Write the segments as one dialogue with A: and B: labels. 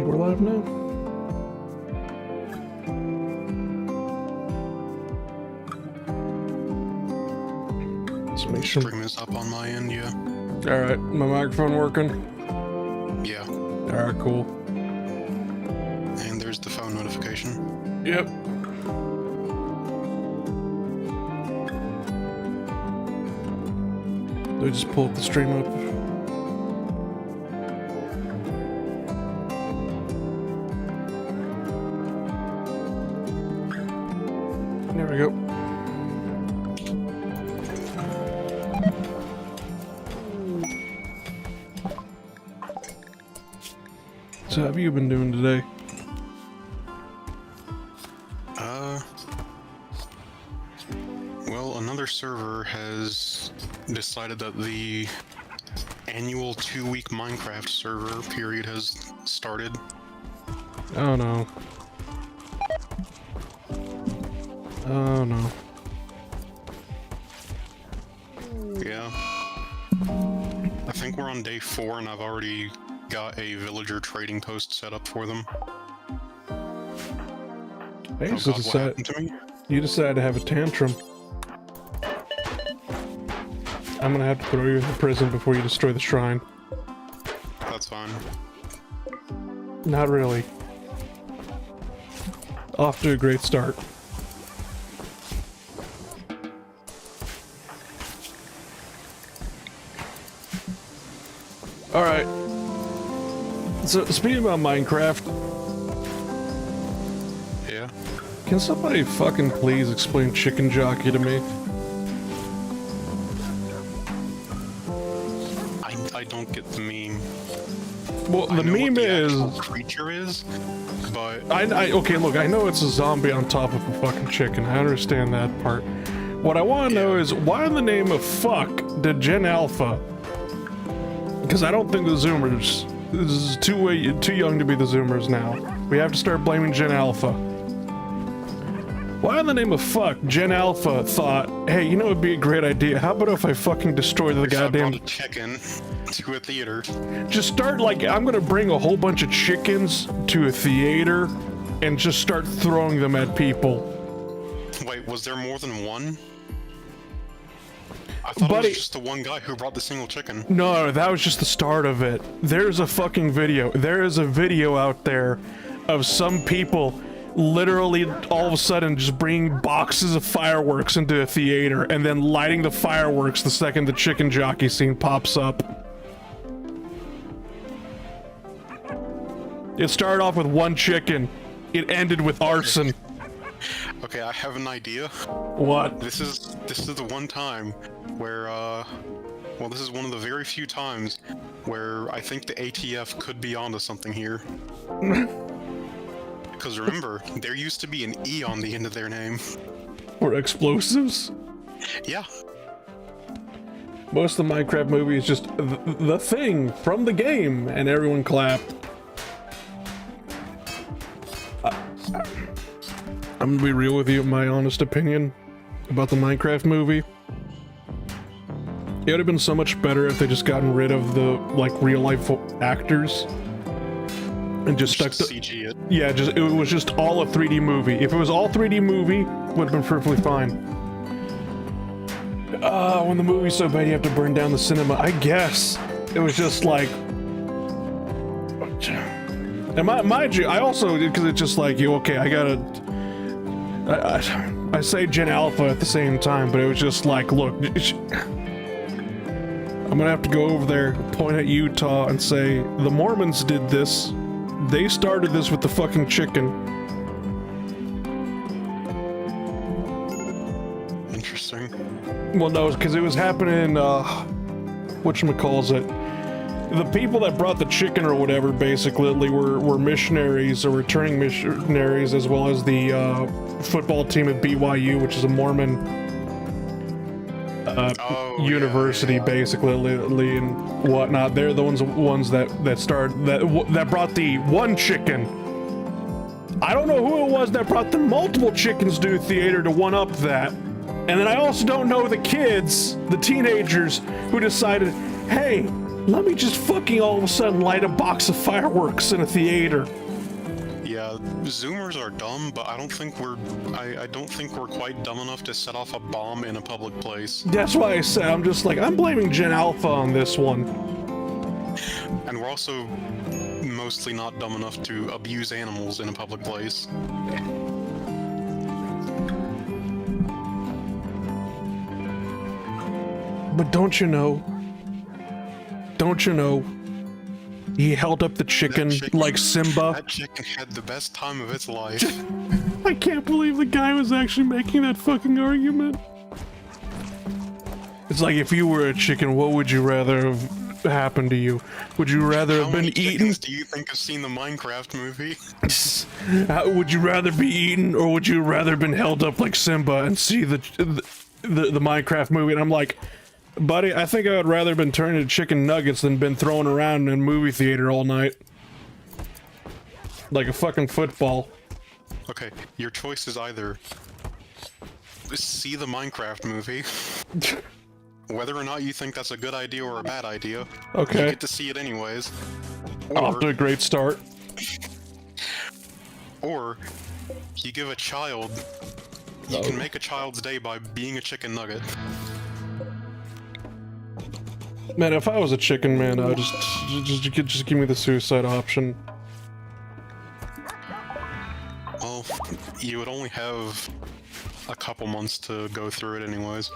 A: think we're live now. Let's make sure.
B: Bring this up on my end, yeah.
A: Alright, my microphone working?
B: Yeah.
A: Alright, cool.
B: And there's the phone notification.
A: Yep. Do I just pull up the stream up? There we go. So how have you been doing today?
B: Well, another server has decided that the annual 2-week Minecraft server period has started.
A: Oh no. Oh no.
B: Yeah. I think we're on day 4 and I've already got a villager trading post set up for them.
A: Hey,
B: Oh
A: so
B: God, what happened to me?
A: you decided to have a tantrum. I'm gonna have to throw you in the prison before you destroy the shrine.
B: That's fine.
A: Not really. Off to a great start. Alright. So, speaking about Minecraft,
B: Yeah?
A: can somebody fucking please explain chicken jockey to me?
B: I don't get the meme.
A: Well,
B: I
A: the
B: know
A: meme
B: what the
A: is...
B: actual creature is, but
A: okay, look, I know it's a zombie on top of a fucking chicken. I understand that part. What I want to know is, why in the name of fuck did Gen Alpha... Because I don't think the Zoomers... This is too young to be the Zoomers now. We have to start blaming Gen Alpha. Why in the name of fuck, Gen Alpha thought, hey, you know what would be a great idea? How about if I fucking destroy the
B: if I
A: goddamn...
B: brought a chicken to a theater.
A: Just start, like, I'm gonna bring a whole bunch of chickens to a theater and just start throwing them at people.
B: Wait, was there more than one? I thought
A: Buddy,
B: it was just the one guy who brought the single chicken.
A: no, that was just the start of it. There's a fucking video. There is a video out there of some people literally all of a sudden just bringing boxes of fireworks into a theater and then lighting the fireworks the second the chicken jockey scene pops up. It started off with one chicken. It ended with arson.
B: Okay, I have an idea.
A: What?
B: This is the one time where well, this is one of the very few times where I think the ATF could be onto something here. Because remember, there used to be an E on the end of their name.
A: For explosives?
B: Yeah.
A: Most of the Minecraft movie is just the thing from the game, and everyone clapped. I'm gonna be real with you, my honest opinion about the Minecraft movie. It would have been so much better if they just gotten rid of the, like, real-life actors. And just stuck to...
B: CG it.
A: Yeah, it was just all a 3D movie. If it was all 3D movie, would have been perfectly fine. When the movie's so bad you have to burn down the cinema. I guess. It was just like... And mind you, I also, because it's just like, okay, I gotta... I say Gen Alpha at the same time, but it was just like, look... I'm gonna have to go over there, point at Utah, and say, the Mormons did this. They started this with the fucking chicken.
B: Interesting.
A: Well, no, because it was happening, whatchamacallit. The people that brought the chicken or whatever, basically, were missionaries, or returning missionaries, as well as the, football team at BYU, which is a Mormon, university, basically, and whatnot. They're the ones that brought the one chicken. I don't know who it was that brought the multiple chickens to a theater to one-up that. And then I also don't know the kids, the teenagers, who decided, hey, Let me just fucking all of a sudden light a box of fireworks in a theater.
B: Yeah, Zoomers are dumb, but I don't think we're quite dumb enough to set off a bomb in a public place.
A: That's why I said, I'm just like, I'm blaming Gen Alpha on this one.
B: And we're also mostly not dumb enough to abuse animals in a public place.
A: But don't you know, he held up the chicken like Simba.
B: That chicken had the best time of its life.
A: I can't believe the guy was actually making that fucking argument. It's like, if you were a chicken, what would you rather have happened to you? Would you rather have been eaten?
B: Do you think have seen the Minecraft movie?
A: Would you rather be eaten, or would you rather have been held up like Simba and see the Minecraft movie? And I'm like, buddy, I think I would rather have been turned into chicken nuggets than been thrown around in a movie theater all night. Like a fucking football.
B: Okay, your choice is either see the Minecraft movie, whether or not you think that's a good idea or a bad idea.
A: Okay.
B: You get to see it anyways.
A: Off to a great start.
B: Or you give a child, you can make a child's day by being a chicken nugget.
A: Man, if I was a chicken, man, I would just give me the suicide option.
B: Well, you would only have a couple months to go through it anyways.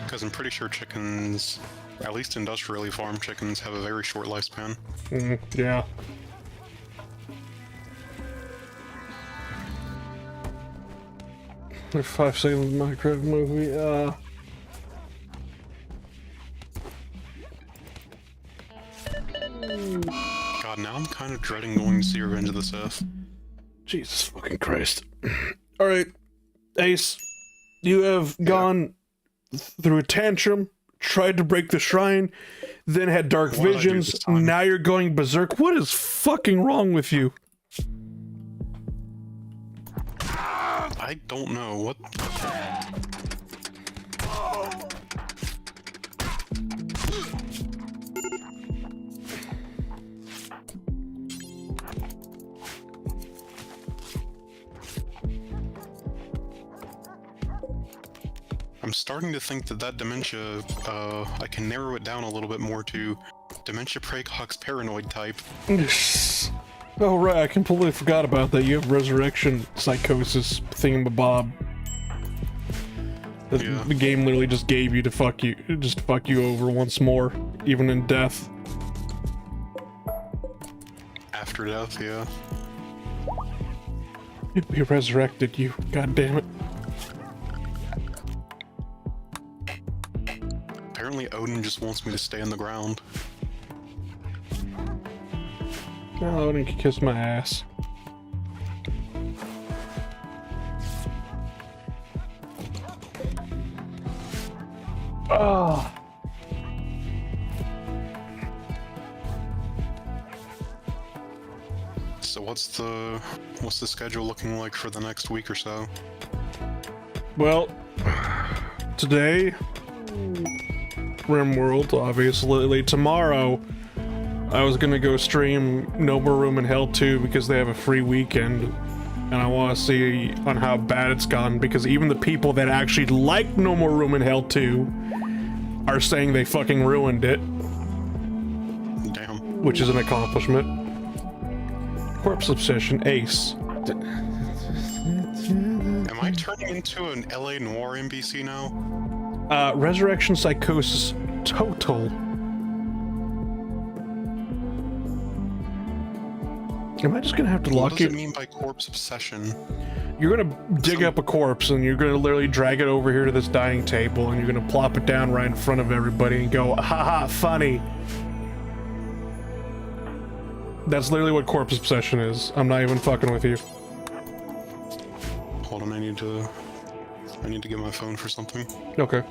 B: Because I'm pretty sure chickens, at least industrially farmed chickens, have a very short lifespan.
A: Yeah. There's 5 seconds of the Minecraft movie,
B: God, now I'm kind of dreading going to see Revenge of the Sith.
A: Jesus fucking Christ. Alright, Ace, you have gone through a tantrum, tried to break the shrine, then had dark
B: What did I do
A: visions,
B: this time?
A: now you're going berserk. What is fucking wrong with you?
B: I don't know, what... I'm starting to think that dementia, I can narrow it down a little bit more to dementia praecox paranoid type.
A: Oh right, I completely forgot about that. You have resurrection psychosis thingamabob. The game literally just gave you to fuck you over once more, even in death.
B: After death, yeah.
A: He resurrected you, god damn it.
B: Apparently Odin just wants me to stay on the ground.
A: No, Odin can kiss my ass. Ah.
B: So what's the schedule looking like for the next week or so?
A: Well, today, Rimworld, obviously. Tomorrow, I was gonna go stream No More Room in Hell 2 because they have a free weekend, and I want to see on how bad it's gone, because even the people that actually like No More Room in Hell 2 are saying they fucking ruined it.
B: Damn.
A: Which is an accomplishment. Corpse Obsession, Ace.
B: Am I turning into an LA Noire NPC now?
A: Resurrection Psychosis Total. Am I just gonna have to
B: What
A: lock
B: does
A: you?
B: it mean by corpse obsession?
A: You're gonna dig up a corpse and you're gonna literally drag it over here to this dining table and you're gonna plop it down right in front of everybody and go, haha, funny. That's literally what corpse obsession is. I'm not even fucking with you.
B: Hold on, I need to get my phone for something.
A: Okay.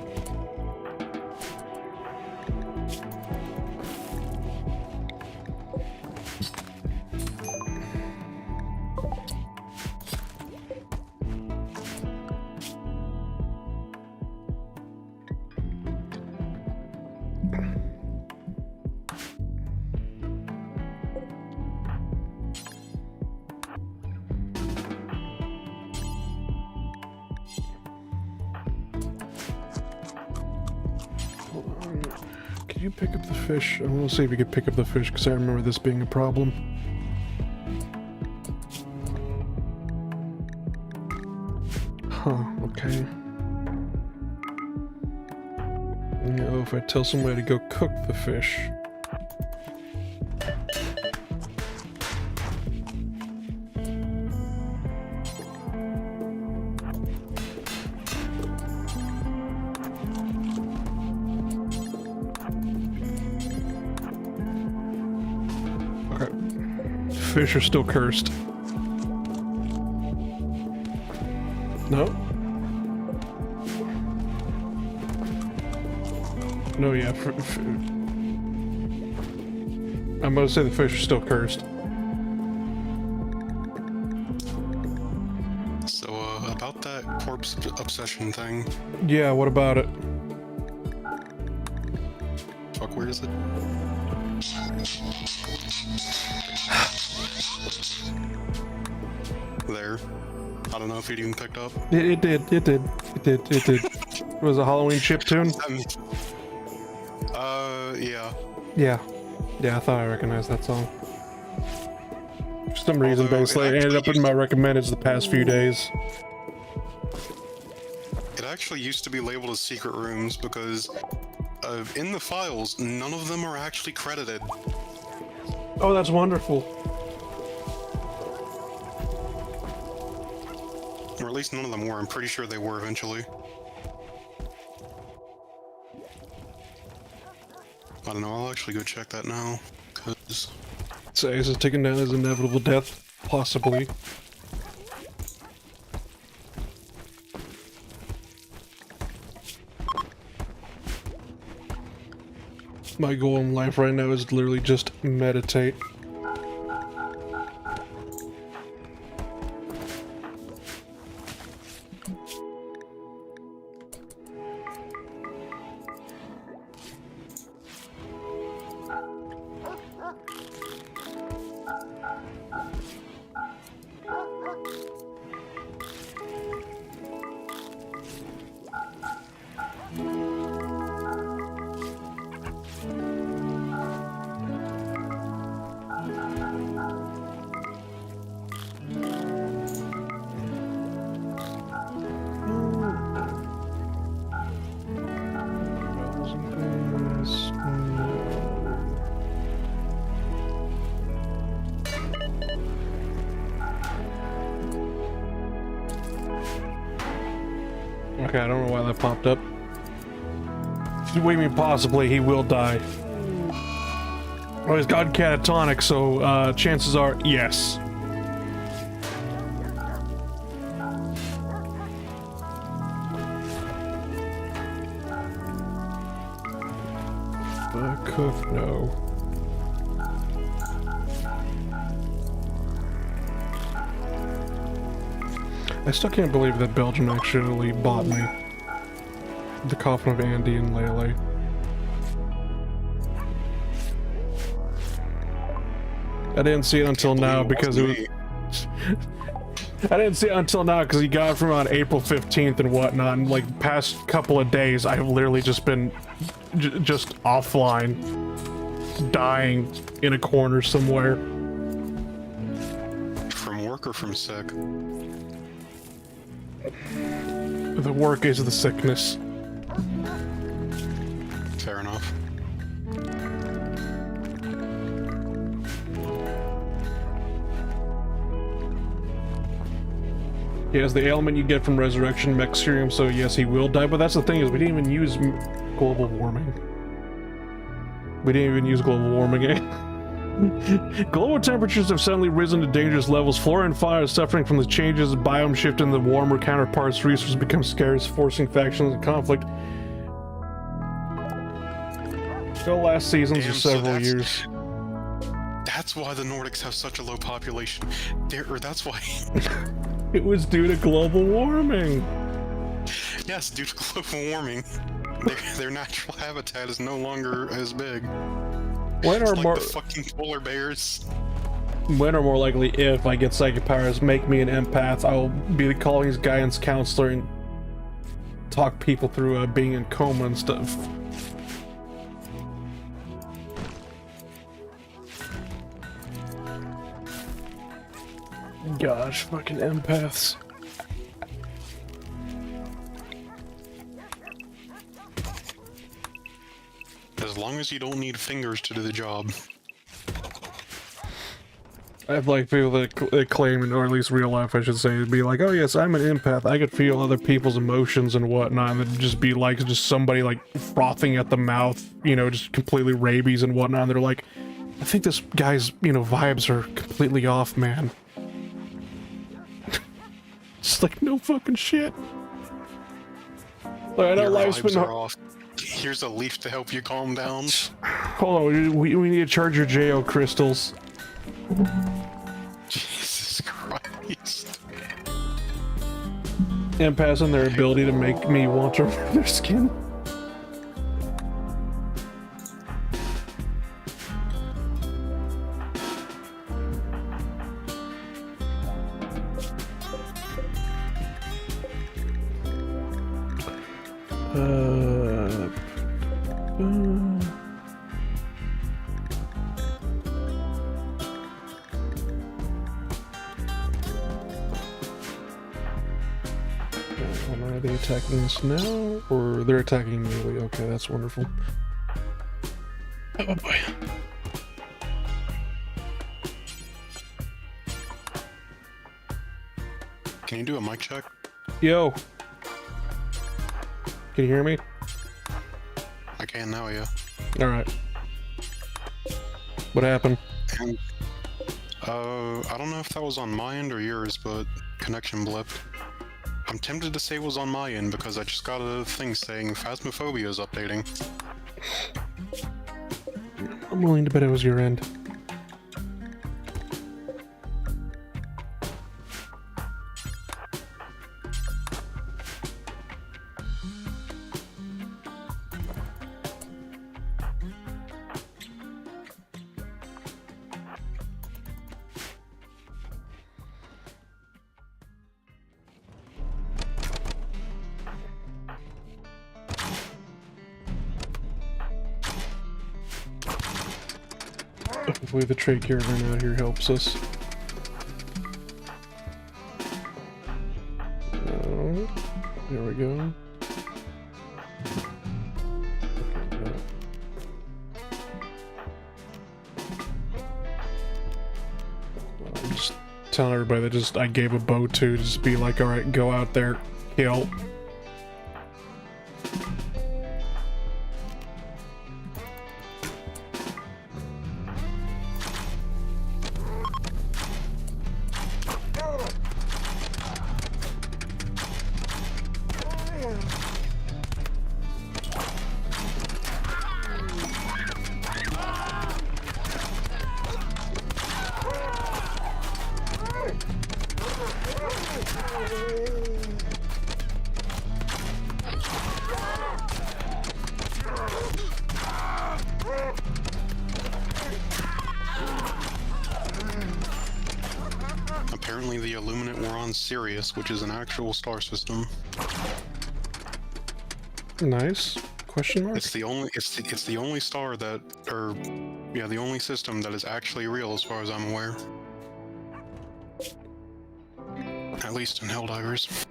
A: Could you pick up the fish? I want to see if you could pick up the fish, because I remember this being a problem. Huh, okay. You know, if I tell somebody to go cook the fish. Fish are still cursed. No? No, yeah. I'm gonna say the fish are still cursed.
B: So, about that corpse obsession thing.
A: Yeah, what about it?
B: Fuck, where is it? There. I don't know if it even picked up.
A: It did. It was a Halloween chiptune?
B: Yeah.
A: Yeah. Yeah, I thought I recognized that song. For some reason, basically, it ended up in my recommendeds the past few days.
B: It actually used to be labeled as secret rooms because in the files, none of them are actually credited.
A: Oh, that's wonderful.
B: Or at least none of them were. I'm pretty sure they were eventually. I don't know, I'll actually go check that now, because...
A: So is it taken down as inevitable death? Possibly. My goal in life right now is literally just meditate. Okay, I don't know why that popped up. What do you mean possibly? He will die. Oh, he's got catatonic, so chances are yes. Cook, no. I still can't believe that Belgium actually bought me. The Coffin of Andy and Lele. I didn't see it until now because it was... I didn't see it until now because he got it from on April 15th and whatnot, and like past couple of days I've literally just been just offline, dying in a corner somewhere.
B: From work or from sick?
A: The work is the sickness.
B: Fair enough.
A: He has the ailment you get from resurrection mech serum, so yes, he will die. But that's the thing, is we didn't even use global warming. We didn't even use global warming. Global temperatures have suddenly risen to dangerous levels. Flora and fauna are suffering from the changes of biome shift in the warmer counterparts. Resources become scarce, forcing factions and conflict. Still last seasons or several years.
B: That's why the Nordics have such a low population. That's why.
A: It was due to global warming.
B: Yes, due to global warming. Their natural habitat is no longer as big.
A: When
B: it's
A: are
B: like
A: more
B: the fucking polar bears.
A: When or more likely if I get psychic powers, make me an empath, I'll be the colony's guidance counselor and talk people through being in coma and stuff. Gosh, fucking empaths.
B: As long as you don't need fingers to do the job.
A: I have like people that claim, or at least real life I should say, be like, oh yes, I'm an empath, I could feel other people's emotions and whatnot, and it'd just be like just somebody like frothing at the mouth, you know, just completely rabies and whatnot, and they're like, I think this guy's, you know, vibes are completely off, man. It's like, no fucking shit. Like, I know
B: Your
A: life's
B: vibes
A: been
B: are off. Here's a leaf to help you calm down.
A: Hold on, we need to charge your JO crystals.
B: Jesus Christ.
A: Empaths and their ability to make me want to wear their skin. Are they attacking us now, or they're attacking me? Okay, that's wonderful. Oh boy.
B: Can you do a mic check?
A: Yo. Can you hear me?
B: I can now, yeah.
A: Alright. What happened?
B: And, I don't know if that was on my end or yours, but connection blipped. I'm tempted to say it was on my end because I just got a thing saying Phasmophobia is updating.
A: I'm willing to bet it was your end. Hopefully the trade caravan out here helps us. Oh, there we go. I'm just telling everybody that just I gave a bow to just be like, alright, go out there, kill.
B: Apparently the Illuminate were on Sirius, which is an actual star system.
A: Nice. Question mark?
B: It's the only star that, or yeah, the only system that is actually real as far as I'm aware. At least in Helldivers.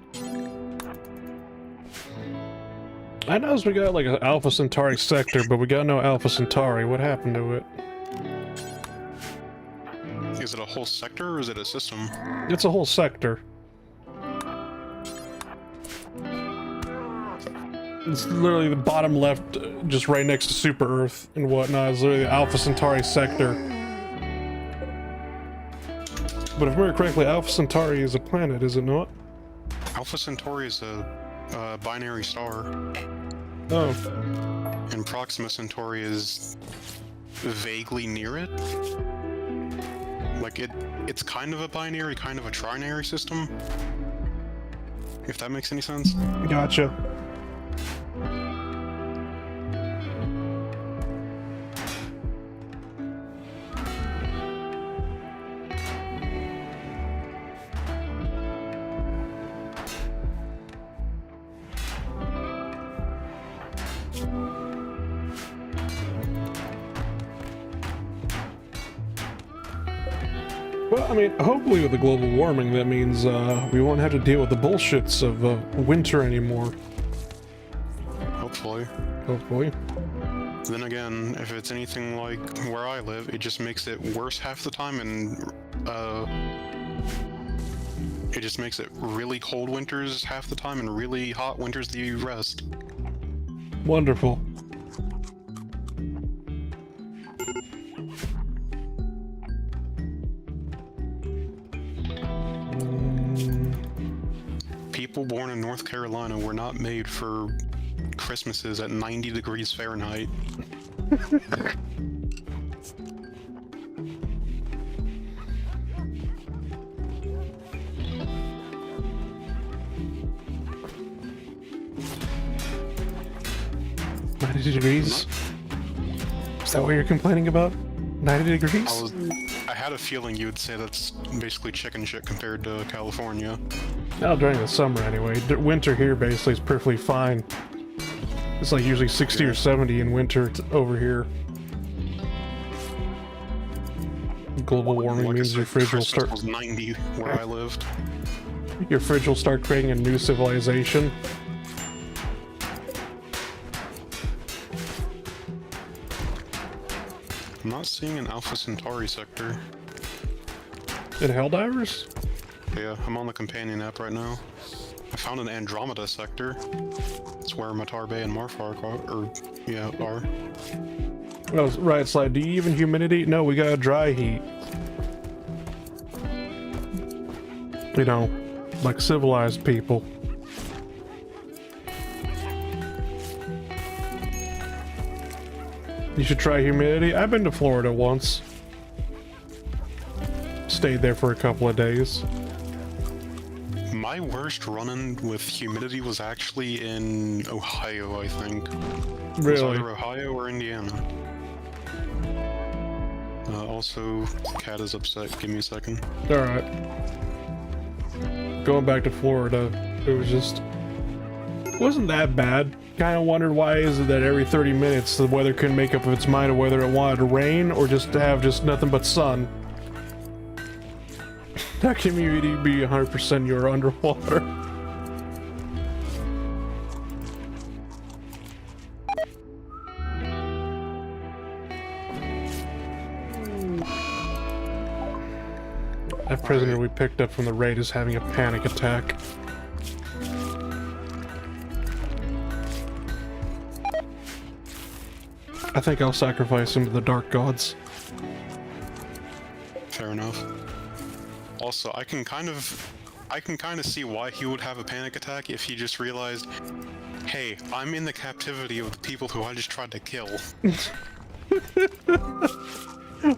A: I know we got like an Alpha Centauri sector, but we got no Alpha Centauri. What happened to it?
B: Is it a whole sector or is it a system?
A: It's a whole sector. It's literally the bottom left, just right next to Super Earth and whatnot. It's literally the Alpha Centauri sector. But if I remember correctly, Alpha Centauri is a planet, is it not?
B: Alpha Centauri is a binary star.
A: Oh.
B: And Proxima Centauri is vaguely near it. Like it's kind of a binary, kind of a trinary system. If that makes any sense.
A: Gotcha. Well, I mean, hopefully with the global warming, that means we won't have to deal with the bullshits of winter anymore.
B: Hopefully.
A: Hopefully.
B: Then again, if it's anything like where I live, it just makes it worse half the time, and it just makes it really cold winters half the time and really hot winters the rest.
A: Wonderful.
B: People born in North Carolina were not made for Christmases at 90 degrees Fahrenheit.
A: 90 degrees? Is that what you're complaining about? 90 degrees?
B: I had a feeling you would say that's basically chicken shit compared to California.
A: Well, during the summer anyway. Winter here basically is perfectly fine. It's like usually 60 or 70 in winter over here. Global warming
B: Like
A: means your fridge will
B: Christmas
A: start...
B: was 90 where I lived.
A: Your fridge will start creating a new civilization.
B: I'm not seeing an Alpha Centauri sector.
A: In Helldivers?
B: Yeah, I'm on the companion app right now. I found an Andromeda sector. It's where Matar Bay and Marfar are.
A: Oh, right side. Do you even humidity? No, we got a dry heat. You know, like civilized people. You should try humidity. I've been to Florida once. Stayed there for a couple of days.
B: My worst run-in with humidity was actually in Ohio, I think. It was
A: Really?
B: either Ohio or Indiana. Also, cat is upset. Give me a second.
A: Alright. Going back to Florida, it was just... wasn't that bad. Kind of wondered why is it that every 30 minutes the weather couldn't make up its mind of whether it wanted to rain or just to have just nothing but sun. How can you be 100% you're underwater? That prisoner we picked up from the raid is having a panic attack. I think I'll sacrifice him to the dark gods.
B: Fair enough. Also, I can kind of see why he would have a panic attack if he just realized, hey, I'm in the captivity of the people who I just tried to kill.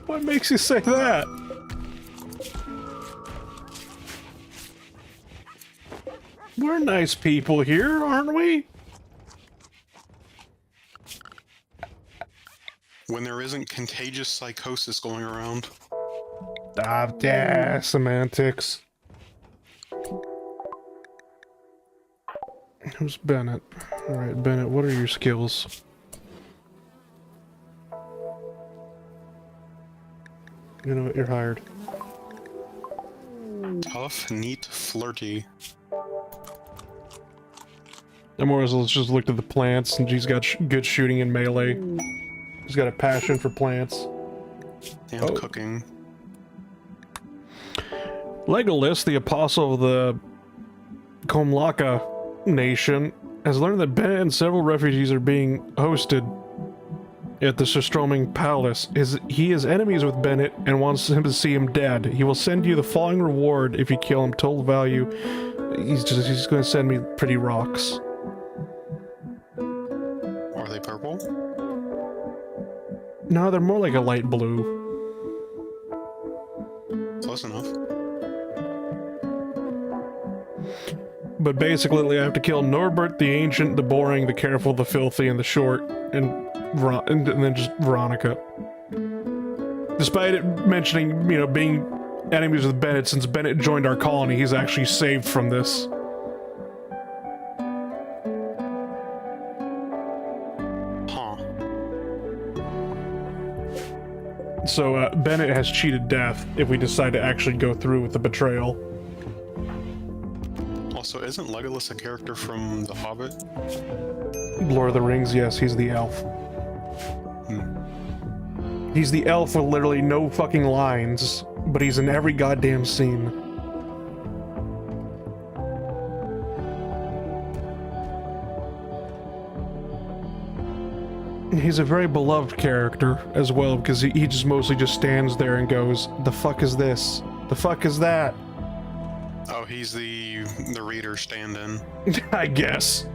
A: What makes you say that? We're nice people here, aren't we?
B: When there isn't contagious psychosis going around.
A: Yeah, semantics. Who's Bennett? Alright, Bennett, what are your skills? You know what, you're hired.
B: Tough, neat, flirty.
A: And more or less just looked at the plants, and she's got good shooting in melee. She's got a passion for plants.
B: And cooking.
A: Legolas, the apostle of the Komlaka nation, has learned that Bennett and several refugees are being hosted at the Surstroming Palace. He is enemies with Bennett and wants him to see him dead. He will send you the following reward if you kill him. Total value. He's going to send me pretty rocks.
B: Are they purple?
A: No, they're more like a light blue.
B: Close enough.
A: But basically, I have to kill Norbert, the Ancient, the Boring, the Careful, the Filthy, and the Short, and then just Veronica. Despite it mentioning, you know, being enemies with Bennett, since Bennett joined our colony, he's actually saved from this. So Bennett has cheated death if we decide to actually go through with the betrayal.
B: Also, isn't Legolas a character from The Hobbit?
A: Lord of the Rings, yes, he's the elf. He's the elf with literally no fucking lines, but he's in every goddamn scene. He's a very beloved character as well, because he just mostly just stands there and goes, "The fuck is this? The fuck is that?"
B: Oh, he's the reader stand-in.
A: I guess.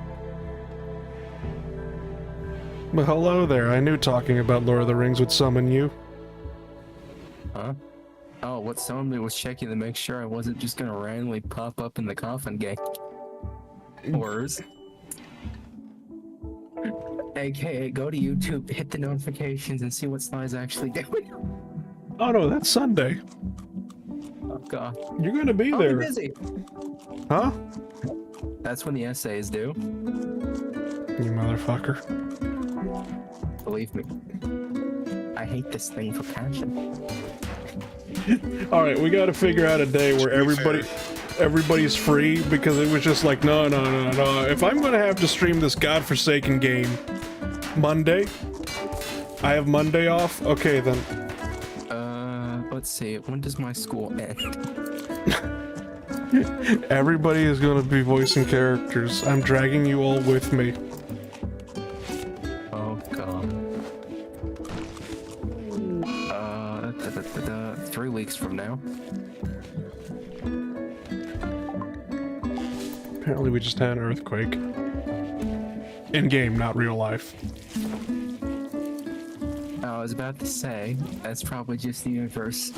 A: But hello there, I knew talking about Lord of the Rings would summon you.
C: Huh? Oh, what summoned me was checking to make sure I wasn't just gonna randomly pop up in the coffin gang. Horrors. AKA, go to YouTube, hit the notifications, and see what Sly's actually doing.
A: Oh no, that's Sunday.
C: Oh god.
A: You're gonna be
C: I'll
A: there.
C: be busy.
A: Huh?
C: That's when the essay is due.
A: You motherfucker.
C: Believe me. I hate this thing for passion.
A: Alright, we gotta figure out a day where everybody's free, because it was just like, no. If I'm gonna have to stream this godforsaken game Monday, I have Monday off? Okay then.
C: Let's see, when does my school end?
A: Everybody is gonna be voicing characters. I'm dragging you all with me.
C: Oh god. 3 weeks from now.
A: Apparently we just had an earthquake. In game, not real life.
C: I was about to say, that's probably just the universe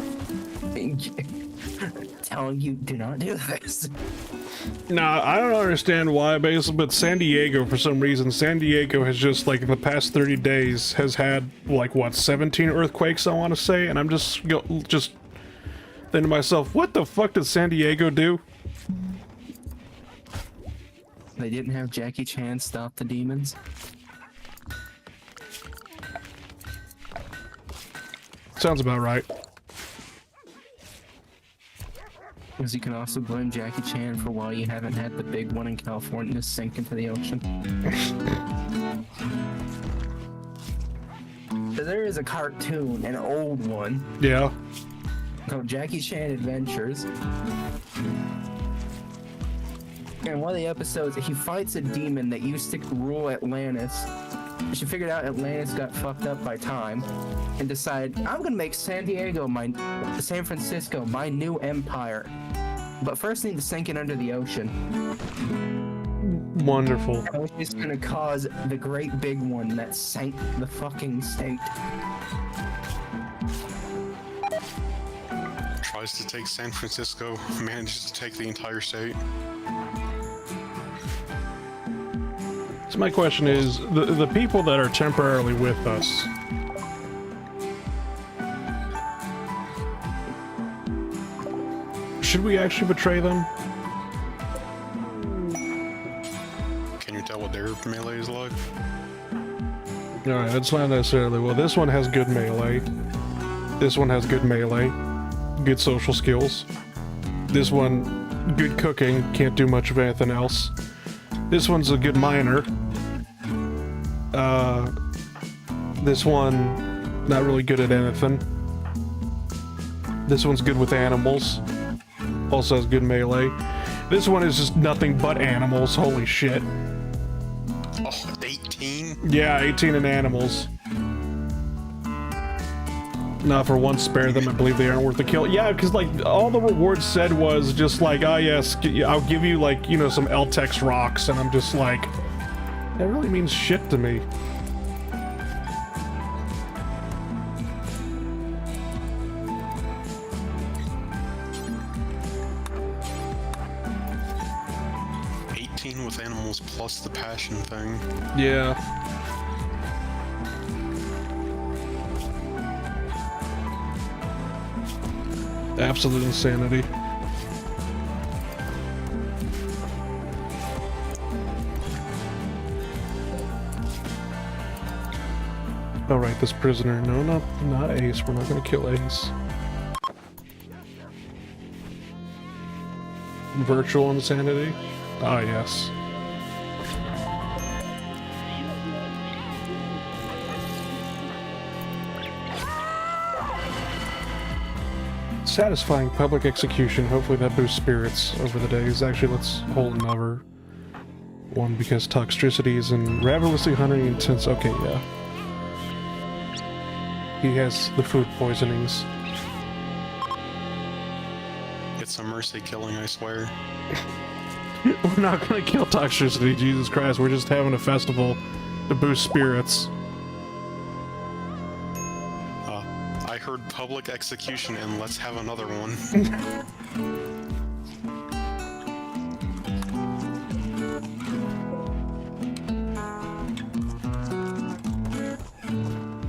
C: telling you, do not do this.
A: Nah, I don't understand why, basically, but San Diego, for some reason, San Diego has just, like, in the past 30 days, has had, like, what, 17 earthquakes, I want to say, and I'm just thinking to myself, what the fuck did San Diego do?
C: They didn't have Jackie Chan stop the demons.
A: Sounds about right.
C: Because you can also blame Jackie Chan for why you haven't had the big one in California sink into the ocean. So there is a cartoon, an old one,
A: Yeah.
C: called Jackie Chan Adventures. In one of the episodes, he fights a demon that used to rule Atlantis. She figured out Atlantis got fucked up by time and decided, I'm gonna make San Francisco my new empire. But first I need to sink it under the ocean.
A: Wonderful.
C: Which is gonna cause the great big one that sank the fucking state.
B: Tries to take San Francisco, manages to take the entire state.
A: So my question is, the people that are temporarily with us, should we actually betray them?
B: Can you tell what their melee is like?
A: Alright, it's not necessarily. Well, this one has good melee. This one has good melee. Good social skills. This one, good cooking, can't do much of anything else. This one's a good miner. This one, not really good at anything. This one's good with animals. Also has good melee. This one is just nothing but animals, holy shit.
B: Oh, 18?
A: Yeah, 18 in animals. Not for once spare them, I believe they aren't worth the kill. Yeah, because like, all the rewards said was just like, ah yes, I'll give you like, you know, some Eltex rocks, and I'm just like, that really means shit to me.
B: With animals plus the passion thing.
A: Yeah. Absolute insanity. Oh right, this prisoner. No, not Ace. We're not gonna kill Ace. Virtual insanity? Ah, yes. Satisfying public execution. Hopefully that boosts spirits over the days. Actually, let's hold another one because toxicities and ravenously hungry intense. Okay, yeah. He has the food poisonings.
B: It's a mercy killing, I swear.
A: We're not gonna kill toxicity, Jesus Christ. We're just having a festival to boost spirits.
B: I heard public execution and let's have another one.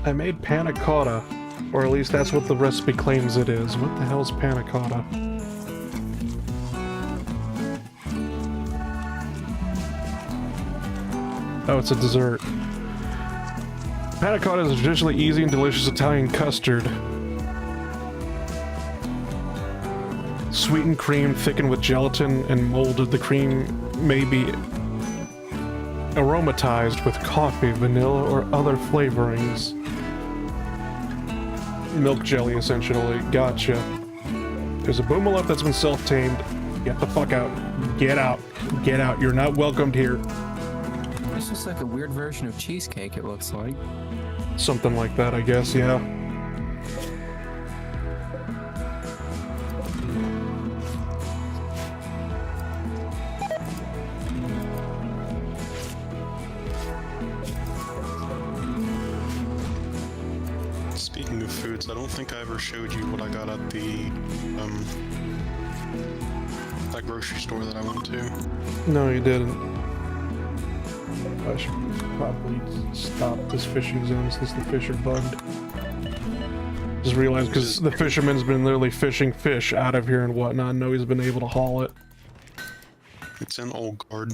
A: I made panna cotta, or at least that's what the recipe claims it is. What the hell's panna cotta? Oh, it's a dessert. Panna cotta is a traditionally easy and delicious Italian custard. Sweetened cream thickened with gelatin and molded. The cream may be aromatized with coffee, vanilla, or other flavorings. Milk jelly, essentially. Gotcha. There's a boomalep that's been self-tamed. Get the fuck out. Get out. Get out. You're not welcomed here.
C: This looks like a weird version of cheesecake, it looks like.
A: Something like that, I guess, yeah.
B: Speaking of foods, I don't think I ever showed you what I got at the, that grocery store that I went to.
A: No, you didn't. I should probably stop this fishing zone since the fish are bugged. Just realized because the fisherman's been literally fishing fish out of here and whatnot. Nobody's been able to haul it.
B: It's in Old Guard.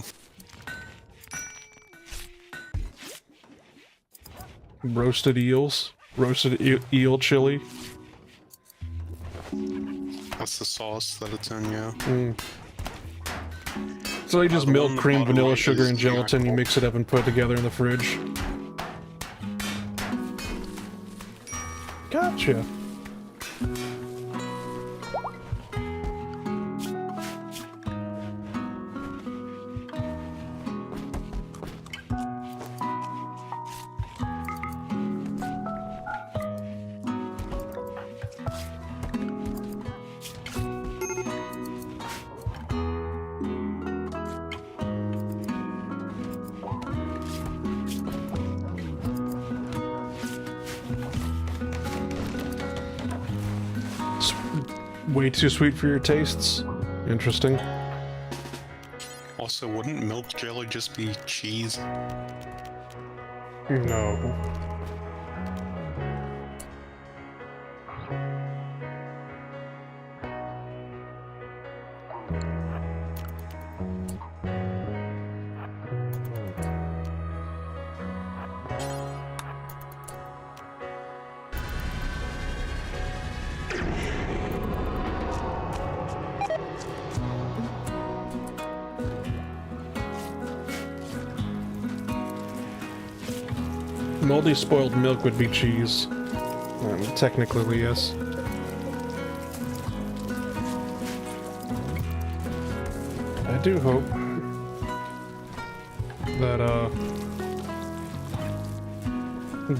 A: Roasted eels. Roasted eel chili.
B: That's the sauce that it's in, yeah.
A: Mm. So you just
B: The
A: milk,
B: one
A: cream,
B: bottom
A: vanilla,
B: right
A: sugar,
B: is
A: and
B: the
A: gelatin. You
B: actual-
A: mix it up and put it together in the fridge. Gotcha. Way too sweet for your tastes. Interesting.
B: Also, wouldn't milk jelly just be cheese?
A: No. Moldy spoiled milk would be cheese. Technically, yes. I do hope that,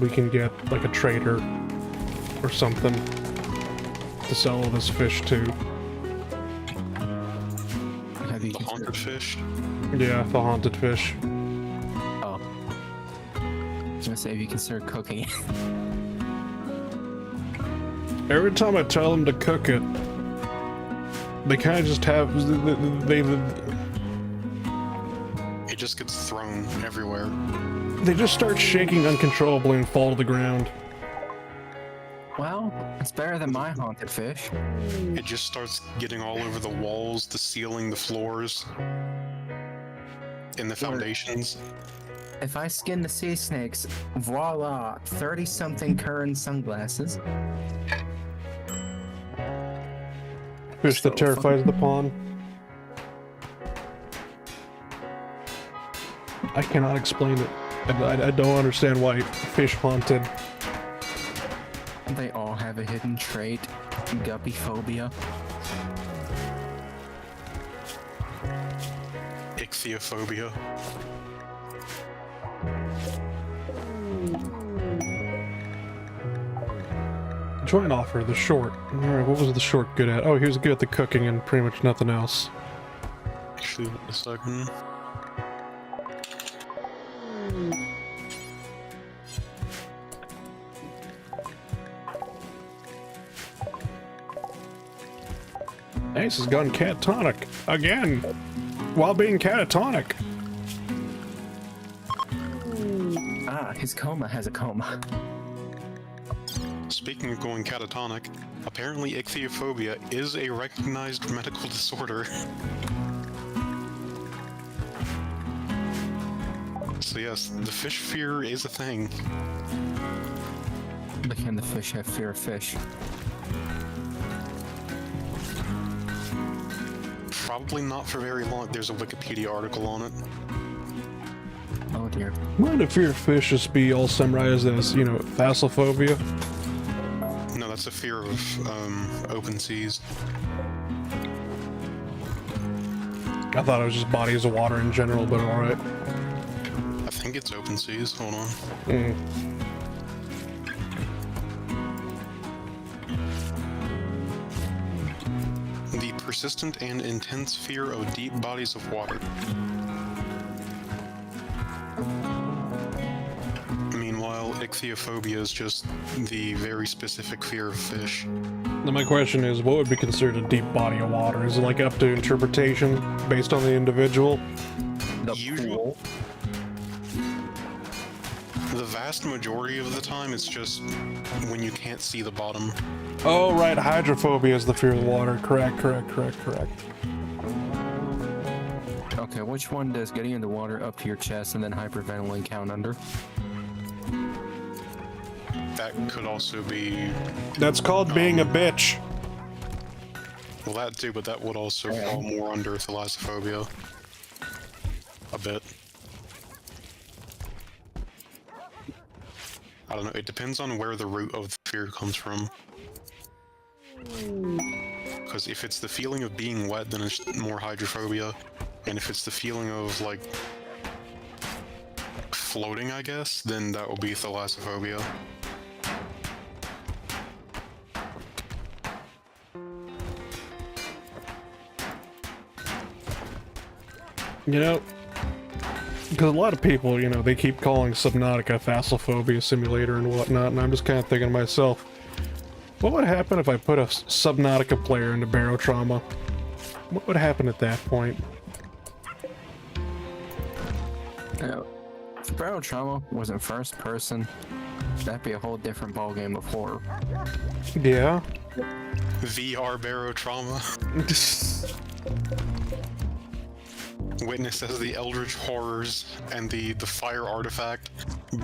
A: we can get, like, a trader or something to sell all this fish to.
C: Have you
B: The haunted fish?
A: Yeah, the haunted fish.
C: Oh. I was gonna say if you consider cooking it.
A: Every time I tell them to cook it, they kind of just have
B: It just gets thrown everywhere.
A: they just start shaking uncontrollably and fall to the ground.
C: Well, it's better than my haunted fish.
B: It just starts getting all over the walls, the ceiling, the floors, in the foundations.
C: If I skin the sea snakes, voila, 30-something current sunglasses.
A: Fish that
C: So
A: terrifies the pond. I cannot explain it. I don't understand why fish haunted.
C: They all have a hidden trait, guppy phobia.
B: Ichthyophobia.
A: Try and offer the short. Alright, what was the short good at? Oh, he was good at the cooking and pretty much nothing else.
B: Actually, wait a second.
A: Ace has gone catatonic again while being catatonic.
C: Ah, his coma has a coma.
B: Speaking of going catatonic, apparently ichthyophobia is a recognized medical disorder. So yes, the fish fear is a thing.
C: But can the fish have fear of fish?
B: Probably not for very long. There's a Wikipedia article on it.
C: Oh dear.
A: Why do fear of fish just be all summarized as, you know, thalassophobia?
B: No, that's a fear of open seas.
A: I thought it was just bodies of water in general, but alright.
B: I think it's open seas. Hold on. The persistent and intense fear of deep bodies of water. Meanwhile, ichthyophobia is just the very specific fear of fish.
A: Now my question is, what would be considered a deep body of water? Is it like up to interpretation based on the individual?
C: The
B: Usual. The vast majority of the time, it's just when you can't see the bottom.
A: Oh, right, hydrophobia is the fear of the water. Correct.
C: Okay, which one does getting in the water up to your chest and then hyperventilating count under?
B: That could also be...
A: That's called being a bitch.
B: Well, that too, but that would also fall more under thalassophobia. A bit. I don't know, it depends on where the root of the fear comes from. Because if it's the feeling of being wet, then it's more hydrophobia. And if it's the feeling of, like, floating, I guess, then that will be thalassophobia.
A: You know, because a lot of people, you know, they keep calling Subnautica Thalassophobia Simulator and whatnot, and I'm just kind of thinking to myself, what would happen if I put a Subnautica player into Barotrauma? What would happen at that point?
C: If Barotrauma was in first person, that'd be a whole different ballgame of horror.
A: Yeah.
B: VR barotrauma. Witness as the eldritch horrors and the fire artifact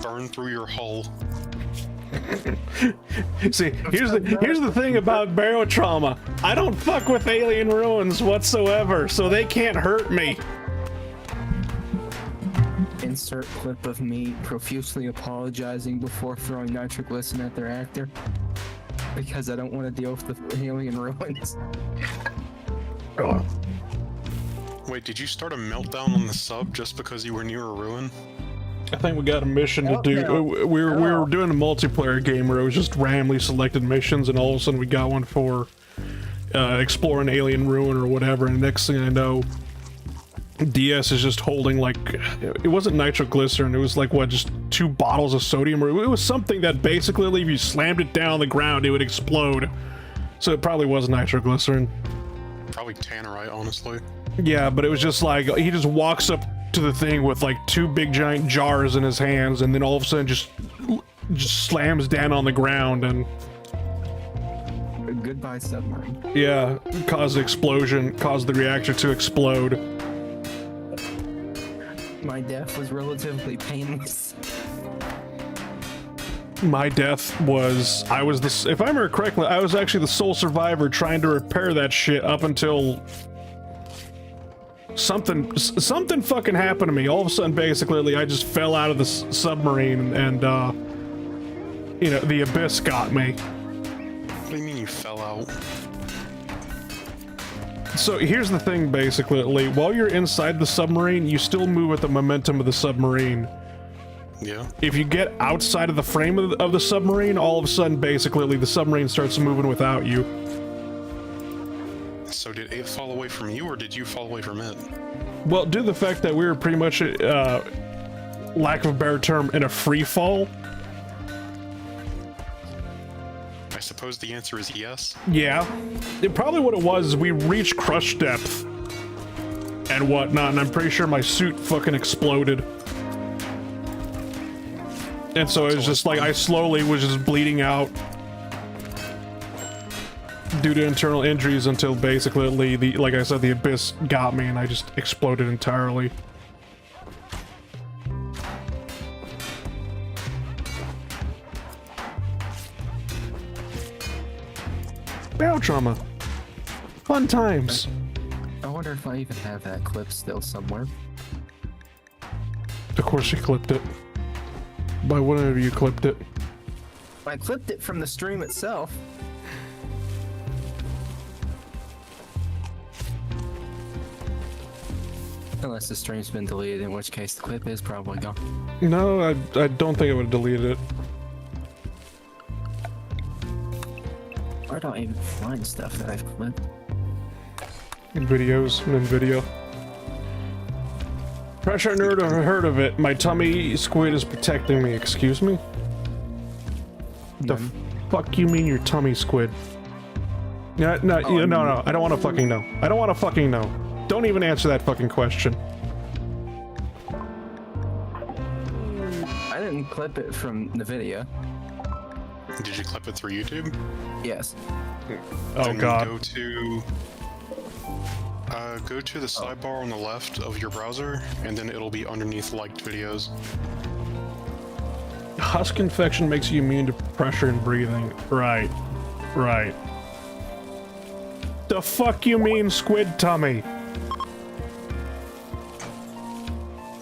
B: burn through your hull.
A: See, here's the thing about Barotrauma. I don't fuck with alien ruins whatsoever, so they can't hurt me.
C: Insert clip of me profusely apologizing before throwing nitroglycerin at their actor. Because I don't want to deal with the alien ruins.
B: Wait, did you start a meltdown on the sub just because you were near a ruin?
A: I think we got a mission to do. We were doing a multiplayer game where it was just randomly selected missions, and all of a sudden we got one for explore an alien ruin or whatever, and next thing I know, DS is just holding, like, it wasn't nitroglycerin, it was like, what, just 2 bottles of sodium, or it was something that basically if you slammed it down on the ground it would explode. So it probably was nitroglycerin.
B: Probably tannerite, honestly.
A: Yeah, but it was just like, he just walks up to the thing with like 2 big giant jars in his hands, and then all of a sudden just slams down on the ground, and
C: goodbye submarine.
A: yeah, caused the explosion, caused the reactor to explode.
C: My death was relatively painless.
A: My death was, if I remember correctly, I was actually the sole survivor trying to repair that shit up until something fucking happened to me. All of a sudden, basically, I just fell out of the submarine and, you know, the abyss got me.
B: What do you mean you fell out?
A: So here's the thing, basically, while you're inside the submarine, you still move with the momentum of the submarine.
B: Yeah.
A: If you get outside of the frame of the submarine, all of a sudden, basically, the submarine starts moving without you.
B: So did it fall away from you, or did you fall away from it?
A: Well, due to the fact that we were pretty much, lack of a better term, in a free fall.
B: I suppose the answer is yes.
A: Yeah. Probably what it was is we reached crush depth and whatnot, and I'm pretty sure my suit fucking exploded. And so it was just like, I slowly was just bleeding out due to internal injuries until basically, like I said, the abyss got me and I just exploded entirely. Battle trauma. Fun times.
C: I wonder if I even have that clip still somewhere.
A: Of course you clipped it. By whatever you clipped it.
C: I clipped it from the stream itself. Unless the stream's been deleted, in which case the clip is probably gone.
A: No, I don't think I would have deleted it.
C: Where do I even find stuff that I've clipped?
A: In videos, in video. Pressure nerd, I've heard of it. My tummy squid is protecting me. Excuse me? The fuck you mean your tummy squid? No, no, no. I don't want to fucking know. I don't want to fucking know. Don't even answer that fucking question.
C: I didn't clip it from the video.
B: Did you clip it through YouTube?
C: Yes.
A: Oh
B: Then
A: god.
B: Go to the sidebar on the left of your browser, and then it'll be underneath liked videos.
A: Husk infection makes you immune to pressure and breathing. Right. Right. The fuck you mean squid tummy?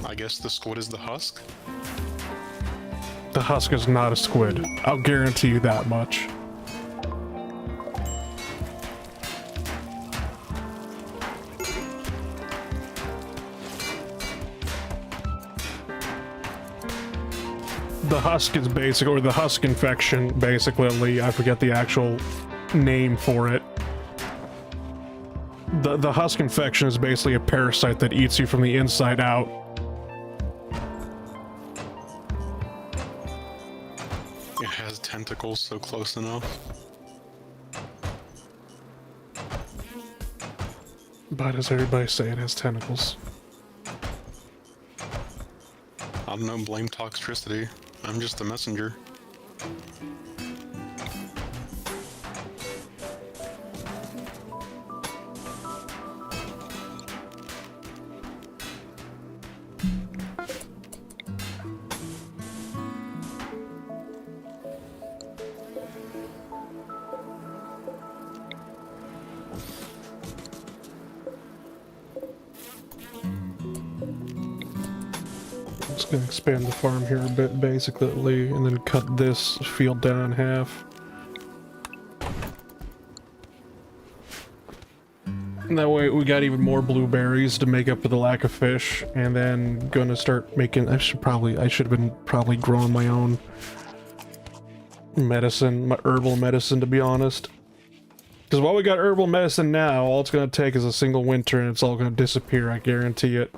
B: I guess the squid is the husk?
A: The husk is not a squid. I'll guarantee you that much. The husk is basic, or the husk infection, basically. I forget the actual name for it. The husk infection is basically a parasite that eats you from the inside out.
B: It has tentacles, so close enough.
A: Why does everybody say it has tentacles?
B: I don't know, blame toxicity. I'm just the messenger.
A: Just gonna expand the farm here a bit, basically, and then cut this field down in half. And that way we got even more blueberries to make up for the lack of fish, and then gonna start making, I should have been probably growing my own medicine, my herbal medicine, to be honest. Because while we got herbal medicine now, all it's gonna take is a single winter and it's all gonna disappear, I guarantee it.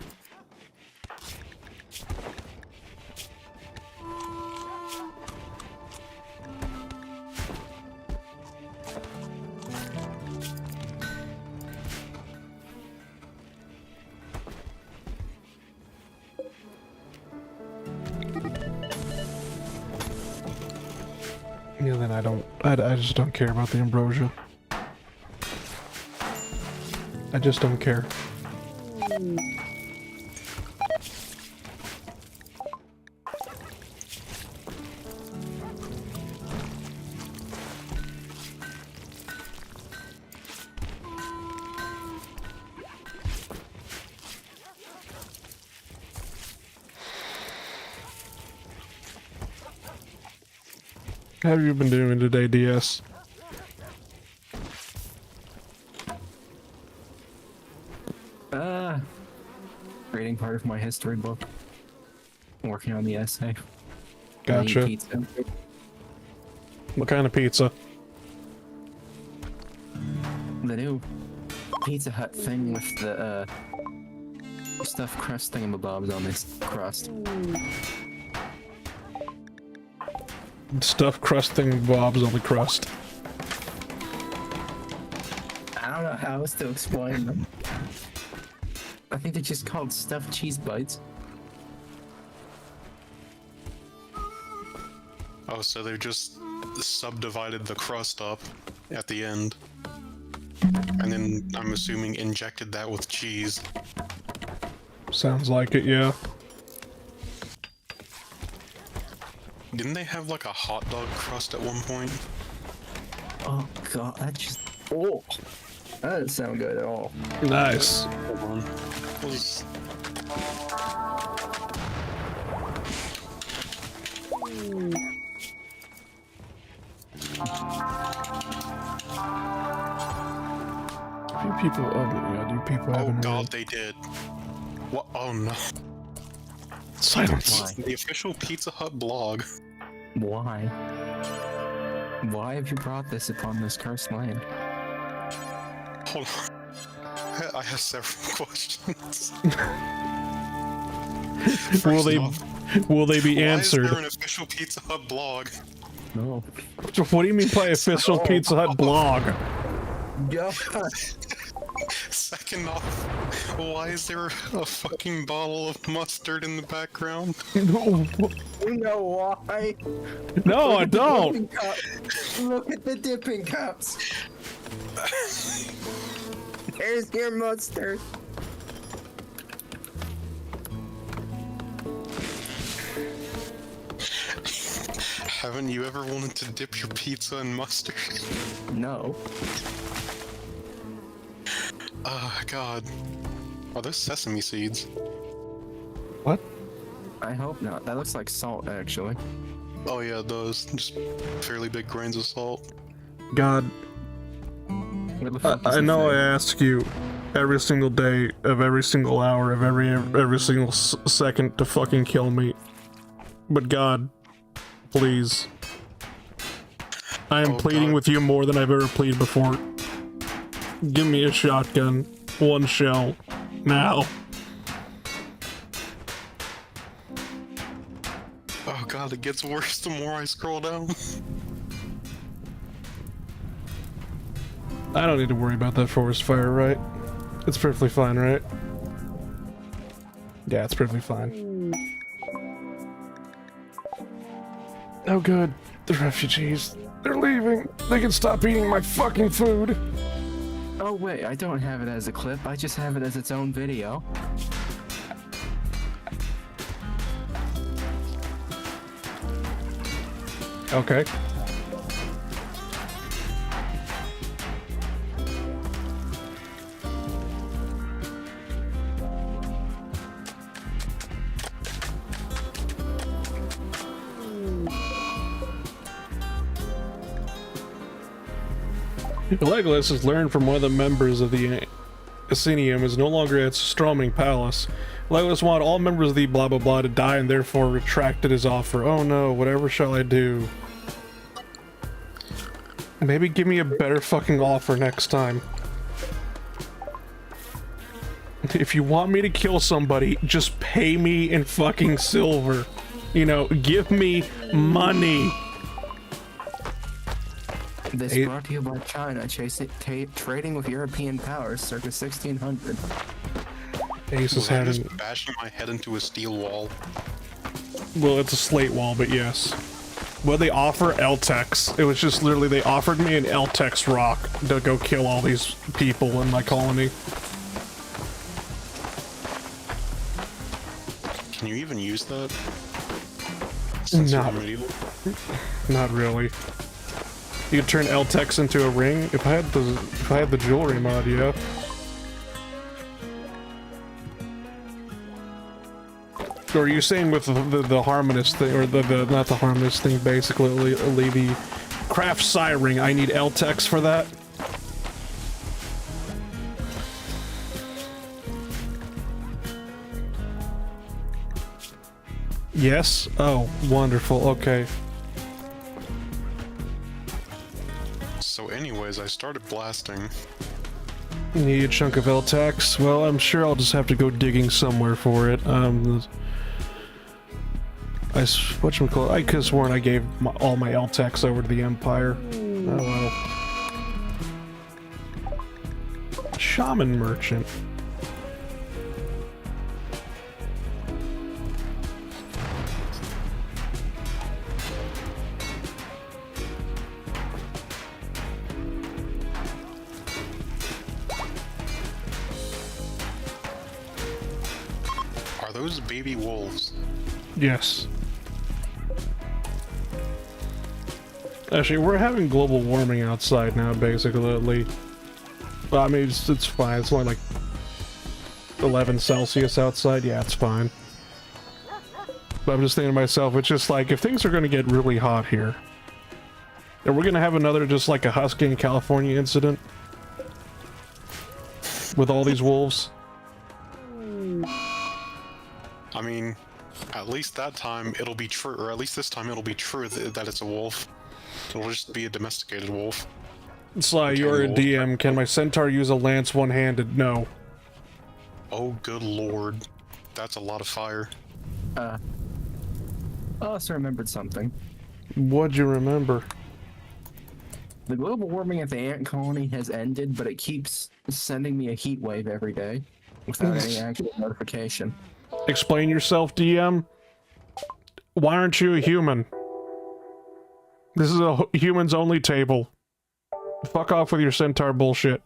A: Yeah, then I just don't care about the ambrosia. I just don't care. How have you been doing today, DS?
C: Reading part of my history book. Working on the essay.
A: Gotcha.
C: Pizza.
A: What kind of pizza?
C: The new Pizza Hut thing with the stuffed crust thingamabobs on this crust.
A: Stuffed crusting bobs on the crust.
C: I don't know how else to explain them. I think they're just called stuffed cheese bites.
B: Oh, so they've just subdivided the crust up at the end. And then, I'm assuming, injected that with cheese.
A: Sounds like it, yeah.
B: Didn't they have, like, a hot dog crust at one point?
C: Oh god, that just... Oh! That doesn't sound good at all.
A: Nice.
B: Hold on. Was...
A: Do people... Oh, yeah, do people
B: Oh
A: haven't
B: god,
A: heard?
B: they did. What? Oh no.
A: Silence.
C: Why?
B: The official Pizza Hut blog.
C: Why? Why have you brought this upon this cursed land?
B: Hold on. I have several questions.
A: Will they be answered?
B: Why is there an official Pizza Hut blog?
C: No.
A: What do you mean by official Pizza Hut blog?
C: Yeah.
B: Second off, why is there a fucking bottle of mustard in the background?
C: You know why?
A: No, I
C: Look at the
A: don't.
C: dipping cup. Look at the dipping cups. There's your mustard.
B: Haven't you ever wanted to dip your pizza in mustard?
C: No.
B: Oh god. Are those sesame seeds?
A: What?
C: I hope not. That looks like salt, actually.
B: Oh yeah, it does. Just fairly big grains of salt.
A: God,
C: Where the fuck is
A: I
C: the
A: know I
C: thing?
A: ask you every single day of every single hour of every single second to fucking kill me. But God, please. I am
B: Oh,
A: pleading
B: God.
A: with you more than I've ever pleaded before. Give me a shotgun. One shell. Now.
B: Oh god, it gets worse the more I scroll down.
A: I don't need to worry about that forest fire, right? It's perfectly fine, right? Yeah, it's perfectly fine. Oh good. The refugees. They're leaving. They can stop eating my fucking food.
C: Oh wait, I don't have it as a clip. I just have it as its own video.
A: Okay. Legolas has learned from one of the members of the Asinium is no longer at Stroming Palace. Legolas wanted all members of the blah blah blah to die and therefore retracted his offer. Oh no, whatever shall I do? Maybe give me a better fucking offer next time. If you want me to kill somebody, just pay me in fucking silver. You know, give me money.
C: This
A: Hey.
C: brought to you by China, trading with European powers circa 1600.
A: Ace is
B: Was I
A: having...
B: just bashing my head into a steel wall?
A: Well, it's a slate wall, but yes. Well, they offer Eltex. It was just literally they offered me an Eltex rock to go kill all these people in my colony.
B: Can you even use that?
A: Not-
B: Medieval?
A: Not really. You could turn Eltex into a ring. If I had the jewelry mod, yeah. So are you saying with the harmonious thing, or not the harmonious thing, basically, the craft siring, I need LTEX for that? Yes? Oh, wonderful, okay.
B: So anyways, I started blasting.
A: You need a chunk of LTEX? Well, I'm sure I'll just have to go digging somewhere for it. I could have sworn I gave all my LTEX over to the Empire. Oh well. Shaman merchant.
B: Are those baby wolves?
A: Yes. Actually, we're having global warming outside now, basically. Well, I mean, it's fine. It's only like 11 Celsius outside. Yeah, it's fine. But I'm just thinking to myself, it's just like, if things are going to get really hot here, are we going to have another, just like a Husky in California incident? With all these wolves?
B: I mean, at least that time it'll be true, or at least this time it'll be true that it's a wolf. It'll just be a domesticated wolf.
A: Sly, you're a DM. Can my centaur use a lance one-handed? No.
B: Oh, good lord. That's a lot of fire.
C: I also remembered something.
A: What'd you remember?
C: The global warming at the ant colony has ended, but it keeps sending me a heat wave every day without any actual notification.
A: Explain yourself, DM. Why aren't you a human? This is a humans only table. Fuck off with your centaur bullshit.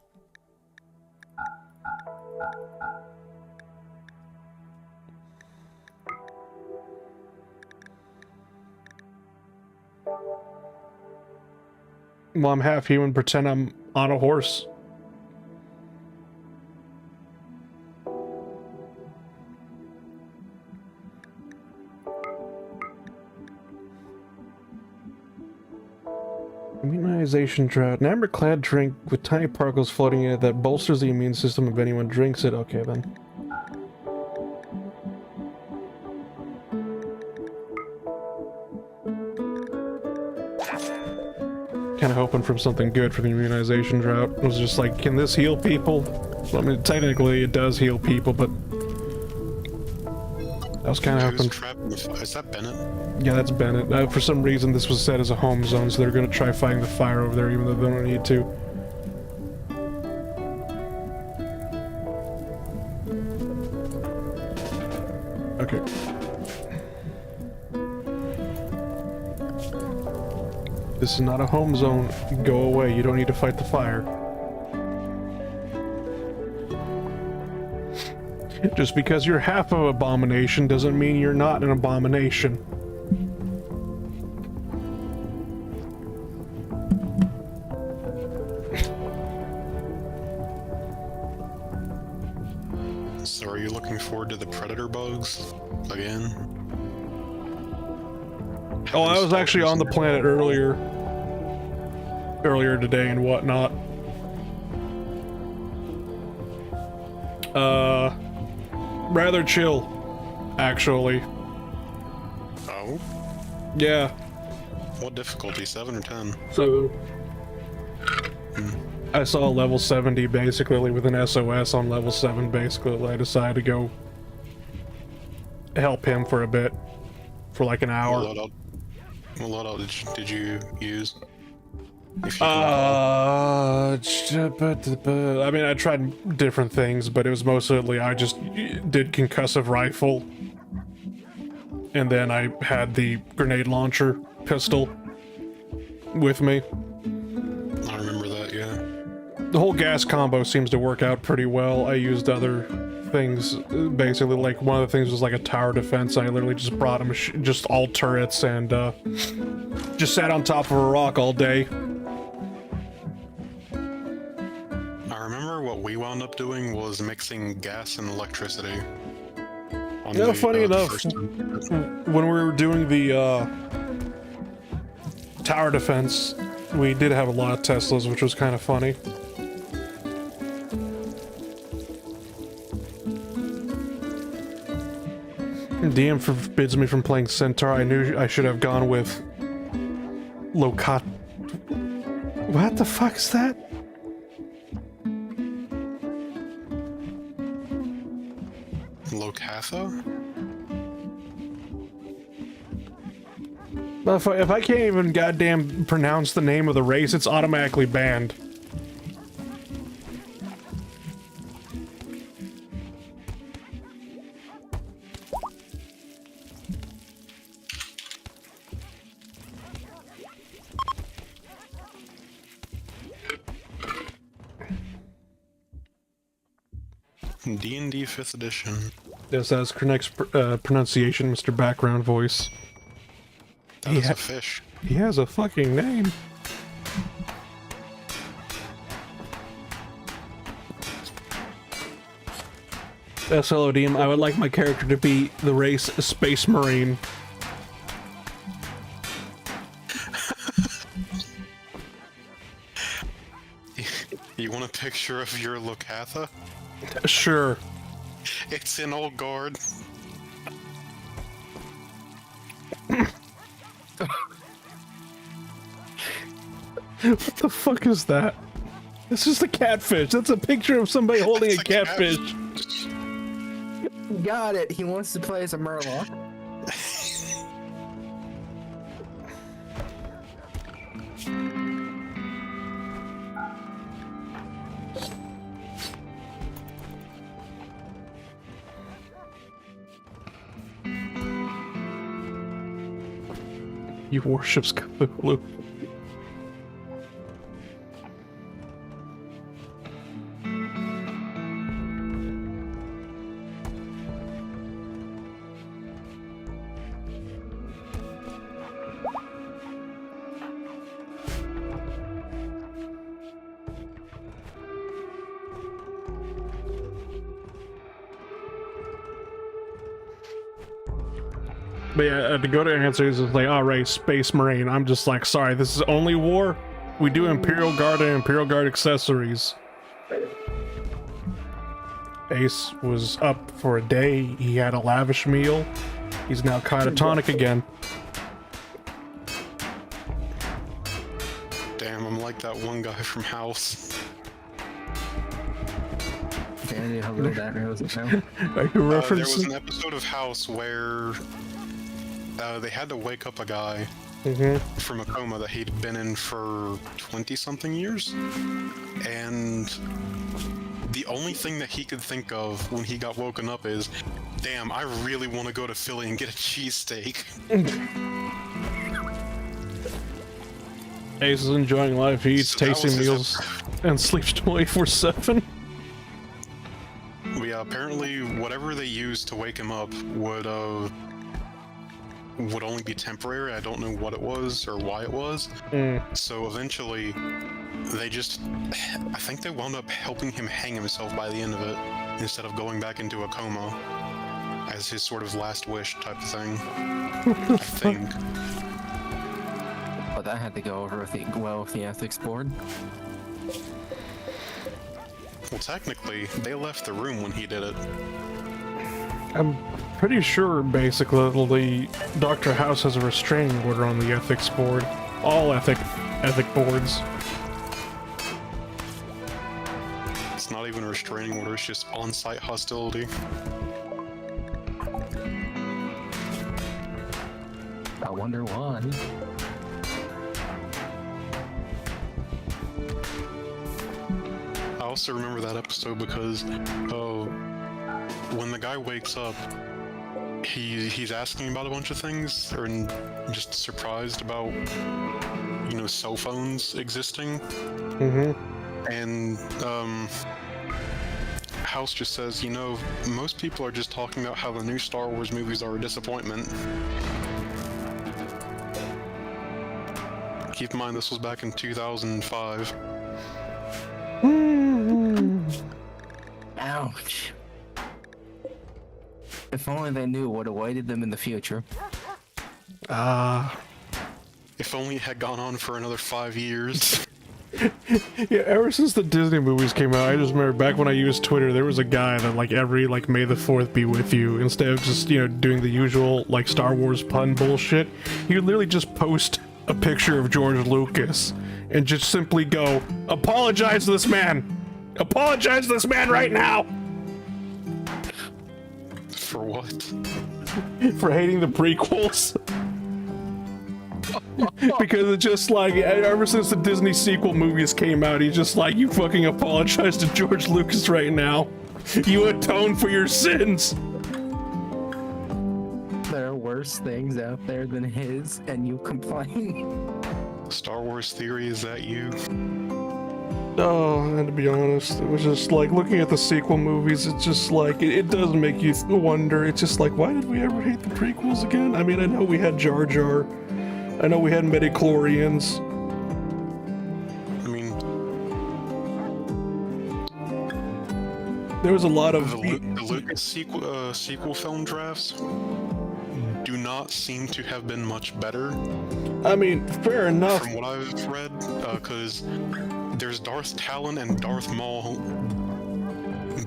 A: Well, I'm half human, pretend I'm on a horse. Immunization drought. An amber-clad drink with tiny particles floating in it that bolsters the immune system if anyone drinks it. Okay, then. Kind of hoping for something good for the immunization drought. It was just like, can this heal people? Well, I mean, technically it does heal people, but I was kind of hoping.
B: Is that Bennett?
A: Yeah, that's Bennett. For some reason, this was set as a home zone, so they're going to try fighting the fire over there, even though they don't need to. Okay. This is not a home zone. Go away. You don't need to fight the fire. Just because you're half of an abomination doesn't mean you're not an abomination.
B: So are you looking forward to the predator bugs again?
A: Oh, I was actually on the planet earlier today and whatnot. Rather chill, actually.
B: Oh?
A: Yeah.
B: What difficulty, 7 or 10?
A: So, I saw level 70 basically with an SOS on level 7 basically. I decided to go help him for a bit, for like an hour.
B: What loadout did you use?
A: I mean, I tried different things, but it was mostly I just did concussive rifle, and then I had the grenade launcher pistol with me.
B: I remember that, yeah.
A: The whole gas combo seems to work out pretty well. I used other things, basically, like one of the things was like a tower defense. I literally just brought them, just all turrets, and just sat on top of a rock all day.
B: I remember what we wound up doing was mixing gas and electricity On
A: Yeah, funny
B: the
A: enough,
B: first time.
A: when we were doing the tower defense, we did have a lot of Teslas, which was kind of funny. DM forbids me from playing Centaur. I knew I should have gone with Locat. What the fuck is that?
B: Locatha?
A: But if I can't even goddamn pronounce the name of the race, it's automatically banned.
B: D&D 5th edition.
A: Yes, that's correct pronunciation, Mr. Background Voice.
B: That is a fish.
A: He has a fucking name. SLODM, I would like my character to be the race Space Marine.
B: You want a picture of your Locatha?
A: Sure.
B: It's in old guard.
A: What the fuck is that? This is a catfish. That's a picture of somebody holding a
B: That's
A: catfish.
C: Got it. He wants to play as a Murloc.
A: He worships Cthulhu. But yeah, to go to answers is like, alright, Space Marine. I'm just like, sorry, this is only war? We do Imperial Guard and Imperial Guard accessories. Ace was up for a day. He had a lavish meal. He's now catatonic again.
B: Damn, I'm like that one guy from House.
C: Danny, how little that knows it now.
A: Are you
B: There was
A: referencing?
B: an episode of House where they had to wake up a guy from a coma that he'd been in for 20-something years. And the only thing that he could think of when he got woken up is, damn, I really want to go to Philly and get a cheesesteak.
A: Ace is enjoying life. He eats
B: So that
A: tasty
B: was his
A: meals and sleeps 24/7.
B: But yeah, apparently whatever they used to wake him up would only be temporary. I don't know what it was or why it was. So eventually, I think they wound up helping him hang himself by the end of it, instead of going back into a coma as his sort of last wish type of thing. I think.
C: But that had to go over with the ethics board.
B: Well, technically, they left the room when he did it.
A: I'm pretty sure, basically, Dr. House has a restraining order on the ethics board. All ethic boards.
B: It's not even a restraining order, it's just on-site hostility.
C: I wonder why.
B: I also remember that episode because, when the guy wakes up, he's asking about a bunch of things, or just surprised about, cell phones existing. And, House just says, most people are just talking about how the new Star Wars movies are a disappointment. Keep in mind, this was back in 2005.
C: Ouch. If only they knew what awaited them in the future.
B: If only it had gone on for another 5 years.
A: Yeah, ever since the Disney movies came out, I just remember back when I used Twitter, there was a guy that like every like May the 4th be with you, instead of just, you know, doing the usual like Star Wars pun bullshit, he would literally just post a picture of George Lucas and just simply go, apologize to this man! Apologize to this man right now!
B: For what?
A: For hating the prequels. Because it's just like, ever since the Disney sequel movies came out, he's just like, you fucking apologize to George Lucas right now. You atone for your sins.
C: There are worse things out there than his, and you complain.
B: Star Wars theory, is that you?
A: Oh, and to be honest, it was just like, looking at the sequel movies, it's just like, it does make you wonder. It's just like, why did we ever hate the prequels again? I mean, I know we had Jar Jar. I know we had midichlorians.
B: I mean,
A: there was a lot of
B: the Lucas sequel film drafts do not seem to have been much better.
A: I mean, fair enough.
B: From what I've read, because there's Darth Talon and Darth Maul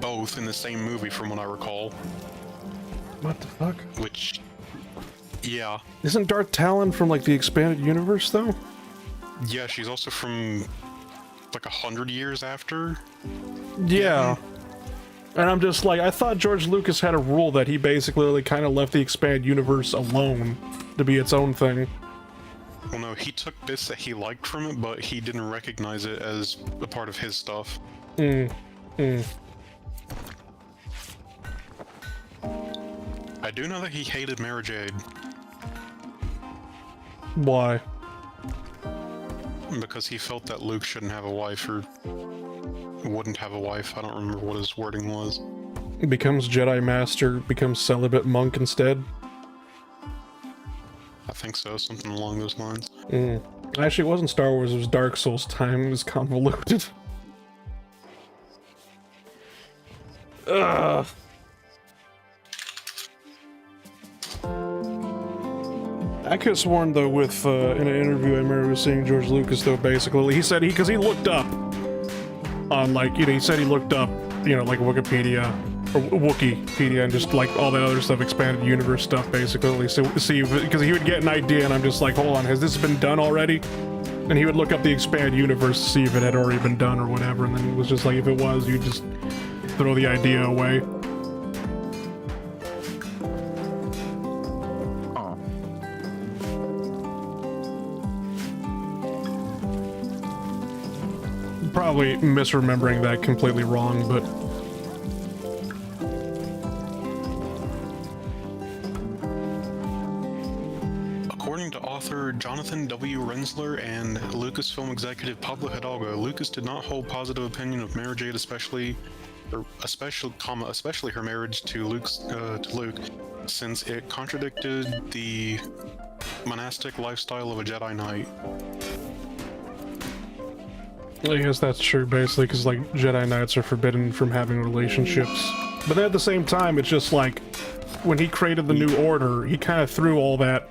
B: both in the same movie, from what I recall.
A: What the fuck?
B: Which, yeah.
A: Isn't Darth Talon from like the expanded universe though?
B: Yeah, she's also from like 100 years after.
A: Yeah. And I'm just like, I thought George Lucas had a rule that he basically like, kind of left the expanded universe alone to be its own thing.
B: Well, no, he took bits that he liked from it, but he didn't recognize it as a part of his stuff. I do know that he hated Mara Jade.
A: Why?
B: Because he felt that Luke shouldn't have a wife, or wouldn't have a wife. I don't remember what his wording was.
A: Becomes Jedi Master, becomes celibate monk instead.
B: I think so, something along those lines.
A: Actually, it wasn't Star Wars, it was Dark Souls time. It was convoluted. Ugh. I could have sworn though, with in an interview I remember seeing George Lucas though, basically he said because he looked up on like, you know, he said he looked up, you know, like Wikipedia or Wikipedia and just like all that other stuff, expanded universe stuff basically, so see, because he would get an idea and I'm just like, hold on, has this been done already? And he would look up the expanded universe to see if it had already been done or whatever, and then it was just like, if it was, you just throw the idea away. Probably misremembering that completely wrong, but
B: according to author Jonathan W. Rensler and Lucasfilm executive Pablo Hidalgo, Lucas did not hold positive opinion of Mara Jade, especially her marriage to Luke, since it contradicted the monastic lifestyle of a Jedi Knight.
A: I guess that's true, basically, because, like, Jedi Knights are forbidden from having relationships. But then at the same time, it's just like, when he created the New Order, he kind of threw all that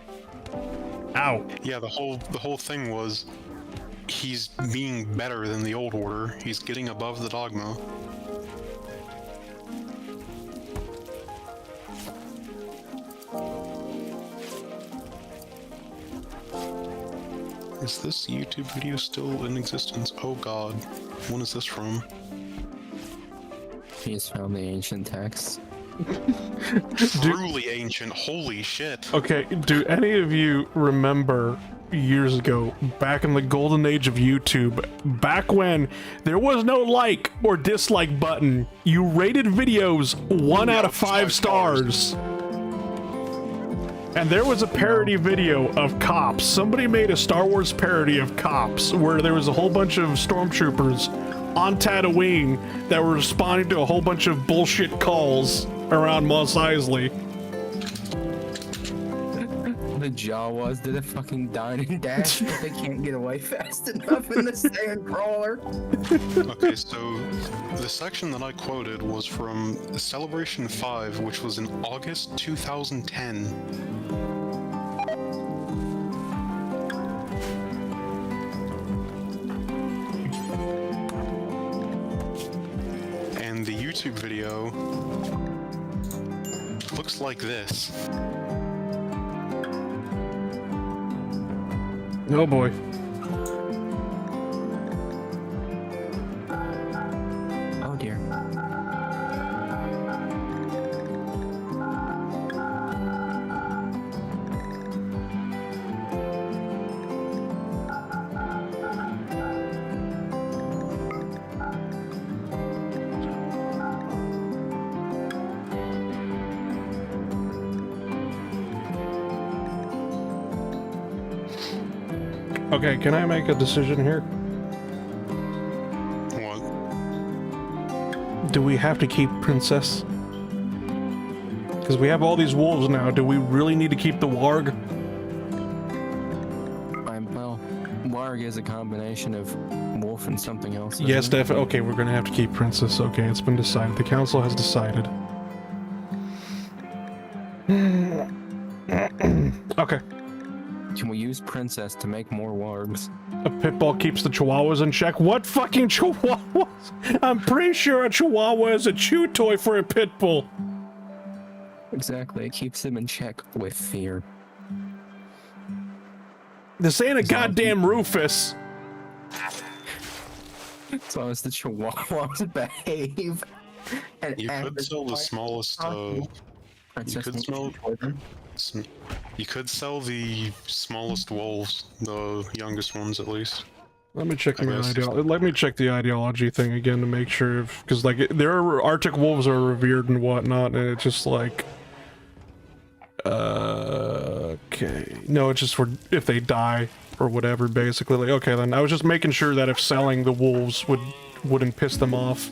A: out.
B: Yeah, the whole thing was, he's being better than the Old Order. He's getting above the dogma. Is this YouTube video still in existence? Oh god. When is this from?
C: He just found the ancient text.
B: Truly ancient, holy shit.
A: Okay, do any of you remember years ago, back in the golden age of YouTube, back when there was no like or dislike button, you rated videos 1 out of 5 stars. And there was a parody video of Cops. Somebody made a Star Wars parody of Cops where there was a whole bunch of stormtroopers on Tatooine that were responding to a whole bunch of bullshit calls around Mos Eisley.
C: the Jawas did a fucking dine and dash, but they can't get away fast enough in the sand crawler.
B: Okay, so the section that I quoted was from Celebration 5, which was in August 2010. And the YouTube video looks like this.
A: Oh boy.
C: Oh dear.
A: Okay, can I make a decision here?
B: What?
A: Do we have to keep Princess? Because we have all these wolves now. Do we really need to keep the warg?
C: Well, warg is a combination of wolf and something else.
A: Yes,
C: isn't it?
A: definitely. Okay, we're gonna have to keep Princess. Okay, it's been decided. The council has decided. Okay.
C: Can we use princess to make more wargs?
A: A pitbull keeps the chihuahuas in check. What fucking chihuahuas? I'm pretty sure a chihuahua is a chew toy for a pitbull.
C: Exactly, it keeps them in check with fear.
A: This ain't a goddamn Rufus.
C: As long as the chihuahuas behave and
B: You
C: act
B: could
C: as
B: sell the
C: quiet
B: smallest,
C: as possible. Princess
B: could
C: needs
B: smell-
C: to enjoy them.
B: you could sell the smallest wolves, the youngest ones at least.
A: Let me check
B: I
A: my
B: guess.
A: Let me check the ideology thing again to make sure, because like their Arctic wolves are revered and whatnot, and it's just like, okay, no, it's just for if they die or whatever. Basically, like, okay, then I was just making sure that if selling the wolves wouldn't piss them off.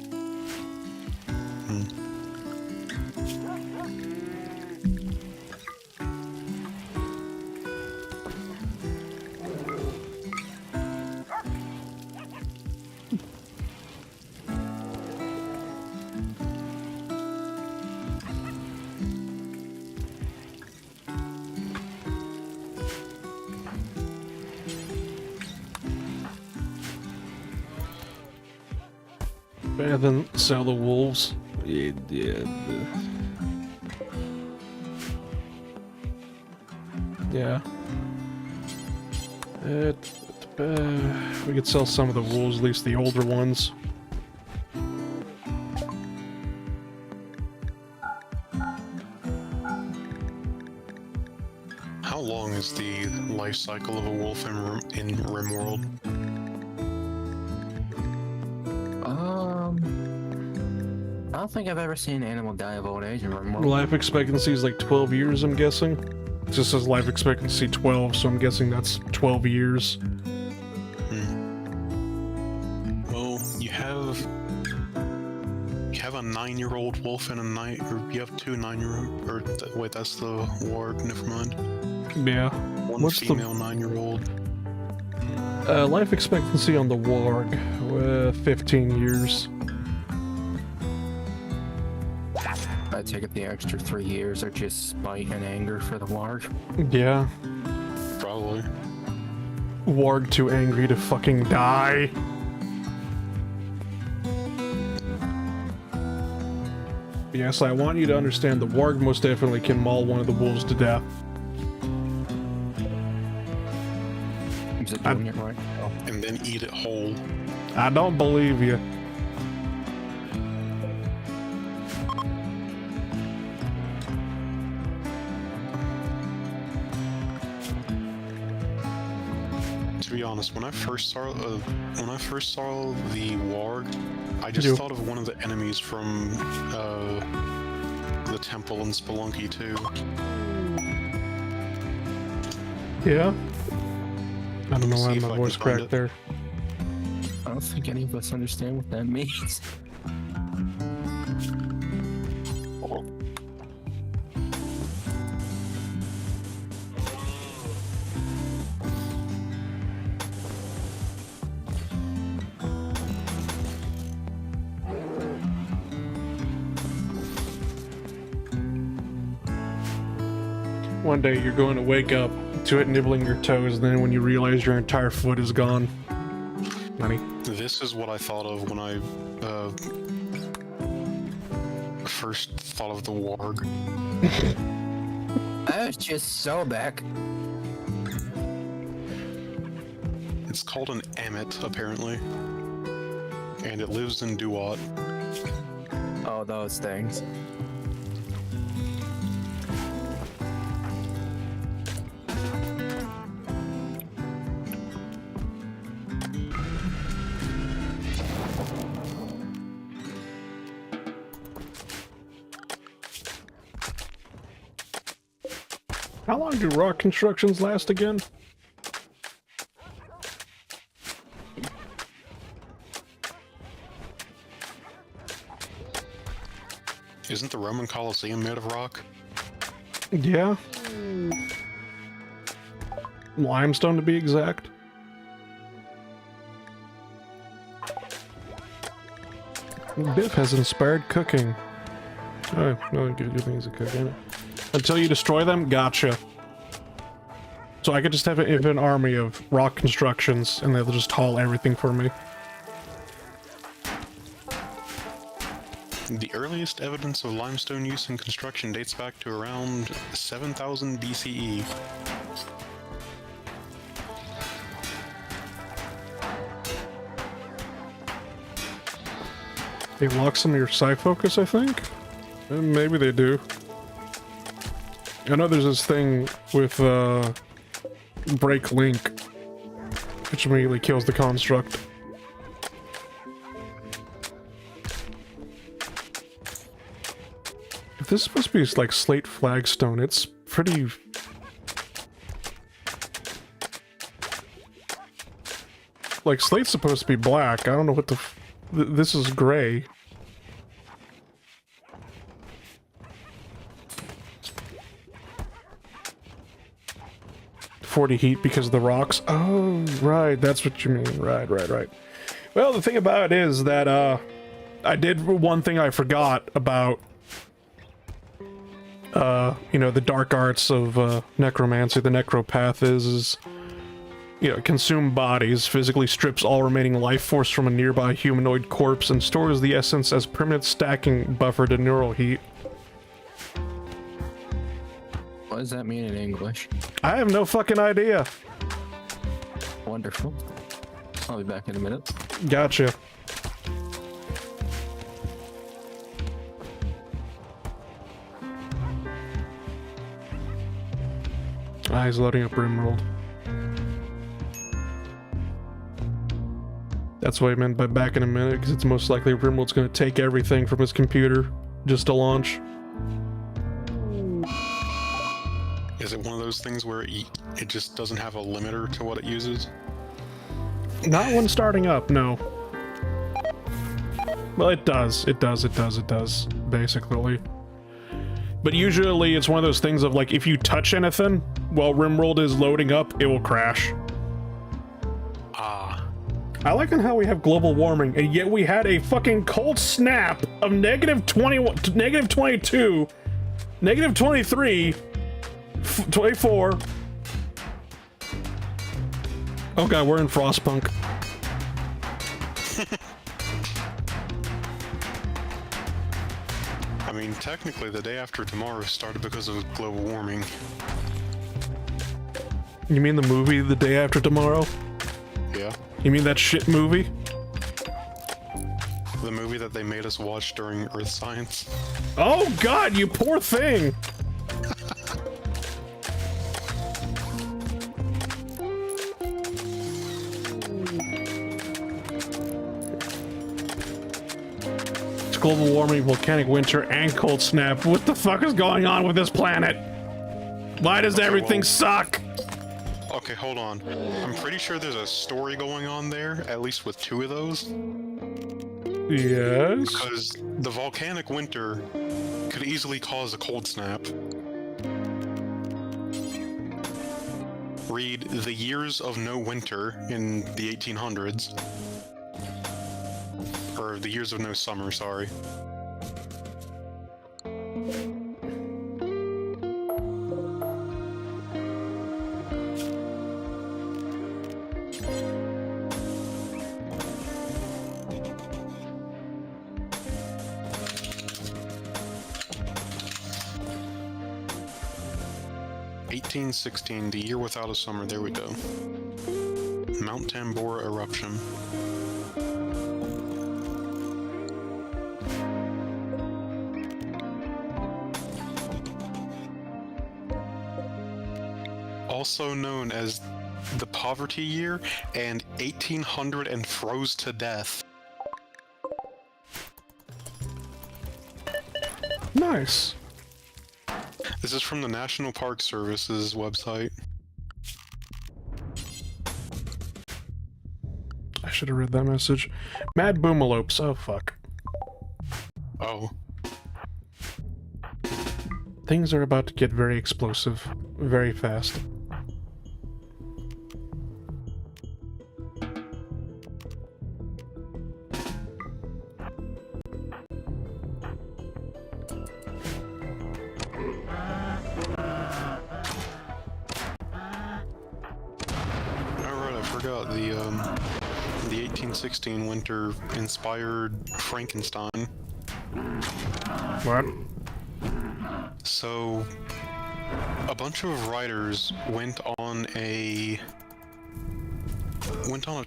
A: And then sell the wolves. Yeah. We could sell some of the wolves, at least the older ones.
B: How long is the life cycle of a wolf in Rimworld?
C: I don't think I've ever seen an animal die of old age in Rimworld.
A: Life expectancy is like 12 years, I'm guessing. It just says life expectancy 12, so I'm guessing that's 12 years.
B: Well, you have a 9-year-old wolf and you have 2 9-year-old, or wait, that's the warg, never mind.
A: Yeah.
B: One
A: What's the
B: female 9-year-old.
A: life expectancy on the warg? 15 years.
C: I take it the extra 3 years are just spite and anger for the warg.
A: Yeah.
B: Probably.
A: Warg too angry to fucking die. Yes, I want you to understand the warg most definitely can maul one of the wolves to death.
C: Is it doing it right? Oh.
B: And then eat it whole.
A: I don't believe you.
B: To be honest, when I first saw the warg, I just
A: You.
B: thought of one of the enemies from the temple in Spelunky 2.
A: Yeah? I don't know
B: See
A: why
B: if
A: my
B: I
A: voice
B: can find
A: cracked
B: it.
A: there.
C: I don't think any of us understand what that means.
A: one day you're going to wake up to it nibbling your toes, and then when you realize your entire foot is gone. Money.
B: This is what I thought of when I first thought of the warg.
C: I was just so back.
B: It's called an emmet, apparently. And it lives in Duat.
C: Oh, those things.
A: How long do rock constructions last again?
B: Isn't the Roman Colosseum made of rock?
A: Yeah. Limestone to be exact. Biff has inspired cooking. Oh, no good things to cook in it. Until you destroy them, gotcha. So I could just have an infinite army of rock constructions and they'll just haul everything for me.
B: The earliest evidence of limestone use in construction dates back to around 7000 BCE.
A: They lock some of your psi focus, I think? Maybe they do. I know there's this thing with, break link, which immediately kills the construct. If this is supposed to be like slate flagstone, it's pretty... Like, slate's supposed to be black. I don't know what the this is gray. .40 heat because of the rocks. Oh, right, that's what you mean. Right. Well, the thing about it is that, I did one thing I forgot about, you know, the dark arts of, necromancy. The necropath is, you know, consume bodies, physically strips all remaining life force from a nearby humanoid corpse, and stores the essence as permanent stacking buffer to neural heat.
C: What does that mean in English?
A: I have no fucking idea.
C: Wonderful. I'll be back in a minute.
A: Gotcha. Ah, he's loading up Rimworld. That's what I meant by back in a minute, because it's most likely Rimworld's going to take everything from his computer just to launch.
B: Is it one of those things where it just doesn't have a limiter to what it uses?
A: Not when starting up, no. Well, it does, basically. But usually it's one of those things of, like, if you touch anything while Rimworld is loading up, it will crash.
B: Ah.
A: I like how we have global warming, and yet we had a fucking cold snap of negative 21, negative 22, negative 23, 24. Oh god, we're in Frostpunk.
B: I mean, technically the day after tomorrow started because of global warming.
A: You mean the movie The Day After Tomorrow?
B: Yeah.
A: You mean that shit movie?
B: The movie that they made us watch during Earth Science.
A: Oh god, you poor thing! It's global warming, volcanic winter, and cold snap. What the fuck is going on with this planet? Why does everything suck?
B: Okay, hold on. I'm pretty sure there's a story going on there, at least with two of those.
A: Yes?
B: Because the volcanic winter could easily cause a cold snap. Read The Years of No Winter in the 1800s. Or The Years of No Summer, sorry. 1816, the year without a summer. There we go. Mount Tambora eruption. Also known as the poverty year and 1800 and froze to death.
A: Nice.
B: This is from the National Park Service's website.
A: I should have read that message. Mad Boomalopes. Oh, fuck.
B: Oh.
A: Things are about to get very explosive. Very fast.
B: The 1816 winter inspired Frankenstein.
A: What?
B: So, a bunch of writers went on a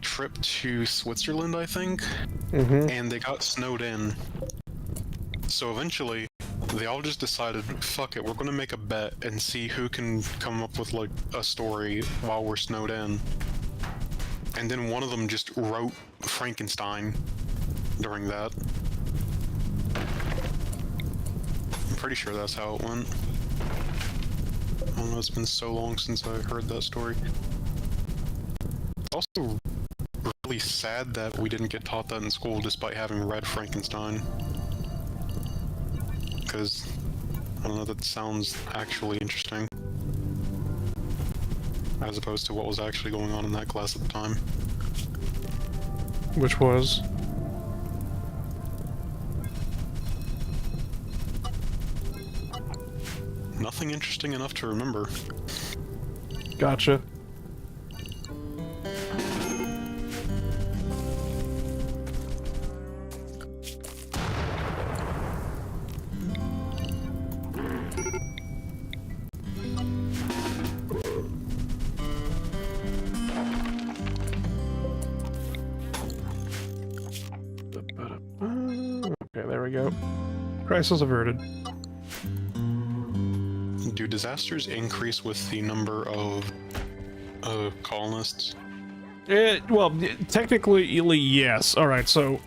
B: trip to Switzerland, I think, and they got snowed in. So eventually, they all just decided, fuck it, we're gonna make a bet and see who can come up with like a story while we're snowed in. And then one of them just wrote Frankenstein during that. I'm pretty sure that's how it went. I don't know, it's been so long since I heard that story. It's also really sad that we didn't get taught that in school despite having read Frankenstein. Because, I don't know, that sounds actually interesting. As opposed to what was actually going on in that class at the time.
A: Which was?
B: Nothing interesting enough to remember.
A: Gotcha. Okay, there we go. Crisis averted.
B: Do disasters increase with the number of colonists?
A: Well, technically, yes. Alright, so...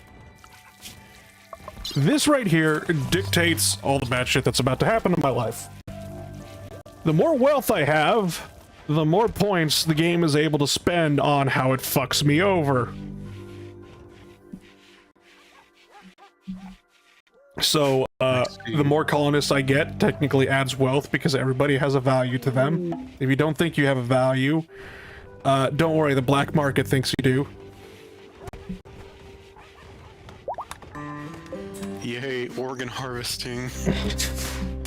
A: this right here dictates all the bad shit that's about to happen in my life. The more wealth I have, the more points the game is able to spend on how it fucks me over. So, the more colonists I get, technically adds wealth because everybody has a value to them. If you don't think you have a value, don't worry, the black market thinks you do.
B: Yay, organ harvesting.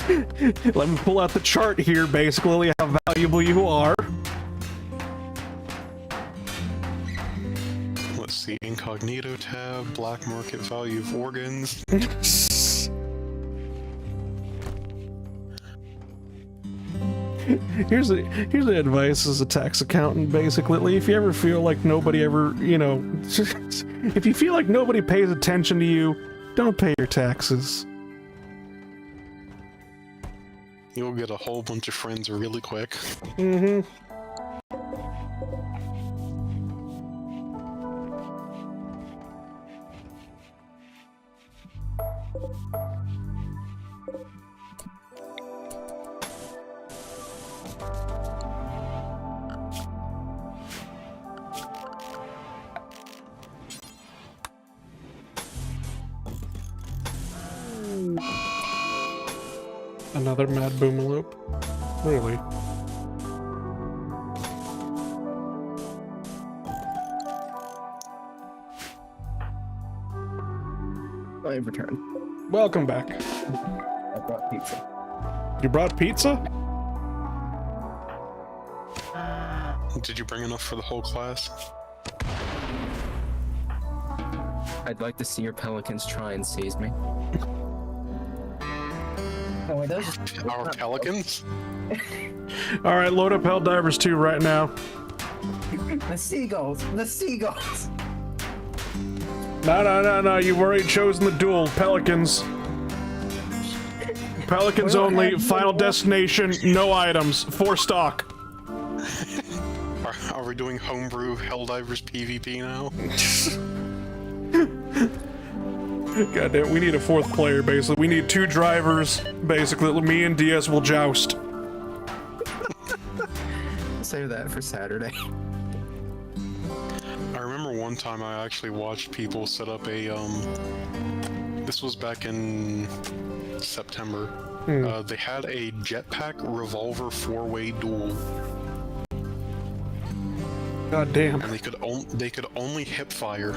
A: Let me pull out the chart here, basically, how valuable you are.
B: Let's see, incognito tab, black market value of organs.
A: Here's the advice as a tax accountant, basically. If you ever feel like nobody ever, you know, if you feel like nobody pays attention to you, don't pay your taxes.
B: You'll get a whole bunch of friends really quick.
A: Mm-hmm. Another Mad Boomaloop? Really?
C: I've returned.
A: Welcome back.
C: I brought pizza.
A: You brought pizza?
B: Did you bring enough for the whole class?
C: I'd like to see your pelicans try and seize me. Oh, wait, those
B: Our pelicans?
A: All right, load up Helldivers 2 right now.
C: The seagulls. The seagulls.
A: No. You've already chosen the duel. Pelicans. Pelicans only. Final destination. No items. 4 stock.
B: Are we doing homebrew Helldivers PvP now?
A: Goddamn, we need a 4th player, basically. We need 2 drivers, basically. Me and DS will joust.
C: Save that for Saturday.
B: I remember one time I actually watched people set up a, this was back in September. They had a jetpack revolver 4-way duel.
A: God damn.
B: And they could only hip fire.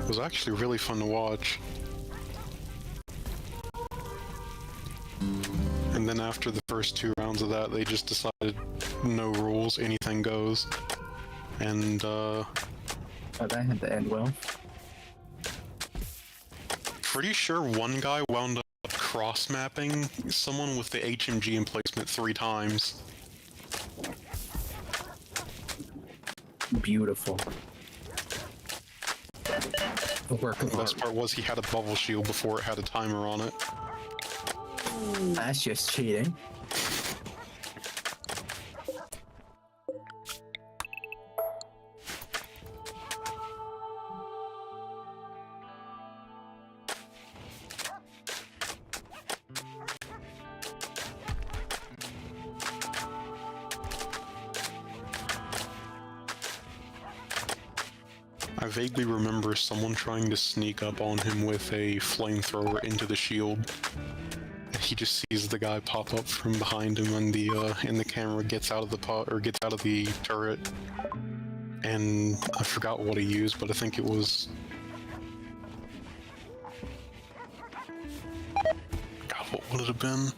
B: It was actually really fun to watch. And then after the first 2 rounds of that, they just decided no rules, anything goes. And
C: Oh, that had to end well.
B: pretty sure one guy wound up cross-mapping someone with the HMG emplacement 3 times.
C: Beautiful. The work of
B: The best
C: art.
B: part was he had a bubble shield before it had a timer on it.
C: That's just cheating.
B: I vaguely remember someone trying to sneak up on him with a flamethrower into the shield. And he just sees the guy pop up from behind him, and the camera gets out of the gets out of the turret. And I forgot what he used, but I think it was. God, what would it have been?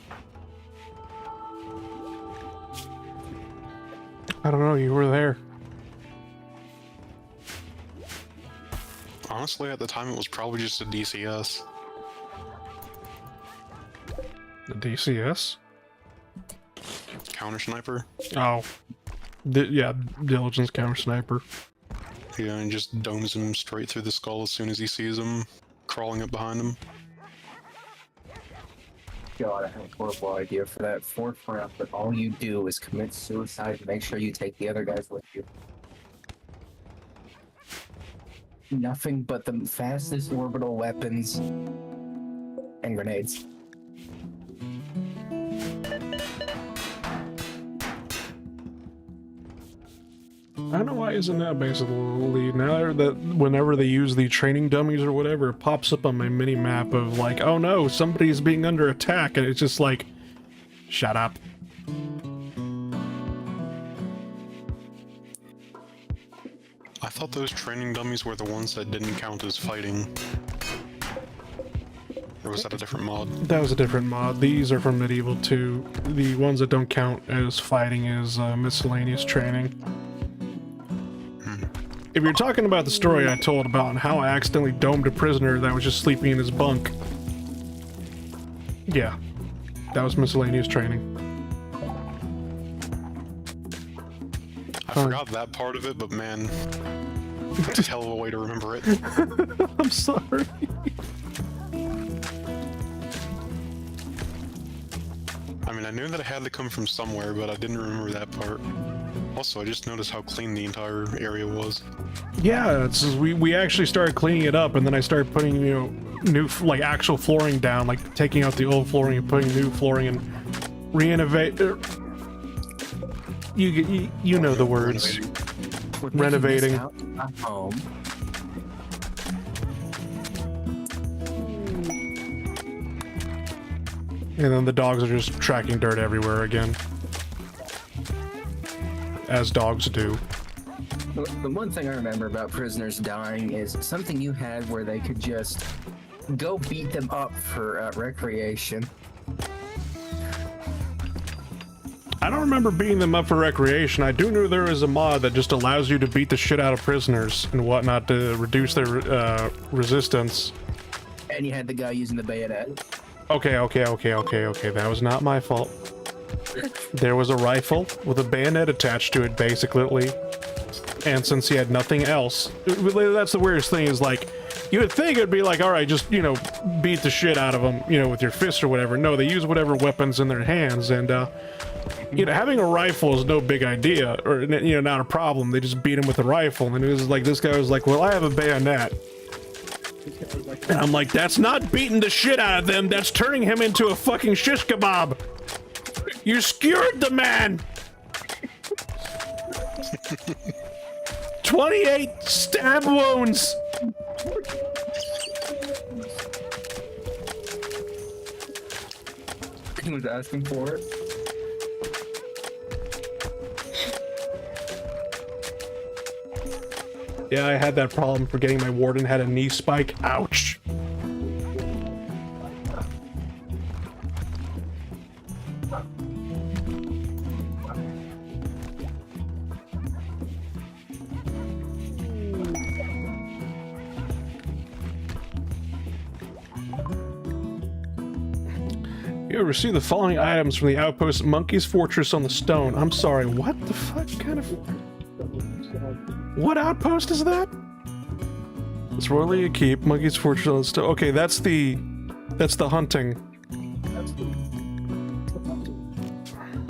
A: I don't know, you were there.
B: Honestly, at the time, it was probably just a DCS.
A: The DCS?
B: Counter sniper.
A: Oh. Yeah, Diligence Counter Sniper.
B: Yeah, and just domes him straight through the skull as soon as he sees him crawling up behind him.
C: God, I have a horrible idea for that 4th round, but all you do is commit suicide and make sure you take the other guys with you. Nothing but the fastest orbital weapons and grenades.
A: I don't know why isn't that basically now that whenever they use the training dummies or whatever, it pops up on my mini map of like, oh no, somebody's being under attack, and it's just like, shut up.
B: I thought those training dummies were the ones that didn't count as fighting. Or was that a different mod?
A: That was a different mod. These are from Medieval 2. The ones that don't count as fighting is miscellaneous training. If you're talking about the story I told about how I accidentally domed a prisoner that was just sleeping in his bunk, yeah, that was miscellaneous training.
B: I forgot that part of it, but man, it's a hell of a way to remember it.
A: I'm sorry.
B: I mean, I knew that it had to come from somewhere, but I didn't remember that part. Also, I just noticed how clean the entire area was.
A: Yeah, we actually started cleaning it up, and then I started putting, you know, new, like, actual flooring down, like taking out the old flooring and putting new flooring and re-innovate. You know the words. Renovating.
C: A home.
A: And then the dogs are just tracking dirt everywhere again. As dogs do.
C: The one thing I remember about prisoners dying is something you had where they could just go beat them up for recreation.
A: I don't remember beating them up for recreation. I do know there is a mod that just allows you to beat the shit out of prisoners and whatnot to reduce their resistance.
C: And you had the guy using the bayonet.
A: Okay. That was not my fault. There was a rifle with a bayonet attached to it, basically. And since he had nothing else, that's the weirdest thing is like, you would think it'd be like, all right, just, you know, beat the shit out of them, you know, with your fist or whatever. No, they use whatever weapons in their hands, and, you know, having a rifle is no big idea, or, you know, not a problem. They just beat him with a rifle, and it was like, this guy was like, well, I have a bayonet. And I'm like, that's not beating the shit out of them, that's turning him into a fucking shish kebab. You skewered the man! 28 stab wounds!
C: He was asking for it.
A: Yeah, I had that problem forgetting my warden had a knee spike. Ouch. You ever see the following items from the outpost Monkey's Fortress on the Stone? I'm sorry, what the fuck kind of... What outpost is that? It's royally a keep, Monkey's Fortress on the Stone. Okay, that's the hunting.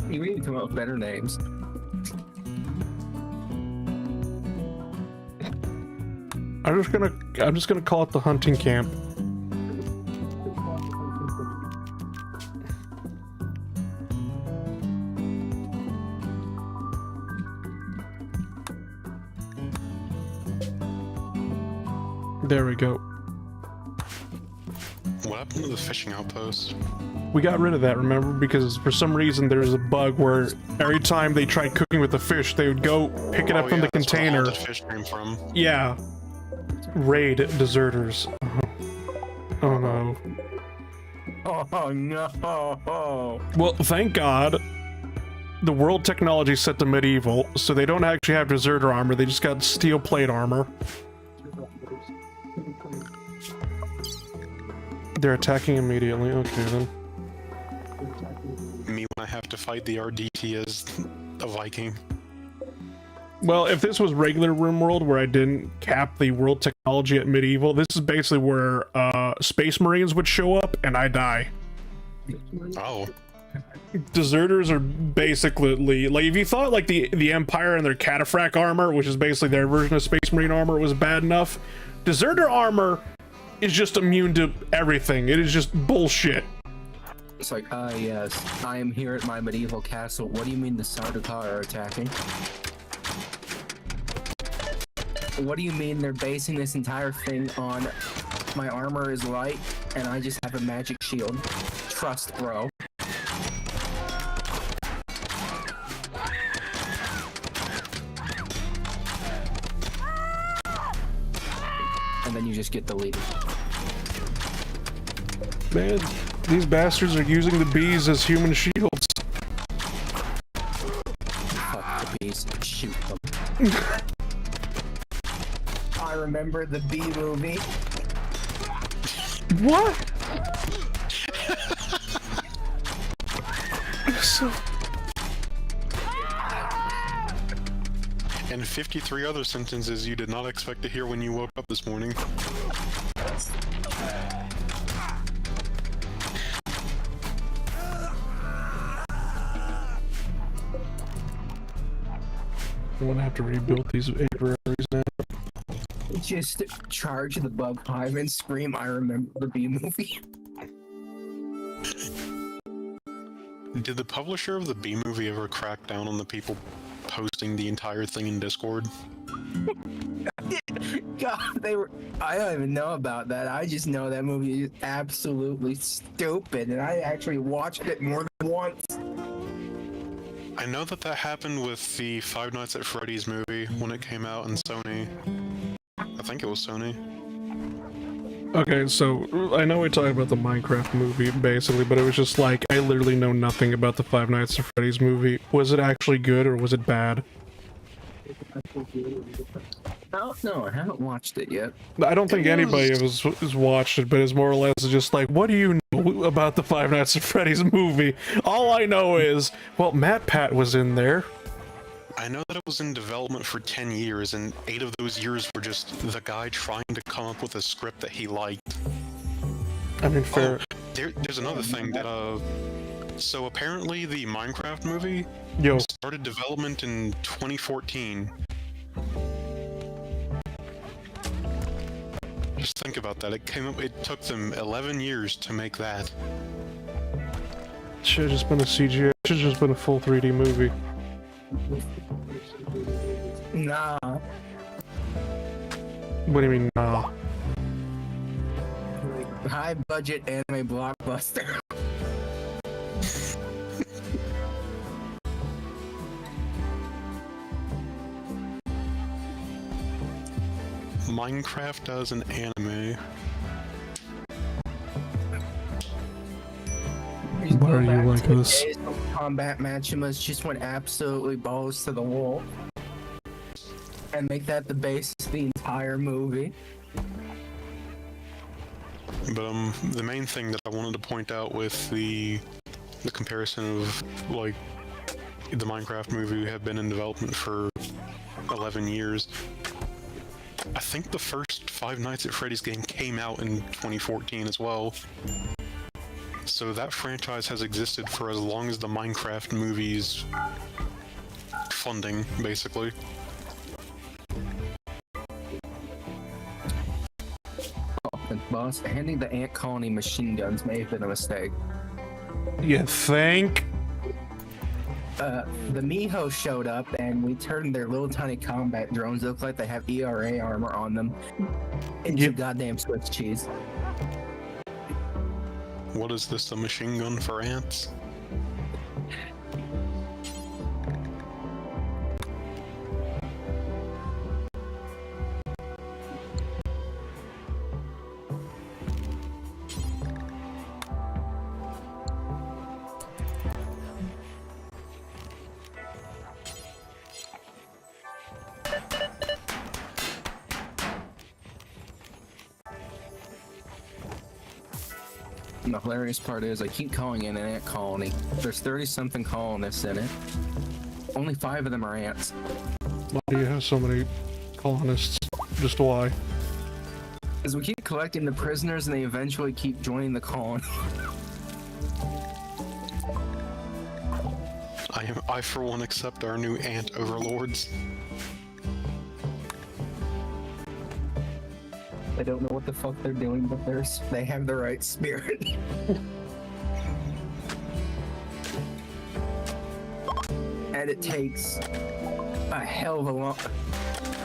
C: You need to come up with better names.
A: I'm just gonna call it the hunting camp. There we go.
B: What happened to the fishing outpost?
A: We got rid of that, remember? Because for some reason there's a bug where every time they tried cooking with the fish, they would go pick it up from the container.
B: That's where the fish came from.
A: Yeah. Raid deserters. Oh no.
C: Oh no.
A: Well, thank God. The world technology set to medieval, so they don't actually have deserter armor, they just got steel plate armor. They're attacking immediately, okay then.
B: Me when I have to fight the RDT as a Viking.
A: Well, if this was regular Rimworld where I didn't cap the world technology at medieval, this is basically where space marines would show up and I die.
B: Oh.
A: Deserters are basically, like, if you thought like the Empire and their cataphract armor, which is basically their version of space marine armor, was bad enough, deserter armor is just immune to everything. It is just bullshit.
C: It's like, yes, I am here at my medieval castle. What do you mean the Sardaukar are attacking? What do you mean they're basing this entire thing on my armor is light and I just have a magic shield? Trust, bro. And then you just get deleted.
A: Man, these bastards are using the bees as human shields.
C: Fuck the bees. Shoot them. I remember the bee movie.
A: What? So...
B: And 53 other sentences you did not expect to hear when you woke up this morning.
A: I'm gonna have to rebuild these aviaries now.
C: Just charge the bug hive and scream, I remember the bee movie.
B: Did the publisher of the B movie ever crack down on the people posting the entire thing in Discord?
C: God, I don't even know about that. I just know that movie is absolutely stupid, and I actually watched it more than once.
B: I know that happened with the Five Nights at Freddy's movie when it came out in Sony. I think it was Sony.
A: Okay, so I know we talked about the Minecraft movie, basically, but it was just like, I literally know nothing about the Five Nights at Freddy's movie. Was it actually good, or was it bad?
C: No, I haven't watched it yet.
A: I don't think anybody has watched it, but it's more or less just like, what do you know about the Five Nights at Freddy's movie? All I know is, well, Matt Pat was in there.
B: I know that it was in development for 10 years, and 8 of those years were just the guy trying to come up with a script that he liked.
A: I mean, fair.
B: Oh, there's another thing that, so apparently the Minecraft movie started development in 2014. Just think about that. It took them 11 years to make that.
A: Should've just been a CGI. Should've just been a full 3D movie.
C: Nah.
A: What do you mean, nah?
C: High budget anime blockbuster.
B: Minecraft as an anime.
A: Why are you like this?
C: Combat Maximus just went absolutely balls to the wall. And make that the basis of the entire movie.
B: But the main thing that I wanted to point out with the comparison of like the Minecraft movie had been in development for 11 years. I think the first Five Nights at Freddy's game came out in 2014 as well. So that franchise has existed for as long as the Minecraft movie's funding, basically.
C: Boss, handing the ant colony machine guns may have been a mistake.
A: You think?
C: The Miho showed up and we turned their little tiny combat drones that look like they have ERA armor on them into goddamn Swiss cheese.
B: What is this, a machine gun for ants?
C: And the hilarious part is I keep calling it an ant colony. There's 30-something colonists in it. Only 5 of them are ants.
A: Why do you have so many colonists? Just why?
C: Because we keep collecting the prisoners and they eventually keep joining the colony.
B: I for one accept our new ant overlords.
C: They don't know what the fuck they're doing, but they have the right spirit. And it takes a hell of a long...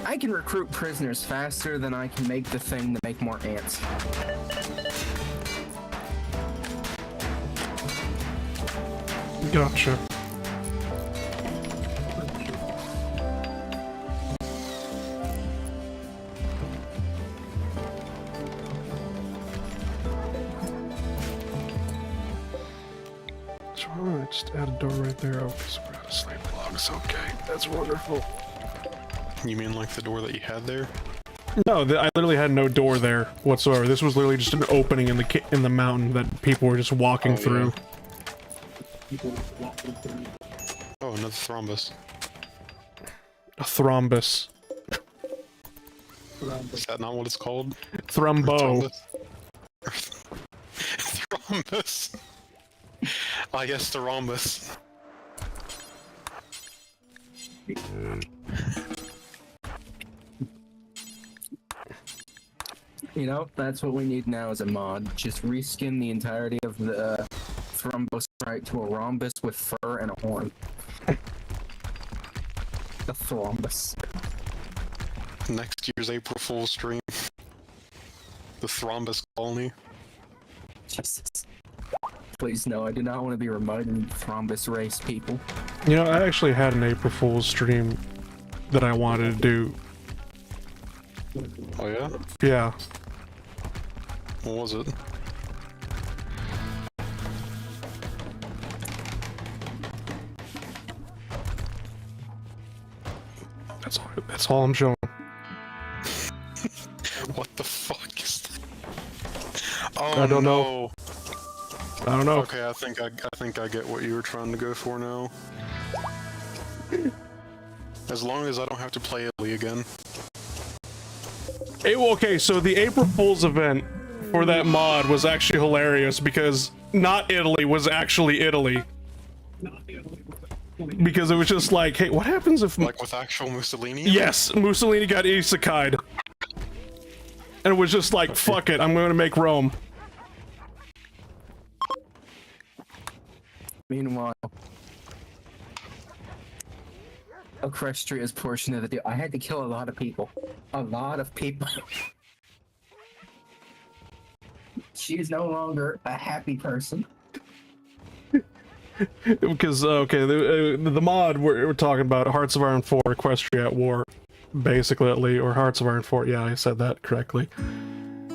C: I can recruit prisoners faster than I can make the thing to make more ants.
A: Gotcha. Just add a door right there. Okay, so we're out of sleep blocks. Okay, that's wonderful.
B: You mean like the door that you had there?
A: No, I literally had no door there whatsoever. This was literally just an opening in the mountain that people were just walking through.
B: Yeah. Oh, another thrombus.
A: A thrombus.
B: Is that not what it's called?
A: Thrombo.
B: Thrombus. Ah, yes, the rhombus.
C: You know, that's what we need now as a mod. Just reskin the entirety of the thrombus right to a rhombus with fur and a horn. The thrombus.
B: Next year's April Fool's stream. The thrombus colony.
C: Jesus. Please no, I do not want to be reminded of the thrombus race, people.
A: You know, I actually had an April Fool's stream that I wanted to do.
B: Oh yeah?
A: Yeah.
B: What was it?
A: That's all I'm showing.
B: What the fuck is that? Oh,
A: I don't
B: no.
A: know. I don't know.
B: Okay, I think I get what you were trying to go for now. As long as I don't have to play Italy again.
A: Okay, so the April Fool's event for that mod was actually hilarious because not Italy was actually Italy. Because it was just like, hey, what happens if...
B: Like with actual Mussolini?
A: Yes, Mussolini got isekai'd. And it was just like, fuck it, I'm gonna make Rome.
C: Meanwhile, Equestria's portion of the deal. I had to kill a lot of people. A lot of people. She is no longer a happy person.
A: Because, okay, the mod we're talking about, Hearts of Iron 4, Equestria at War, basically, or Hearts of Iron 4, yeah, I said that correctly.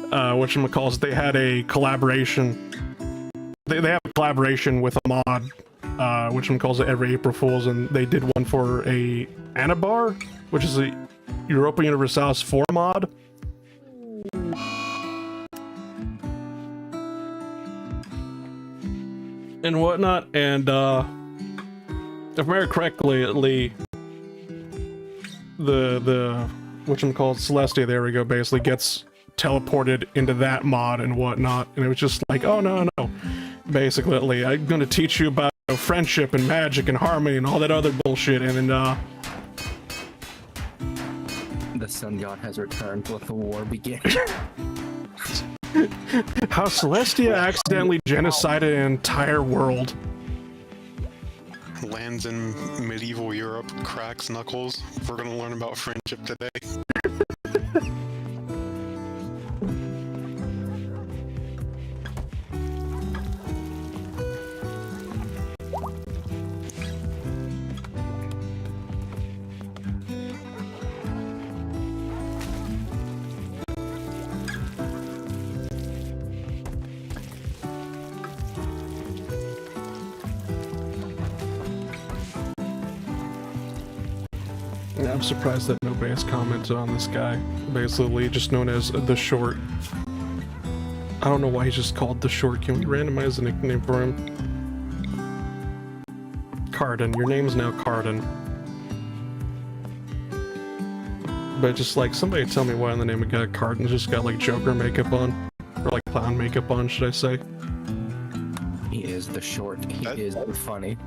A: Whatchamacallit, they had a collaboration. They have a collaboration with a mod, whatchamacallit, every April Fool's, and they did one for a Anabar, which is a Europa Universalis 4 mod. And whatnot, and if I remember correctly, the whatchamacallit, Celestia, there we go, basically gets teleported into that mod and whatnot, and it was just like, oh no, basically, I'm gonna teach you about friendship and magic and harmony and all that other bullshit, and then
C: the sun god has returned. Let the war begin.
A: how Celestia accidentally genocided an entire world.
B: Lands in medieval Europe, cracks knuckles. We're gonna learn about friendship today.
A: I'm surprised that nobody has commented on this guy. Basically, just known as The Short. I don't know why he's just called The Short. Can we randomize a nickname for him? Cardin. Your name's now Cardin. But just like, somebody tell me why in the name of God Cardin's just got like Joker makeup on. Or like clown makeup on, should I say.
C: He is the short. He is funny.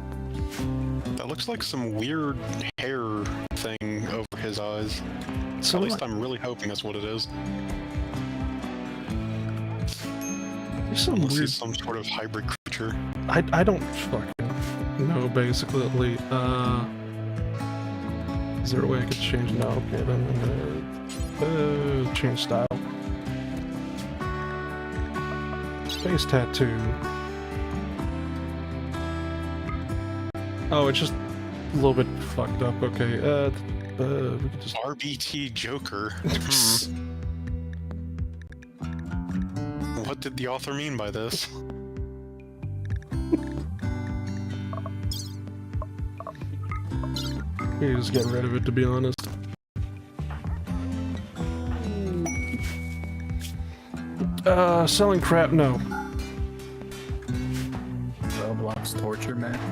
B: That looks like some weird hair thing over his eyes.
A: So
B: at least I'm really hoping that's what it is.
A: There's some
B: Unless
A: weird...
B: he's some sort of hybrid creature.
A: I don't fucking know, basically. Is there a way I could change? No, okay, then I'm gonna change style. Face tattoo. Oh, it's just a little bit fucked up. Okay, we could just...
B: RBT Joker. What did the author mean by this?
A: We just get rid of it, to be honest. Selling crap? No.
C: Roblox torture makeup.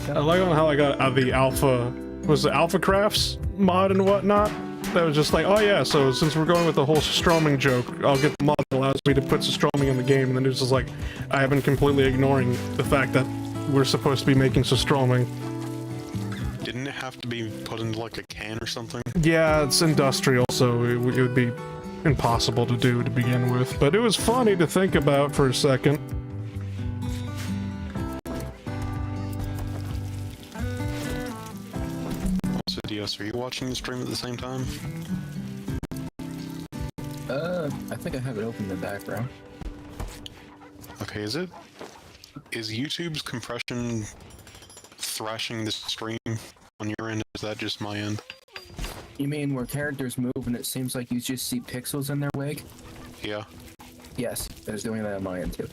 A: I like how I got the alpha... Was it Alpha Crafts mod and whatnot? That was just like, oh yeah, so since we're going with the whole Stroming joke, I'll get the mod that allows me to put Stroming in the game, and then it's just like, I have been completely ignoring the fact that we're supposed to be making Stroming.
B: Didn't it have to be put into like a can or something?
A: Yeah, it's industrial, so it would be impossible to do to begin with, but it was funny to think about for a second.
B: Also, DS, are you watching the stream at the same time?
C: I think I have it open in the background.
B: Okay, is YouTube's compression thrashing the stream on your end, or is that just my end?
C: You mean where characters move and it seems like you just see pixels in their wig?
B: Yeah.
C: Yes, I was doing that on my end too.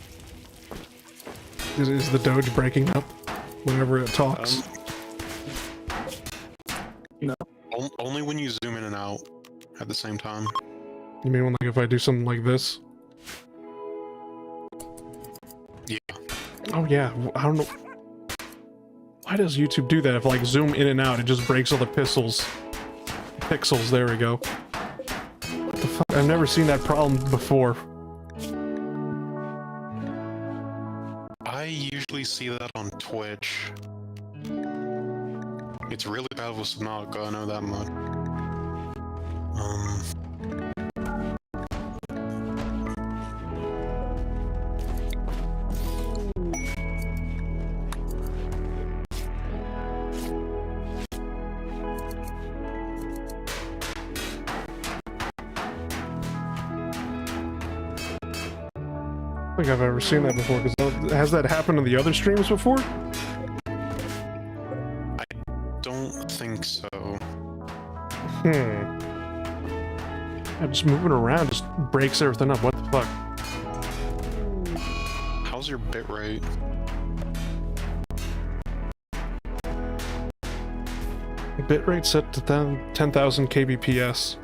A: Is the Doge breaking up whenever it talks?
C: No.
B: Only when you zoom in and out at the same time.
A: You mean when, like, if I do something like this?
B: Yeah.
A: Oh yeah, I don't know. Why does YouTube do that? If I, like, zoom in and out, it just breaks all the pixels. Pixels, there we go. What the fuck? I've never seen that problem before.
B: I usually see that on Twitch. It's really bad with Subnautica, I know that much.
A: I don't think I've ever seen that before, because has that happened in the other streams before?
B: I don't think so.
A: Yeah, just moving around just breaks everything up. What the fuck?
B: How's your bitrate?
A: Bitrate set to 10,000 kbps.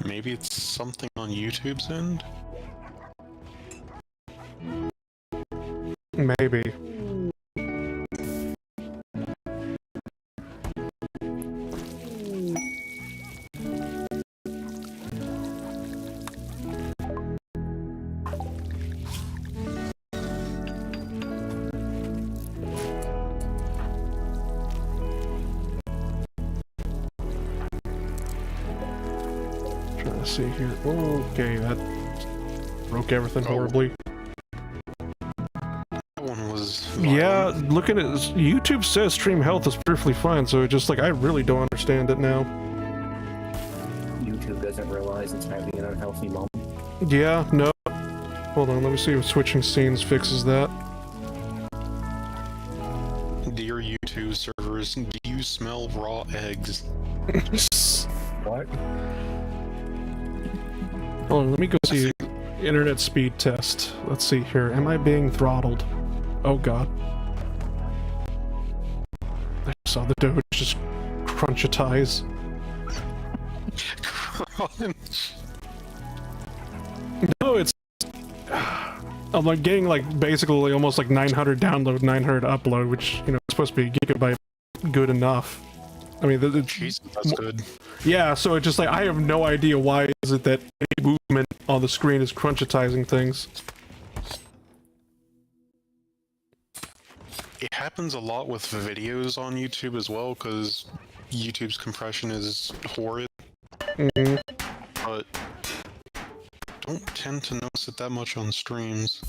B: Maybe it's something on YouTube's end?
A: Maybe. Trying to see here. Okay, that broke everything horribly.
B: That one was
A: Yeah,
B: violent.
A: looking at YouTube says stream health is perfectly fine, so it just like I really don't understand it now.
C: YouTube doesn't realize it's having an unhealthy moment.
A: Yeah, no. Hold on, let me see if switching scenes fixes that.
B: Dear YouTube servers, do you smell raw eggs?
C: What?
A: Hold on, let me go see internet speed test. Let's see here. Am I being throttled? Oh god. I saw the Doge just crunchitize. No, it's... I'm like getting like basically almost like 900 download, 900 upload, which, you know, it's supposed to be a gigabyte good enough. I mean,
B: Jesus, that's good.
A: yeah, so it's just like, I have no idea why is it that any movement on the screen is crunchitizing things.
B: It happens a lot with videos on YouTube as well, because YouTube's compression is horrid.
A: Mm-hmm.
B: But don't tend to notice it that much on streams.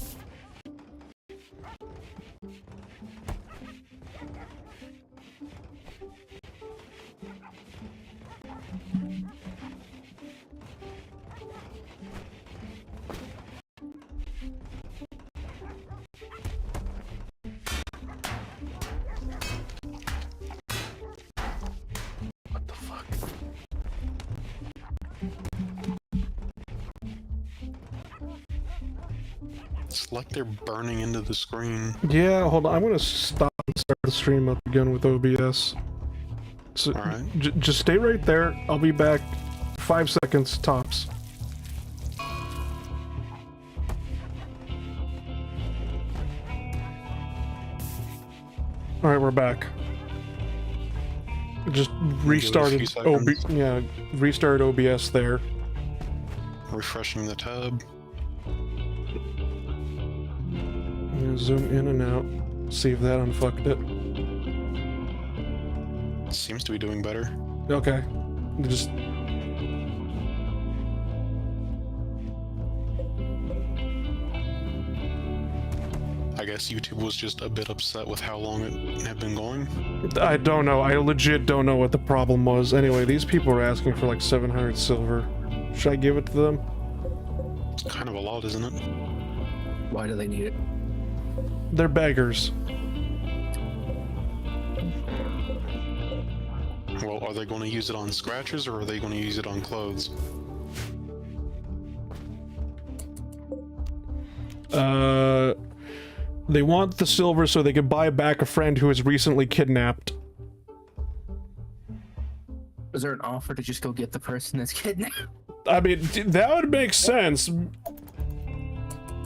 A: What the fuck?
B: It's like they're burning into the screen.
A: Yeah, hold on. I'm gonna stop and start the stream up again with OBS. So,
B: Alright.
A: just stay right there. I'll be back 5 seconds tops. Alright, we're back. Just restarted
B: seconds.
A: yeah, restart OBS there.
B: Refreshing the tab.
A: Yeah, zoom in and out. See if that unfucked it.
B: Seems to be doing better.
A: Okay. Just...
B: I guess YouTube was just a bit upset with how long it had been going.
A: I don't know. I legit don't know what the problem was. Anyway, these people are asking for like 700 silver. Should I give it to them?
B: It's kind of a lot, isn't it?
C: Why do they need it?
A: They're beggars.
B: Well, are they going to use it on scratches or are they going to use it on clothes?
A: They want the silver so they can buy back a friend who was recently kidnapped.
C: Is there an offer to just go get the person that's kidnapped?
A: I mean, that would make sense.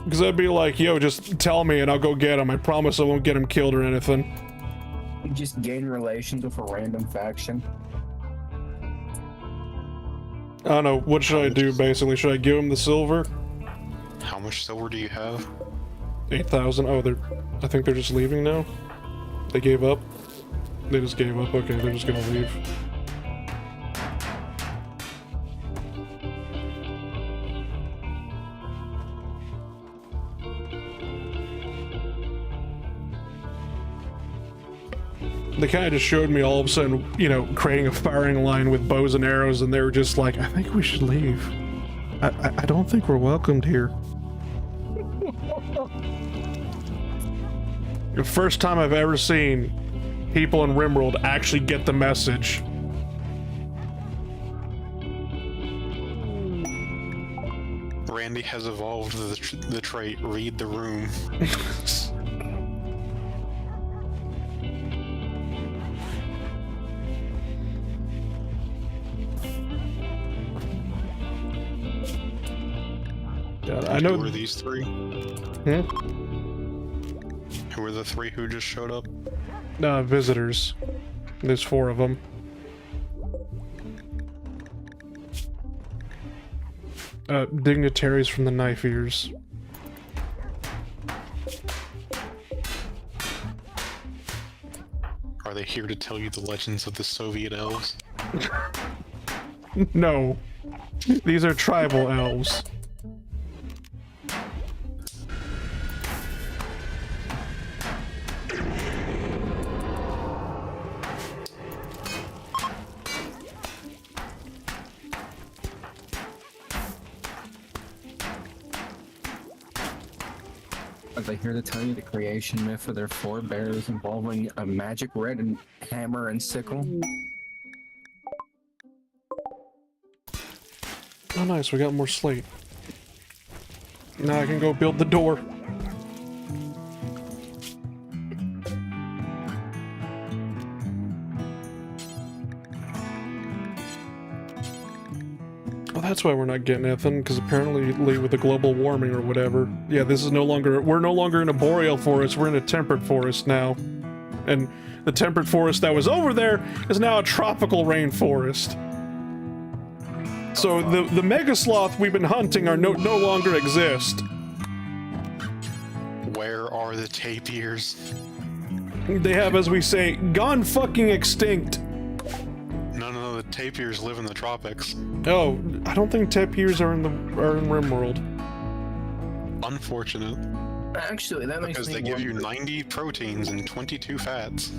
A: Because I'd be like, yo, just tell me and I'll go get him. I promise I won't get him killed or anything.
C: You just gain relations with a random faction.
A: I don't know, what should I do basically? Should I give him the silver?
B: How much silver do you have?
A: 8,000. Oh, I think they're just leaving now. They gave up. They just gave up. Okay, they're just gonna leave. They kind of just showed me all of a sudden, you know, creating a firing line with bows and arrows, and they were just like, I think we should leave. I don't think we're welcomed here. The first time I've ever seen people in Rimworld actually get the message.
B: Randy has evolved the trait, read the room.
A: God, I know.
B: Who are these three?
A: Hmm?
B: Who are the three who just showed up?
A: Visitors. There's 4 of them. Dignitaries from the Knife Ears.
B: Are they here to tell you the legends of the Soviet elves?
A: No. These are tribal elves.
C: Are they here to tell you the creation myth of their forebears involving a magic red and hammer and sickle?
A: Oh nice, we got more slate. Now I can go build the door. Oh, that's why we're not getting anything, because apparently with the global warming or whatever. Yeah, this is no longer, we're no longer in a boreal forest, we're in a temperate forest now. And the temperate forest that was over there is now a tropical rainforest. So the mega sloth we've been hunting are no longer exist.
B: Where are the tapirs?
A: They have, as we say, gone fucking extinct.
B: No, the tapirs live in the tropics.
A: Oh, I don't think tapirs are in Rimworld.
B: Unfortunate.
C: Actually, that makes
B: Because
C: me
B: they give you
C: wonder.
B: 90 proteins and 22 fats.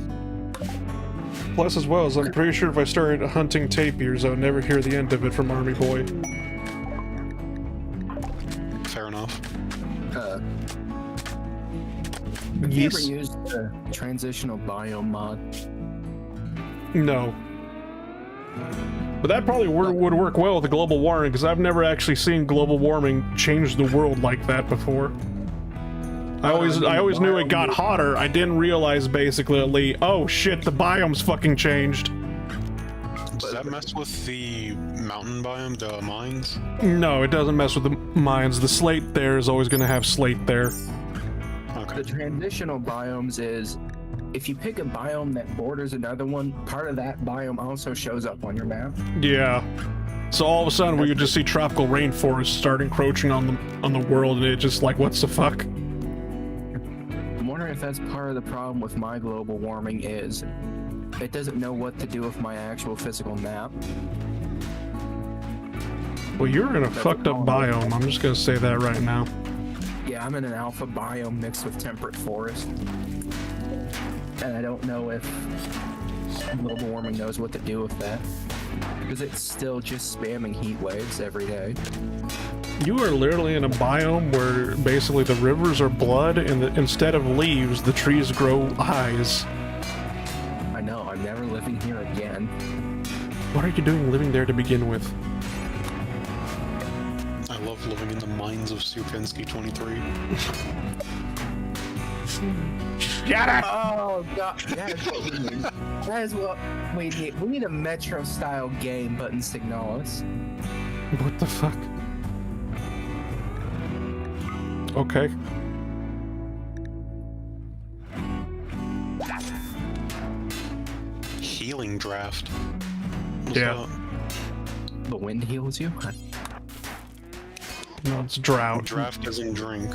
A: Plus, as well as I'm pretty sure if I started hunting tapirs, I would never hear the end of it from Army Boy.
B: Fair enough.
C: Have you ever
A: Yes.
C: used the transitional biome mod?
A: No. But that probably would work well with the global warming, because I've never actually seen global warming change the world like that before. I always knew it got hotter. I didn't realize basically, oh shit, the biome's fucking changed.
B: Does that mess with the mountain biome, the mines?
A: No, it doesn't mess with the mines. The slate there is always going to have slate there.
B: Okay.
C: The transitional biomes is if you pick a biome that borders another one, part of that biome also shows up on your map.
A: Yeah. So all of a sudden we would just see tropical rainforests start encroaching on the world, and it just like, what's the fuck?
C: I'm wondering if that's part of the problem with my global warming is it doesn't know what to do with my actual physical map.
A: Well, you're in a fucked up biome. I'm just gonna say that right now.
C: Yeah, I'm in an alpha biome mixed with temperate forest. And I don't know if global warming knows what to do with that. Because it's still just spamming heat waves every day.
A: You are literally in a biome where basically the rivers are blood, and instead of leaves, the trees grow eyes.
C: I know, I'm never living here again.
A: What are you doing living there to begin with?
B: I love living in the mines of Supensky 23.
A: Shut up!
C: Oh god, that is what we need. That is what we need. We need a Metro-style game, but in Signalis.
A: What the fuck? Okay.
B: Healing draft. What's
A: Yeah.
B: that?
C: The wind heals you?
A: No, it's drought.
B: Draft as in drink.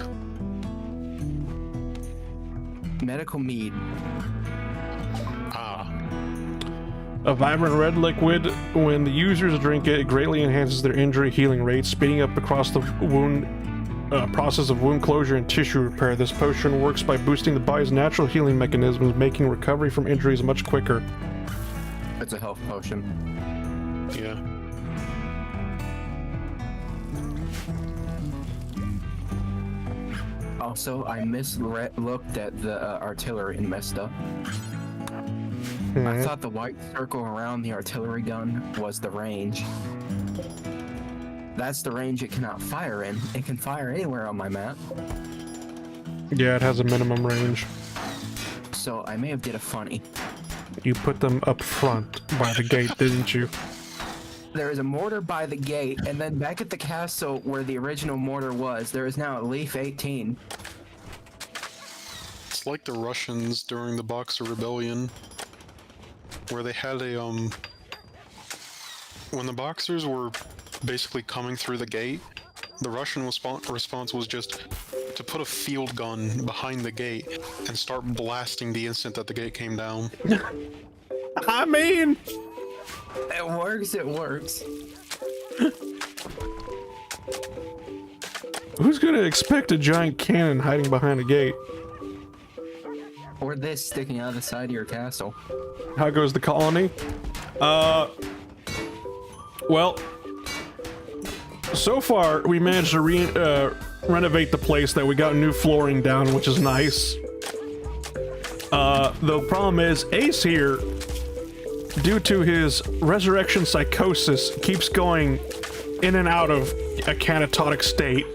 C: Medical mead.
B: Ah.
A: A vibrant red liquid. When the users drink it, it greatly enhances their injury healing rate, speeding up across the wound process of wound closure and tissue repair. This potion works by boosting the body's natural healing mechanisms, making recovery from injuries much quicker.
C: It's a health potion.
B: Yeah.
C: Also, I looked at the artillery and messed up. I thought the white circle around the artillery gun was the range. That's the range it cannot fire in. It can fire anywhere on my map.
A: Yeah, it has a minimum range.
C: So I may have did a funny.
A: You put them up front by the gate, didn't you?
C: There is a mortar by the gate, and then back at the castle where the original mortar was, there is now a Leaf 18.
B: It's like the Russians during the Boxer Rebellion, where they had a, when the Boxers were basically coming through the gate, the Russian response was just to put a field gun behind the gate and start blasting the instant that the gate came down.
A: I mean...
C: It works, it works.
A: Who's gonna expect a giant cannon hiding behind a gate?
C: Or this sticking out of the side of your castle.
A: How goes the colony? Well, so far we managed to renovate the place. That we got new flooring down, which is nice. The problem is Ace here, due to his resurrection psychosis, keeps going in and out of a catatonic state.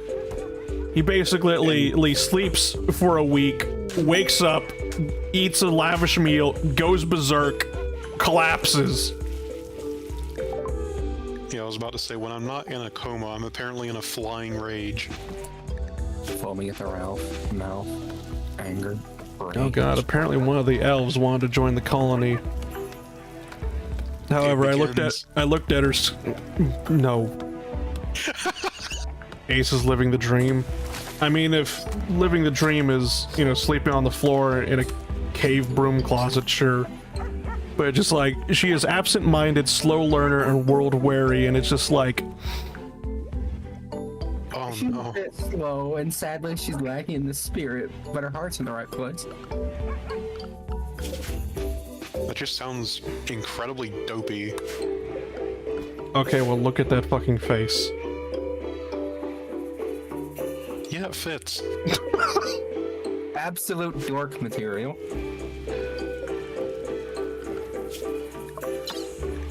A: He basically sleeps for a week, wakes up, eats a lavish meal, goes berserk, collapses.
B: Yeah, I was about to say, when I'm not in a coma, I'm apparently in a flying rage.
C: Foaming at the mouth. Anger. Rage.
A: Oh god, apparently one of the elves wanted to join the colony. However, I looked at her. No. Ace is living the dream. I mean, if living the dream is, you know, sleeping on the floor in a cave broom closet, sure. But just like, she is absent-minded, slow learner, and world-weary, and it's just like...
B: Oh
C: She's
B: no.
C: a bit slow, and sadly she's lacking in the spirit, but her heart's in the right place.
B: That just sounds incredibly dopey.
A: Okay, well, look at that fucking face.
B: Yeah, it fits.
C: Absolute dork material.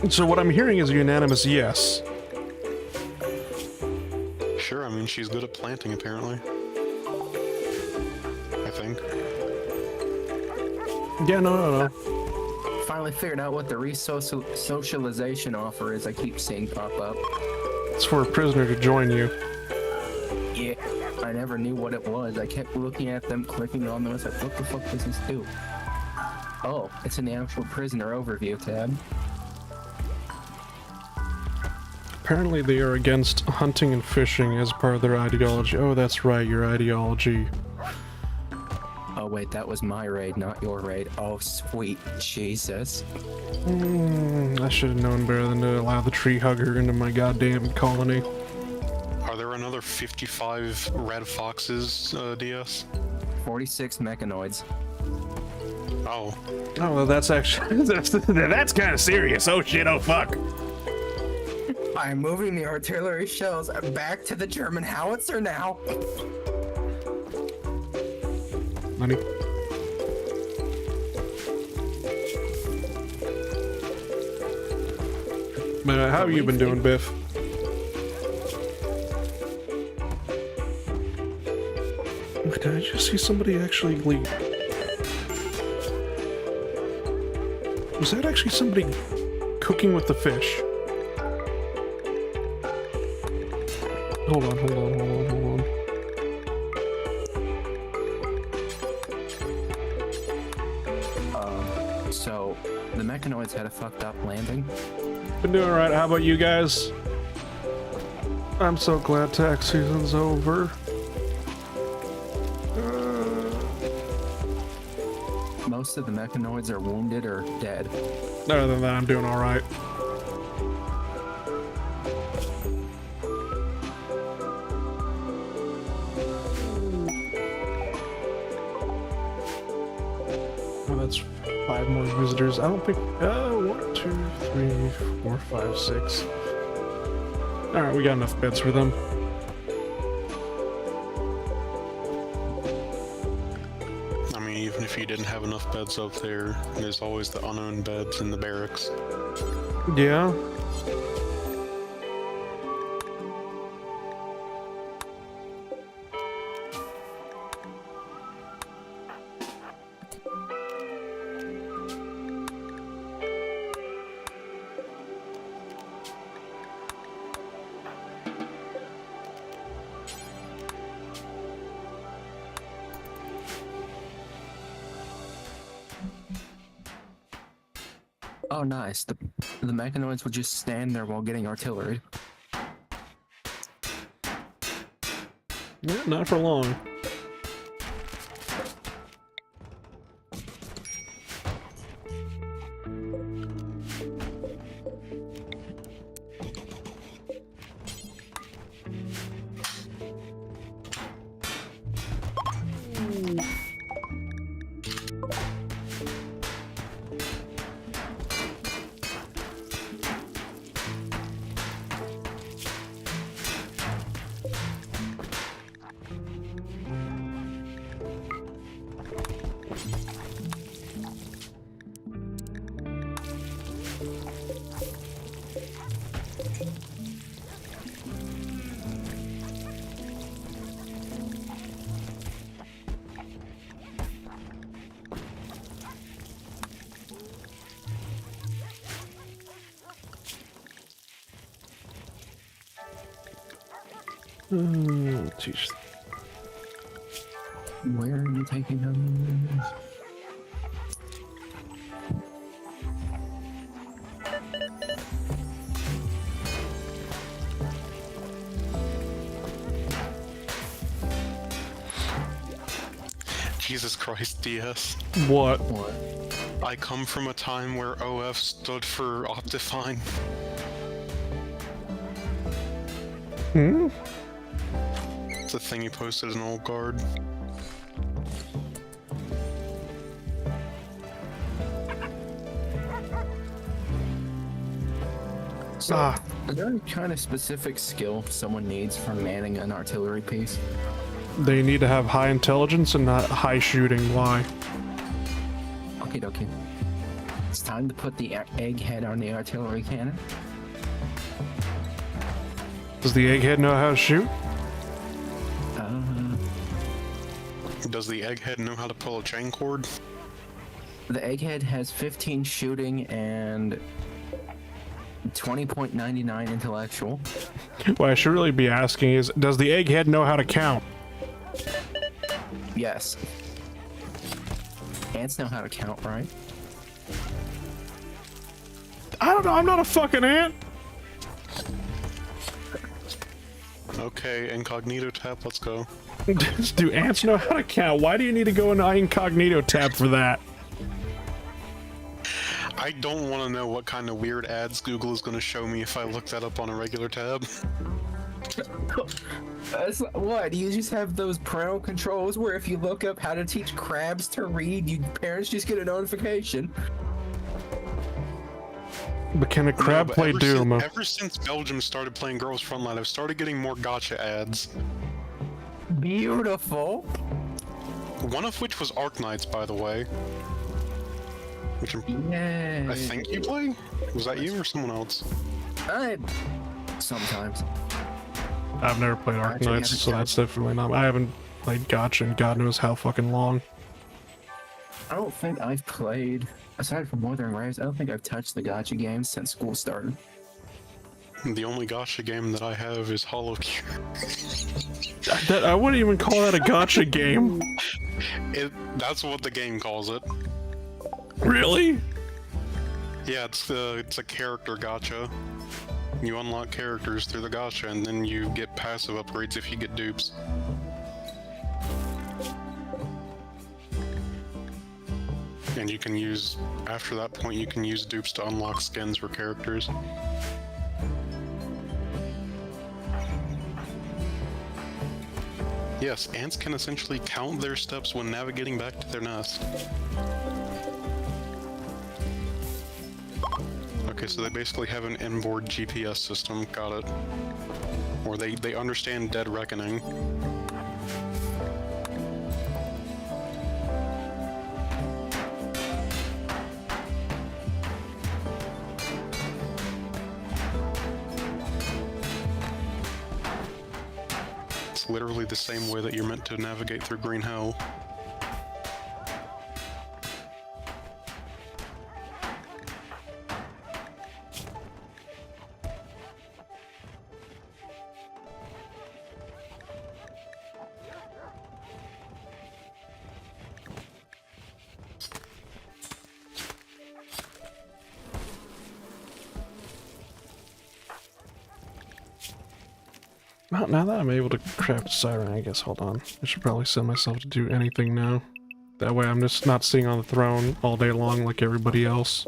A: So what I'm hearing is a unanimous yes.
B: Sure, I mean, she's good at planting, apparently. I think.
A: Yeah, no.
C: Finally figured out what the socialization offer is I keep seeing pop up.
A: It's for a prisoner to join you.
C: Yeah, I never knew what it was. I kept looking at them, clicking on them. I was like, what the fuck does this do? Oh, it's in the actual prisoner overview tab.
A: Apparently they are against hunting and fishing as part of their ideology. Oh, that's right, your ideology.
C: Oh wait, that was my raid, not your raid. Oh sweet Jesus.
A: I should have known better than to allow the tree hugger into my goddamn colony.
B: Are there another 55 red foxes, DS?
C: 46 mechanoids.
B: Oh.
A: Oh, well, that's actually... that's kind of serious. Oh shit, oh fuck.
C: I'm moving the artillery shells back to the German howitzer now.
A: Money. Man, how have you been doing, Biff? Did I just see somebody actually leave? Was that actually somebody cooking with the fish? Hold on.
C: So, the mechanoids had a fucked up landing.
A: Been doing alright, how about you guys? I'm so glad tax season's over.
C: Most of the mechanoids are wounded or dead.
A: Other than that, I'm doing alright. Well, that's 5 more visitors. I don't think. 1, 2, 3, 4, 5, 6. Alright, we got enough beds for them.
B: I mean, even if you didn't have enough beds up there, there's always the unowned beds in the barracks.
A: Yeah.
C: Oh, nice. The mechanoids would just stand there while getting artillery.
A: Yeah, not for long. Jeez.
C: Where are you taking them?
B: Jesus Christ, DS.
A: What?
C: What?
B: I come from a time where OF stood for Optifine.
A: Hmm?
B: It's a thing he posted in Old Guard.
C: So, is there any kind of specific skill someone needs for manning an artillery piece?
A: They need to have high intelligence and not high shooting. Why?
C: Okie dokie. It's time to put the egghead on the artillery cannon.
A: Does the egghead know how to shoot?
B: Does the egghead know how to pull a chain cord?
C: The egghead has 15 shooting and 20.99 intellectual.
A: What I should really be asking is, does the egghead know how to count?
C: Yes. Ants know how to count, right?
A: I don't know, I'm not a fucking ant!
B: Okay, incognito tab, let's go.
A: Do ants know how to count? Why do you need to go into incognito tab for that?
B: I don't want to know what kind of weird ads Google is going to show me if I look that up on a regular tab.
C: What? You just have those parental controls where if you look up how to teach crabs to read, you parents just get a notification.
A: But can a crab
B: but
A: play Doom?
B: Ever since Belgium started playing Girls Frontline, I've started getting more gacha ads.
C: Beautiful.
B: One of which was Arknights, by the way. Which
C: Yay.
B: I think you play? Was that you or someone else?
C: Sometimes.
A: I've never played
C: Gotcha,
A: Arknights, so that's definitely not. I haven't played Gacha in God knows how fucking long.
C: I don't think I've played, aside from Wuthering Waves, I don't think I've touched the gacha games since school started.
B: The only gacha game that I have is Hollow Cure.
A: I wouldn't even call that a gacha game.
B: That's what the game calls it.
A: Really?
B: Yeah, it's a character gacha. You unlock characters through the gacha, and then you get passive upgrades if you get dupes. And you can use, after that point, you can use dupes to unlock skins for characters. Yes, ants can essentially count their steps when navigating back to their nest. Okay, so they basically have an inboard GPS system, got it. Or they understand dead reckoning. It's literally the same way that you're meant to navigate through Green Hell.
A: Well, now that I'm able to craft a siren, I guess, hold on. I should probably send myself to do anything now. That way I'm just not sitting on the throne all day long like everybody else.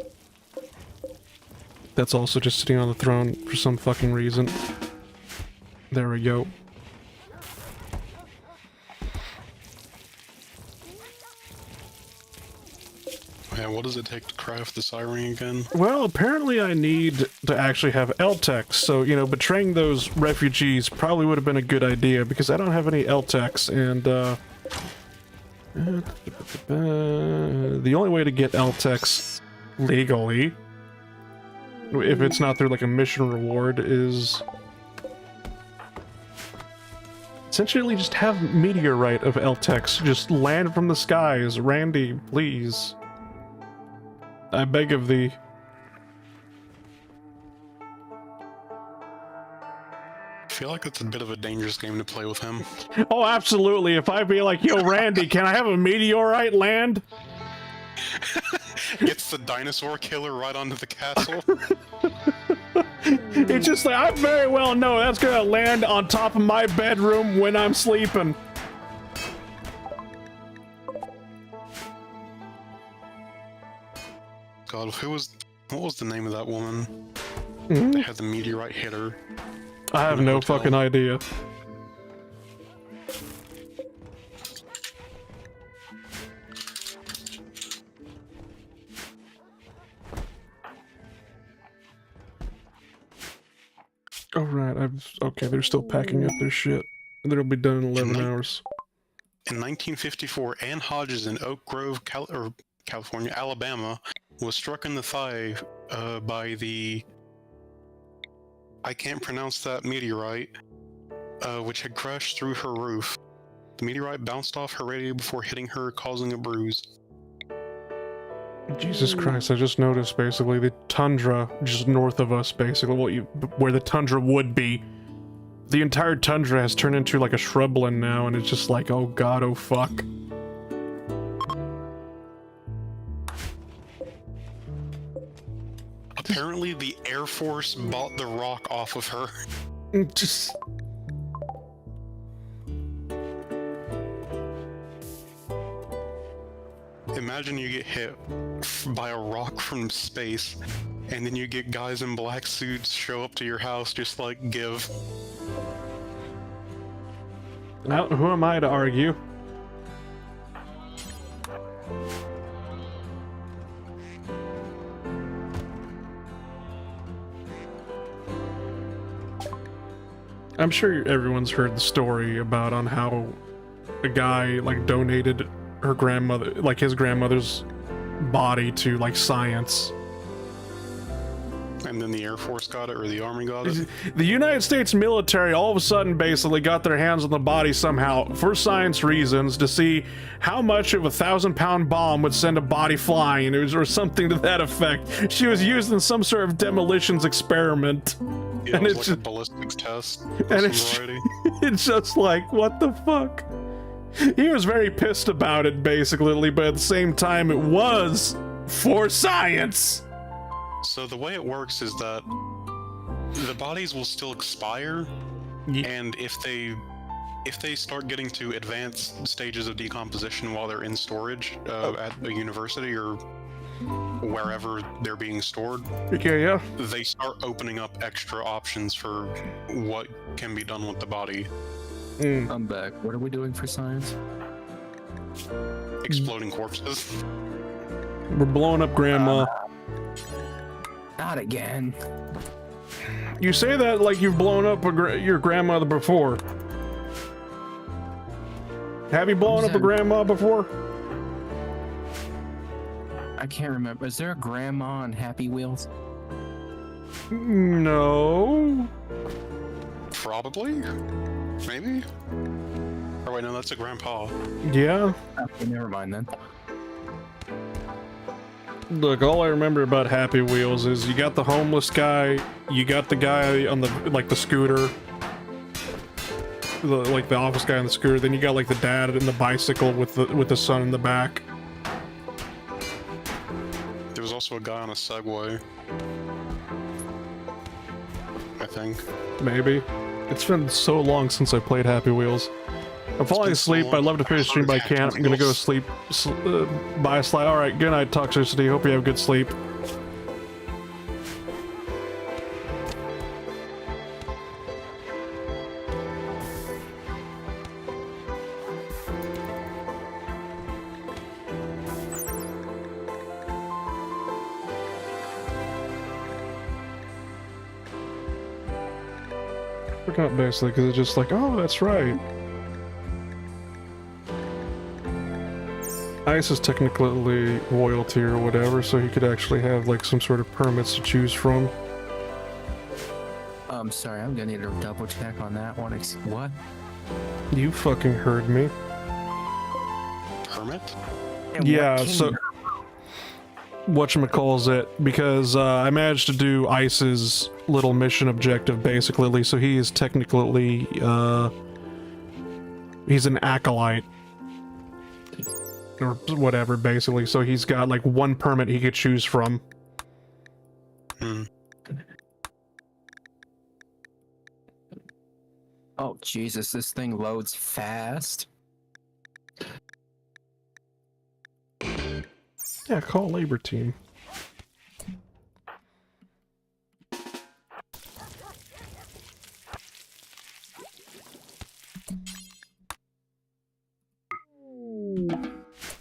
A: That's also just sitting on the throne for some fucking reason. There we go.
B: Yeah, what does it take to craft the siren again?
A: Well, apparently I need to actually have LTEX, so, you know, betraying those refugees probably would have been a good idea, because I don't have any LTEX, and, the only way to get LTEX legally, if it's not through, like, a mission reward, is essentially just have meteorite of LTEX just land from the skies. Randy, please. I beg of thee.
B: I feel like it's a bit of a dangerous game to play with him.
A: Oh, absolutely. If I be like, yo, Randy, can I have a meteorite land?
B: Gets the dinosaur killer right onto the castle.
A: It's just like, I very well know that's gonna land on top of my bedroom when I'm sleeping.
B: God, what was the name of that woman?
A: Mm-hmm.
B: They had the meteorite hit her.
A: I have no fucking idea. Oh, right, okay, they're still packing up their shit. They'll be done in 11 hours.
B: In 1954, Ann Hodges in Oak Grove, California, Alabama, was struck in the thigh by the... I can't pronounce that meteorite, which had crashed through her roof. The meteorite bounced off her radio before hitting her, causing a bruise.
A: Jesus Christ, I just noticed basically the tundra just north of us, basically, where the tundra would be. The entire tundra has turned into like a shrubland now, and it's just like, oh god, oh fuck.
B: Apparently the Air Force bought the rock off of her.
A: Just...
B: Imagine you get hit by a rock from space, and then you get guys in black suits show up to your house just like, give.
A: Now, who am I to argue? I'm sure everyone's heard the story about on how a guy like donated her grandmother, like his grandmother's body to like science.
B: And then the Air Force got it, or the Army got it.
A: The United States military all of a sudden basically got their hands on the body somehow for science reasons to see how much of a 1,000-pound bomb would send a body flying, or something to that effect. She was used in some sort of demolitions experiment.
B: Yeah,
A: And
B: it was
A: it's
B: like a ballistics test.
A: and it's just like, what the fuck? He was very pissed about it, basically, but at the same time, it was for science.
B: So the way it works is that the bodies will still expire, and if they start getting to advanced stages of decomposition while they're in storage at a university or wherever they're being stored,
A: Yeah.
B: they start opening up extra options for what can be done with the body.
C: I'm back. What are we doing for science?
B: Exploding corpses.
A: We're blowing up Grandma.
C: Not again.
A: You say that like you've blown up your grandmother before. Have you blown up a grandma before?
C: I can't remember. Is there a grandma on Happy Wheels?
A: No.
B: Probably? Maybe? Oh wait, no, that's a grandpa.
A: Yeah.
C: Okay, never mind then.
A: Look, all I remember about Happy Wheels is you got the homeless guy, you got the guy on the like the scooter, like the office guy on the scooter, then you got like the dad in the bicycle with the son in the back.
B: There was also a guy on a Segway. I think.
A: Maybe. It's been so long since I played Happy Wheels. I'm falling asleep. I'd love to finish stream, but I can't. I'm gonna go sleep. Bye, Sly. Alright, good night, Toxicity. Hope you have good sleep. Not basically, because it's just like, oh, that's right. Ice is technically royalty or whatever, so he could actually have like some sort of permits to choose from.
C: Sorry, I'm gonna need to double check on that one. What?
A: You fucking heard me.
B: Permit?
C: And
A: Yeah,
C: what
A: so whatchamacalls it, because I managed to do Ice's little mission objective basically, so he is technically he's an acolyte or whatever basically, so he's got like one permit he could choose from.
C: Oh Jesus, this thing loads fast.
A: Yeah, call labor team.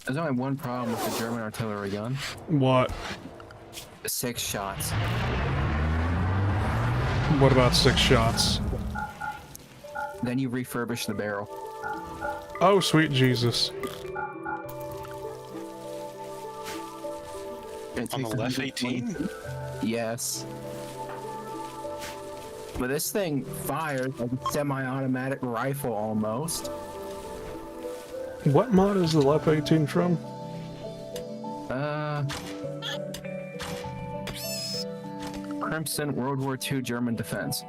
C: There's only one problem with the German artillery gun.
A: What?
C: 6 shots.
A: What about 6 shots?
C: Then you refurbish the barrel.
A: Oh, sweet Jesus.
B: On the left 18?
C: Yes. But this thing fires like a semi-automatic rifle almost.
A: What mod is the Lep 18 from?
C: Crimson World War II German defense.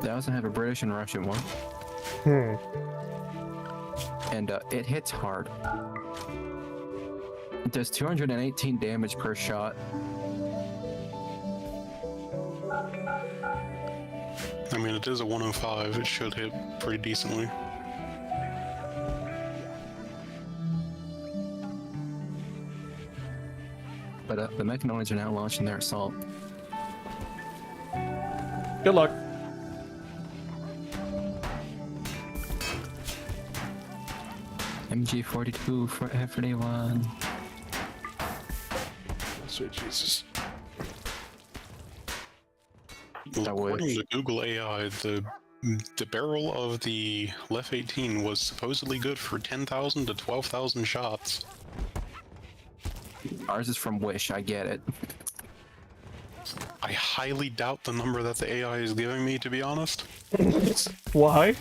C: They also have a British and Russian one. And it hits hard. It does 218 damage per shot.
B: I mean, it is a 105. It should hit pretty decently.
C: But the Mechanoids are now launching their assault.
A: Good luck.
C: MG42 for everyone.
A: Sweet Jesus.
B: According to Google AI, the barrel of the Lef 18 was supposedly good for 10,000 to 12,000 shots.
C: Ours is from Wish, I get it.
B: I highly doubt the number that the AI is giving me, to be honest.
A: Why?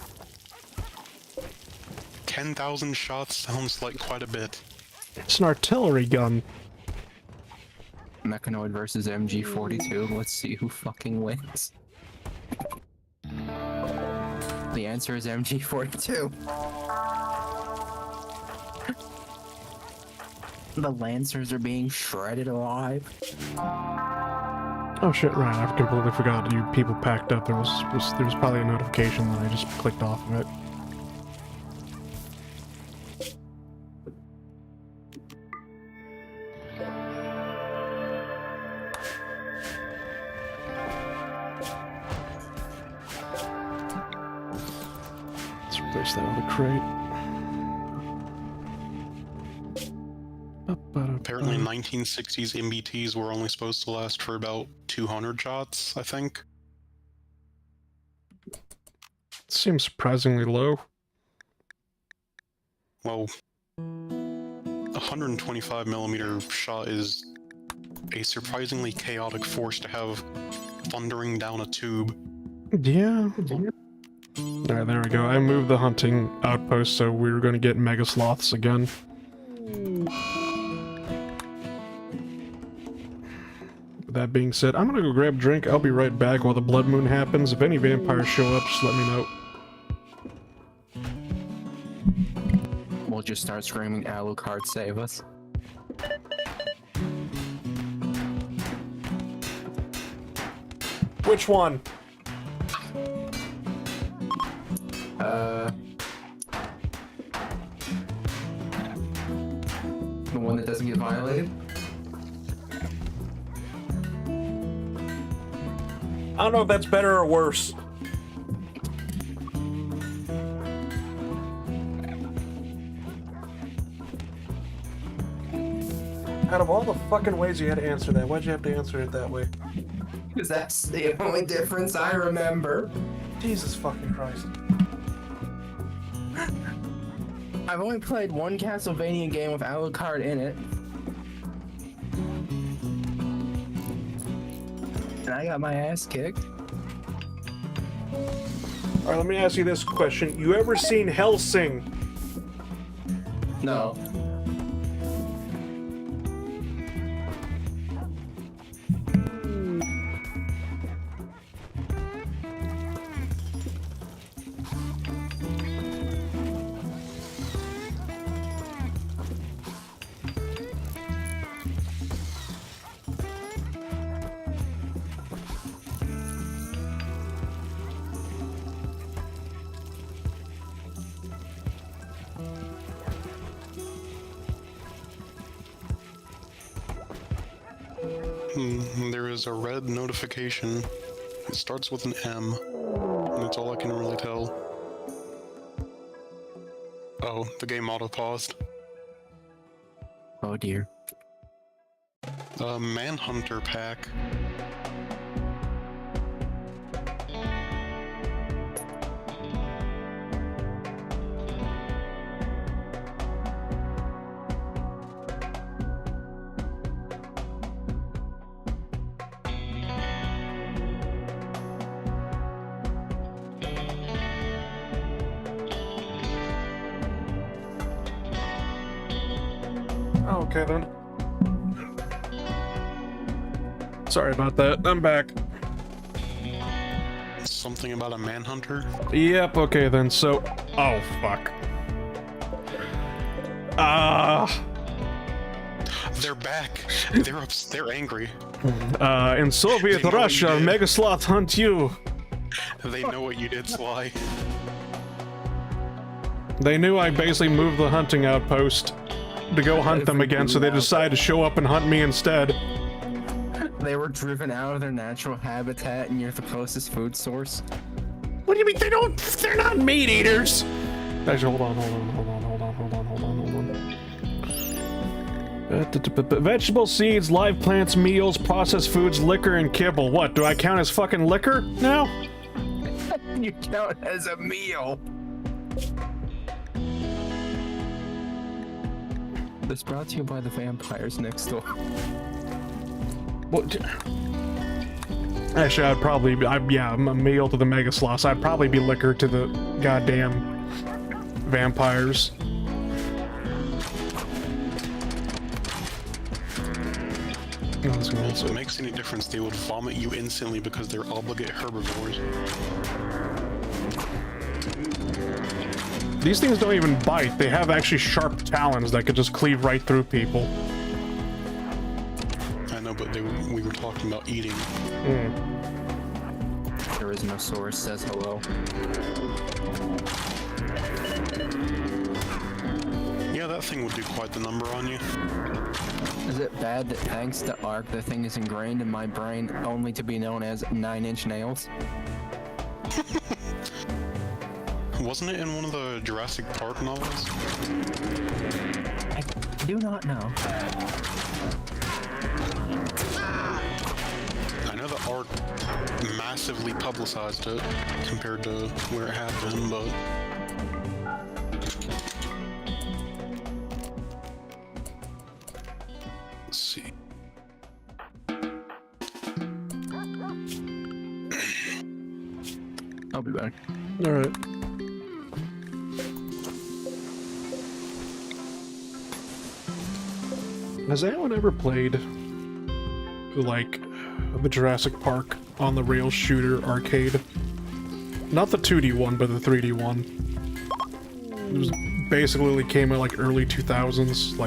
B: 10,000 shots sounds like quite a bit.
A: It's an artillery gun.
C: Mechanoid versus MG42. Let's see who fucking wins. The answer is MG42. The Lancers are being shredded alive.
A: Oh shit, right, I completely forgot you people packed up. There was probably a notification that I just clicked off of it. Let's replace that other crate.
B: Apparently 1960s MBTs were only supposed to last for about 200 shots, I think.
A: Seems surprisingly low.
B: Well, 125mm shot is a surprisingly chaotic force to have thundering down a tube.
A: Yeah. Alright, there we go. I moved the hunting outpost, so we were going to get mega sloths again. That being said, I'm gonna go grab a drink. I'll be right back while the blood moon happens. If any vampires show up, just let me know.
C: We'll just start screaming, Alucard, save us.
A: Which one?
C: The one that doesn't get violated?
A: I don't know if that's better or worse. Out of all the fucking ways you had to answer that, why'd you have to answer it that way?
C: Because that's the only difference I remember.
A: Jesus fucking Christ.
C: I've only played one Castlevania game with Alucard in it. And I got my ass kicked.
A: Alright, let me ask you this question. You ever seen Hellsing?
C: No.
B: There is a red notification. It starts with an M, and that's all I can really tell. Oh, the game auto-paused.
C: Oh dear.
B: Manhunter pack.
A: Okay then. Sorry about that. I'm back.
B: Something about a manhunter?
A: Yep, okay then, so... Oh, fuck.
B: They're back! They're angry.
A: In Soviet
B: They know what
A: Russia,
B: you did.
A: Mega Sloth hunt you.
B: They know what you did, Sly.
A: They knew I basically moved the hunting outpost to go hunt them again, so they decided to show up and hunt me instead.
C: They were driven out of their natural habitat and you're the closest food source.
A: What do you mean they're not meat eaters? Actually, hold on. Vegetable seeds, live plants, meals, processed foods, liquor, and kibble. What, do I count as fucking liquor now?
C: You count as a meal. This brought to you by the vampires next door.
A: What? Actually, I'd probably be, I'm a meal to the mega sloths. I'd probably be liquor to the goddamn vampires.
B: Also, if it makes any difference, they would vomit you instantly because they're obligate herbivores.
A: These things don't even bite. They have actually sharp talons that could just cleave right through people.
B: I know, but we were talking about eating.
C: There is no source says hello.
B: Yeah, that thing would do quite the number on you.
C: Is it bad that thanks to Ark, the thing is ingrained in my brain only to be known as 9-inch nails?
B: Wasn't it in one of the Jurassic Park novels?
C: I do not know.
B: I know that Ark massively publicized it compared to where it had been, but... Let's see.
C: I'll be back.
A: Alright. Has anyone ever played, like, the Jurassic Park on the rails shooter arcade? Not the 2D one, but the 3D one. It was basically came in like early 2000s,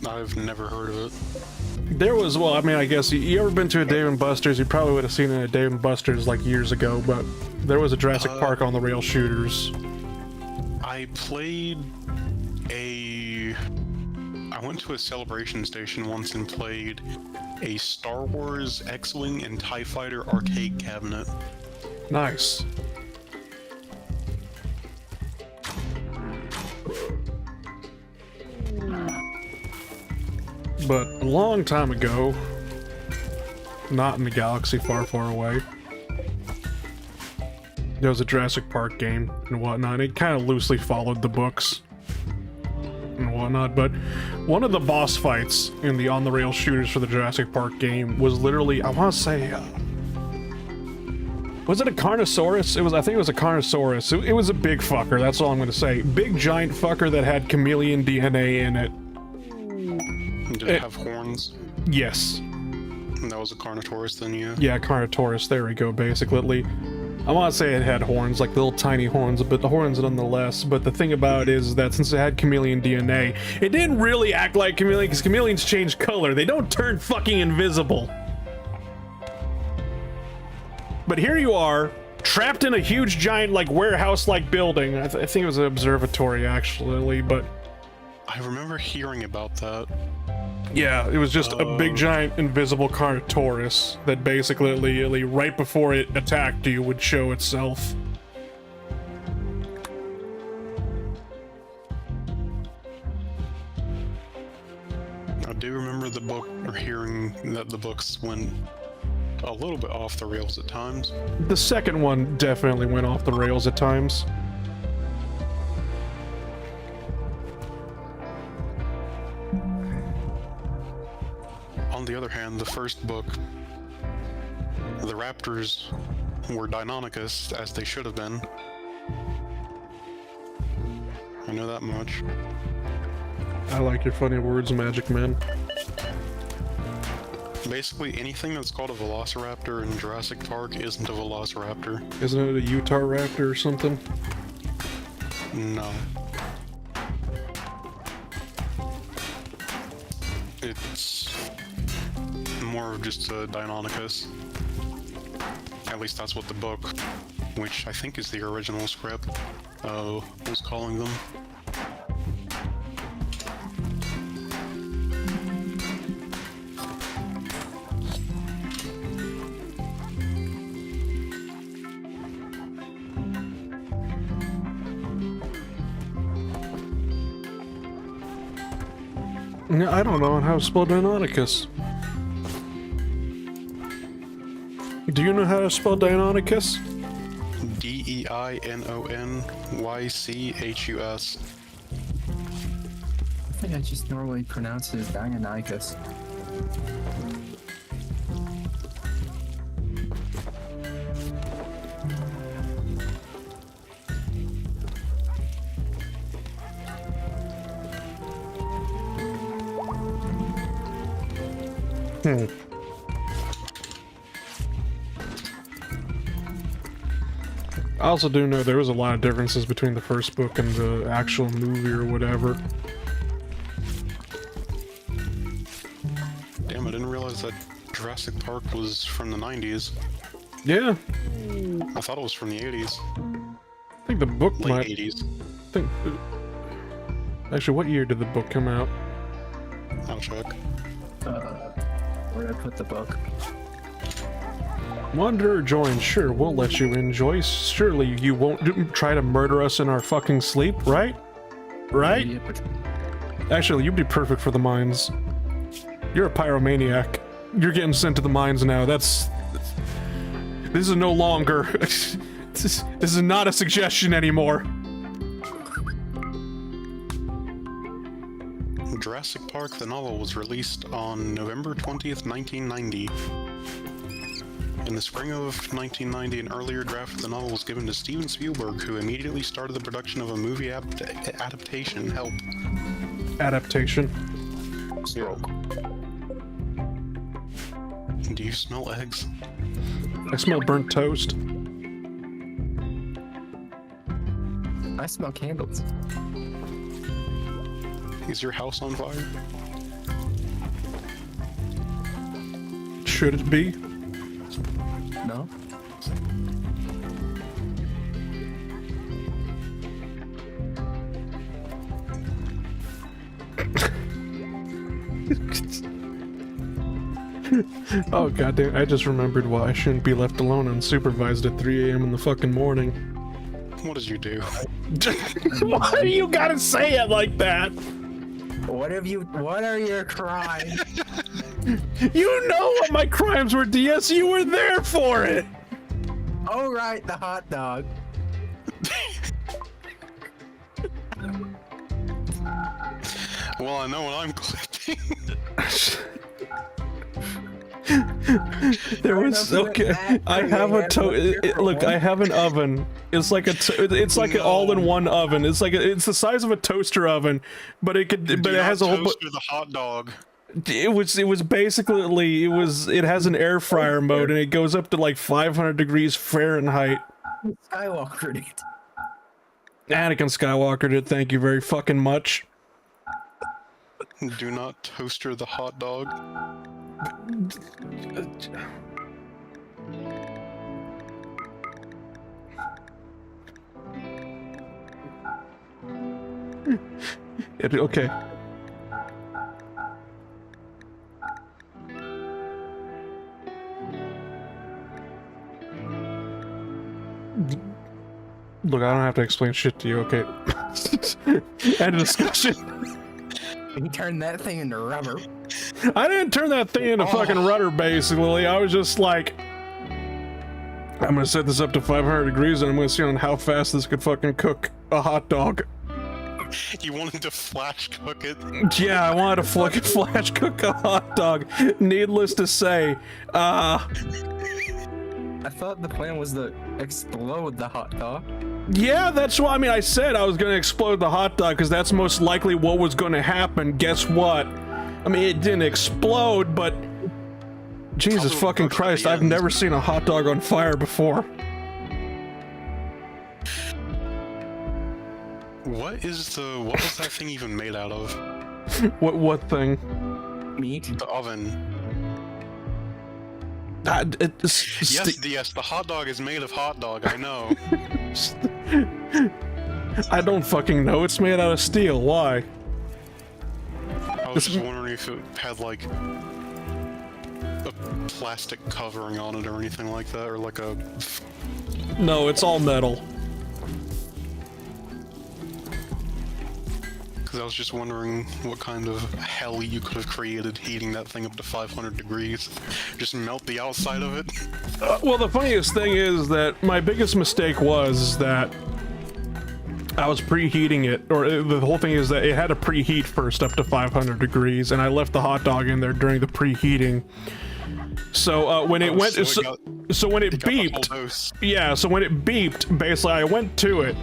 B: I've never heard of it.
A: There was, well, I mean, I guess you ever been to a Dave & Buster's? You probably would have seen it at Dave & Buster's like years ago, but there was a Jurassic Park on the rail shooters.
B: I played I went to a celebration station once and played a Star Wars X-Wing and TIE Fighter arcade cabinet.
A: Nice. But a long time ago, not in the galaxy far, far away, there was a Jurassic Park game and whatnot. It kind of loosely followed the books and whatnot, but one of the boss fights in the on-the-rail shooters for the Jurassic Park game was literally, I want to say, was it a Carnosaurus? I think it was a Carnosaurus. It was a big fucker, that's all I'm going to say. Big giant fucker that had chameleon DNA in it.
B: Did it have horns?
A: Yes.
B: And that was a Carnotaurus then, yeah?
A: Yeah, Carnotaurus, there we go, basically. I want to say it had horns, like little tiny horns, but the horns nonetheless. But the thing about it is that since it had chameleon DNA, it didn't really act like chameleon, because chameleons change color. They don't turn fucking invisible. But here you are, trapped in a huge giant, like, warehouse-like building. I think it was an observatory, actually, but...
B: I remember hearing about that.
A: Yeah, it was just a big giant invisible Carnotaurus that basically, right before it attacked you, would show itself.
B: I do remember the book, or hearing that the books went a little bit off the rails at times.
A: The second one definitely went off the rails at times.
B: On the other hand, the first book, the raptors were Deinonychus, as they should have been. I know that much.
A: I like your funny words, Magic Man.
B: Basically, anything that's called a velociraptor in Jurassic Park isn't a velociraptor.
A: Isn't it a Utah raptor or something?
B: No. It's more of just a Deinonychus. At least that's what the book, which I think is the original script, was calling them.
A: Yeah, I don't know how to spell Deinonychus. Do you know how to spell Deinonychus?
B: Deinonychus.
C: I think I just normally pronounce it as Deinonychus.
A: I also do know there was a lot of differences between the first book and the actual movie or whatever.
B: Damn, I didn't realize that Jurassic Park was from the 90s.
A: Yeah,
B: I thought it was from the 80s.
A: I think the book
B: Late
A: might.
B: 80s.
A: Think. Actually, what year did the book come out?
B: I'll check.
C: Where did I put the book?
A: Wanderer join. Sure, we'll let you in, Joyce. Surely you won't try to murder us in our fucking sleep, right? Right?
C: Yeah, but
A: Actually, you'd be perfect for the mines. You're a pyromaniac. You're getting sent to the mines now. This is no longer... this is not a suggestion anymore.
B: Jurassic Park, the novel, was released on November 20th, 1990. In the spring of 1990, an earlier draft of the novel was given to Steven Spielberg, who immediately started the production of a movie adaptation. Help.
A: Adaptation.
B: Yeah. Do you smell eggs?
A: I smell burnt toast.
C: I smell candles.
B: Is your house on fire?
A: Should it be?
C: No?
A: Oh goddamn! I just remembered why I shouldn't be left alone unsupervised at 3 a.m. in the fucking morning.
B: What did you do?
A: Why do you gotta say it like that?
C: What are your crimes?
A: You know what my crimes were, DS. You were there for it.
C: Oh right, the hot dog.
B: Well, I know what I'm clipping.
A: There was okay. I have a look. I have an oven. It's like it's like an all-in-one oven. It's like it's the size of a toaster oven, but it could. But it has a whole.
B: Toaster the hot dog.
A: It was basically it has an air fryer mode and it goes up to like 500 degrees Fahrenheit.
C: Skywalkered it.
A: Anakin Skywalker did. Thank you very fucking much.
B: Do not toaster the hot dog.
A: Okay. Look, I don't have to explain shit to you, okay? End of discussion.
C: He turned that thing into rubber.
A: I didn't turn that thing into fucking rudder, basically. I was just like, I'm gonna set this up to 500 degrees and I'm gonna see on how fast this could fucking cook a hot dog.
B: You wanted to flash cook it?
A: Yeah, I wanted to fucking flash cook a hot dog. Needless to say,
C: I thought the plan was to explode the hot dog.
A: yeah, that's what I mean. I said I was gonna explode the hot dog because that's most likely what was gonna happen. Guess what? I mean, it didn't explode, but Jesus fucking Christ, I've never seen a hot dog on fire before.
B: What was that thing even made out of?
A: What thing?
C: Meat.
B: The oven. Yes, the hot dog is made of hot dog, I know.
A: I don't fucking know. It's made out of steel. Why?
B: I was just wondering if it had like a plastic covering on it or anything like that, or like a...
A: No, it's all metal.
B: Because I was just wondering what kind of hell you could have created heating that thing up to 500 degrees. Just melt the outside of it.
A: Well, the funniest thing is that my biggest mistake was that I was preheating it, or the whole thing is that it had to preheat first up to 500 degrees, and I left the hot dog in there during the preheating. So when it went, so when it beeped, yeah, so when it beeped, basically I went to it,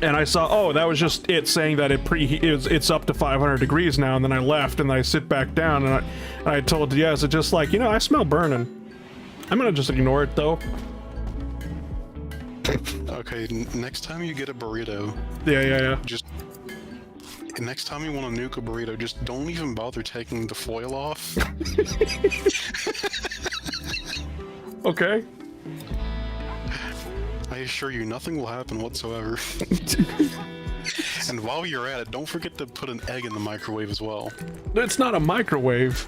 A: and I saw, oh, that was just it saying that it's up to 500 degrees now, and then I left, and I sit back down, and I told yes, it's just like, you know, I smell burning. I'm gonna just ignore it though.
B: Okay, next time you get a burrito,
A: Yeah.
B: just next time you want to nuke a burrito, just don't even bother taking the foil off.
A: Okay.
B: I assure you, nothing will happen whatsoever. And while you're at it, don't forget to put an egg in the microwave as well.
A: It's not a microwave.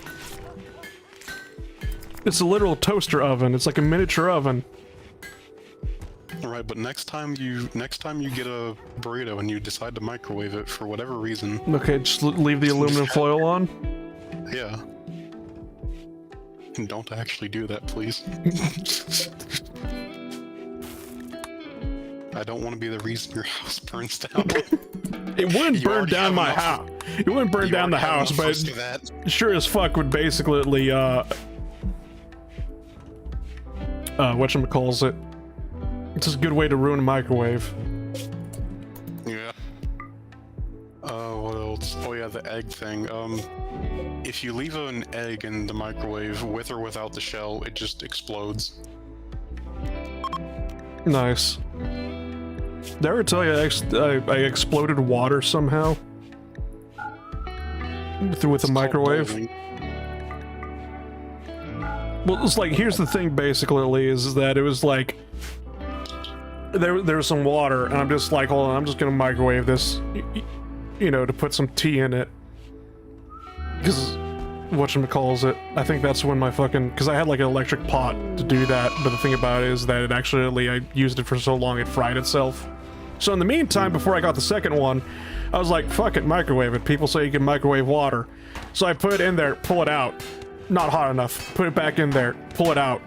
A: It's a literal toaster oven. It's like a miniature oven.
B: Alright, but next time you get a burrito and you decide to microwave it for whatever reason.
A: Okay, just leave the aluminum foil on.
B: Yeah. And don't actually do that, please. I don't want to be the reason your house burns down.
A: It wouldn't burn down my house. It wouldn't burn down the house, but sure as fuck would basically, whatchamacallit. It's just a good way to ruin a microwave.
B: Yeah. What else? Oh yeah, the egg thing. If you leave an egg in the microwave with or without the shell, it just explodes.
A: Nice. Did I ever tell you I exploded water somehow? With a microwave?
B: Boiling.
A: Well, it's like, here's the thing basically, is that it was like, there was some water, and I'm just like, hold on, I'm just gonna microwave this, you know, to put some tea in it. Because, whatchamacallit, I think that's when my fucking, because I had like an electric pot to do that, but the thing about it is that it actually, I used it for so long it fried itself. So in the meantime, before I got the second one, I was like, fuck it, microwave it. People say you can microwave water. So I put it in there, pull it out. Not hot enough. Put it back in there, pull it out.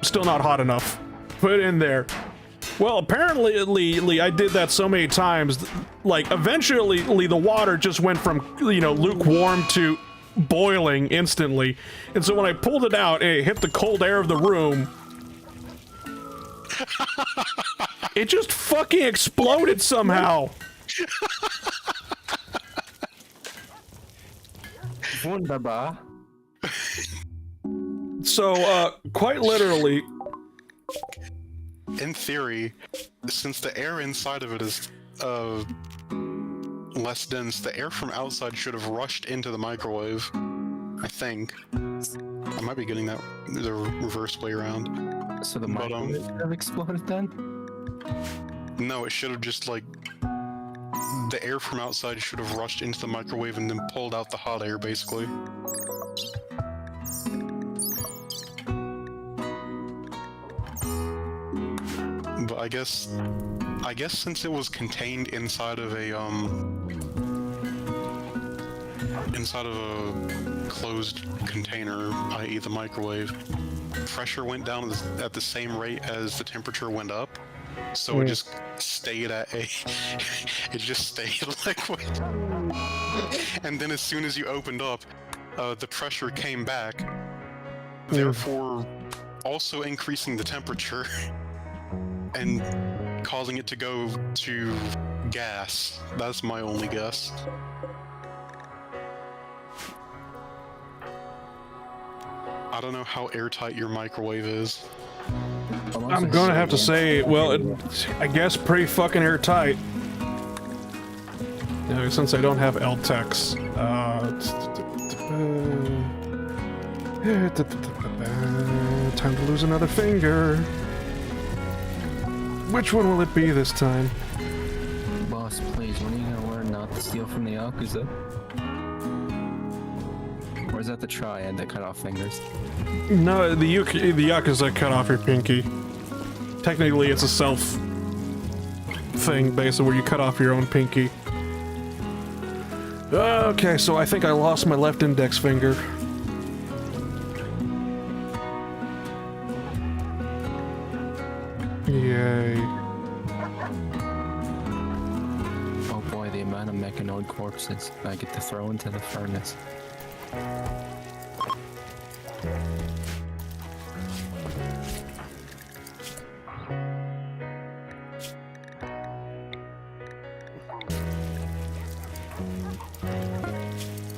A: Still not hot enough. Put it in there. Well, apparently, I did that so many times, like, eventually, the water just went from, you know, lukewarm to boiling instantly. And so when I pulled it out and it hit the cold air of the room, it just fucking exploded somehow.
C: Wunderbar.
A: So, quite literally,
B: in theory, since the air inside of it is less dense, the air from outside should have rushed into the microwave. I think. I might be getting that the reverse way around.
C: So the microwave could have exploded then?
B: No, it should have just like the air from outside should have rushed into the microwave and then pulled out the hot air, basically. But I guess since it was contained inside of a closed container, i.e. the microwave, pressure went down at the same rate as the temperature went up, so it just stayed at it just stayed liquid. And then as soon as you opened up, the pressure came back, therefore also increasing the temperature and causing it to go to gas. That's my only guess. I don't know how airtight your microwave is.
A: I'm gonna have to say, well, I guess pretty fucking airtight. You know, since I don't have LTEX. Time to lose another finger. Which one will it be this time?
C: Boss, please, when are you gonna learn not to steal from the Yakuza? Or is that the triad that cut off fingers?
A: No, the Yakuza cut off your pinky. Technically, it's a self thing, basically, where you cut off your own pinky. Okay, so I think I lost my left index finger. Yay.
C: Oh boy, the amount of mechanoid corpses I get to throw into the furnace.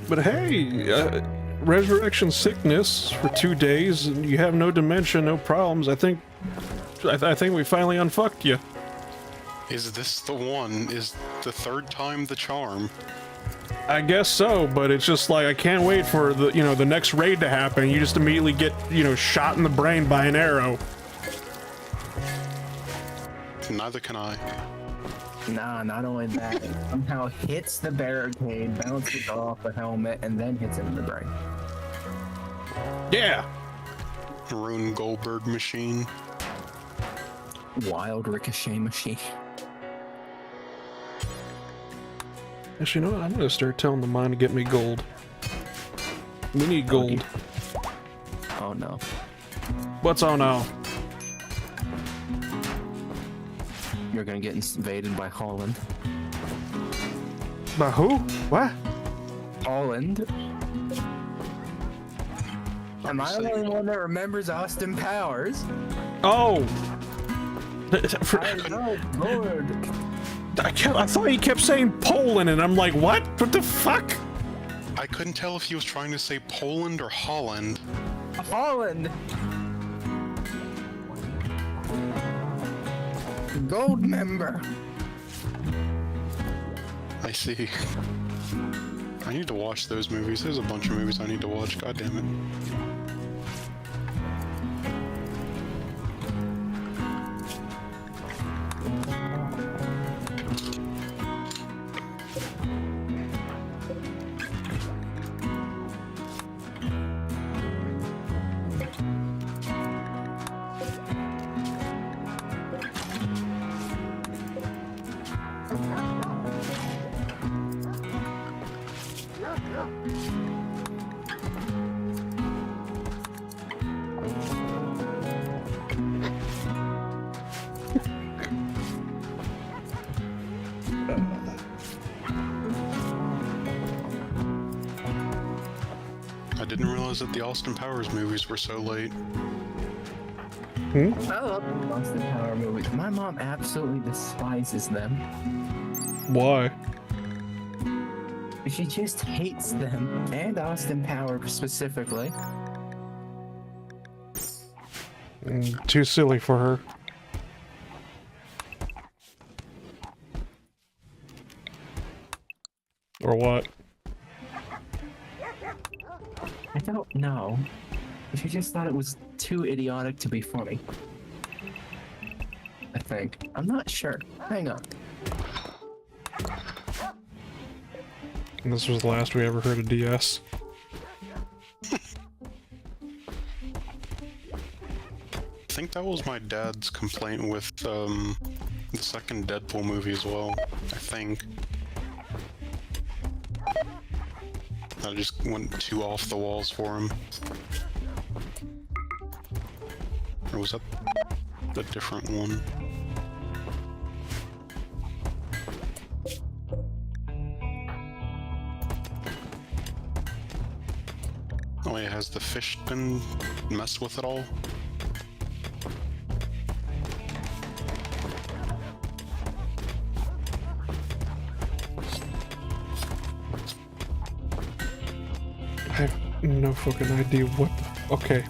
A: But hey, resurrection sickness for 2 days, and you have no dementia, no problems. I think we finally unfucked you.
B: Is this the one? Is the third time the charm?
A: I guess so, but it's just like I can't wait for the next raid to happen. You just immediately get shot in the brain by an arrow.
B: Neither can I.
C: Nah, not only that, it somehow hits the barricade, bounces off the helmet, and then hits him in the brain.
A: Yeah.
B: Rune Goldberg machine.
C: Wild ricochet machine.
A: Actually, you know what? I'm gonna start telling the mine to get me gold. We need gold.
C: Oh no.
A: What's on now?
C: You're gonna get invaded by Holland.
A: By who? What?
C: Holland? Am I the only one that remembers Austin Powers?
A: Oh!
C: I know, Lord.
A: I thought he kept saying Poland, and I'm like, what? What the fuck?
B: I couldn't tell if he was trying to say Poland or Holland.
C: Holland! Gold member!
B: I see. I need to watch those movies. There's a bunch of movies I need to watch. God damn it. I didn't realize that the Austin Powers movies were so late.
C: I love the Austin Power movies. My mom absolutely despises them.
A: Why?
C: She just hates them, and Austin Power specifically.
A: Too silly for her. Or what?
C: I don't know. She just thought it was too idiotic to be funny. I think. I'm not sure. Hang on.
A: And this was the last we ever heard of DS.
B: I think that was my dad's complaint with the second Deadpool movie as well. I think. I just went too off the walls for him. Or was that a different one? Oh yeah, has the fish been messed with at all?
A: I have no fucking idea what the... Okay.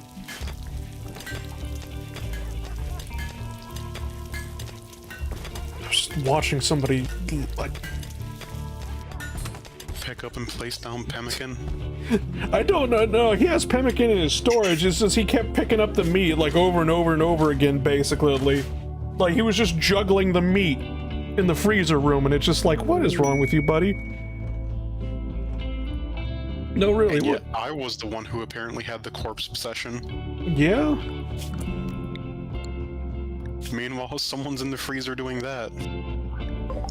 A: Just watching somebody, like...
B: Pick up and place down pemmican?
A: I don't know, no, he has pemmican in his storage, it's just he kept picking up the meat, like, over and over and over again, basically. Like, he was just juggling the meat in the freezer room, and it's just like, what is wrong with you, buddy? No, really,
B: And
A: what?
B: yet I was the one who apparently had the corpse obsession.
A: Yeah?
B: Meanwhile, someone's in the freezer doing that.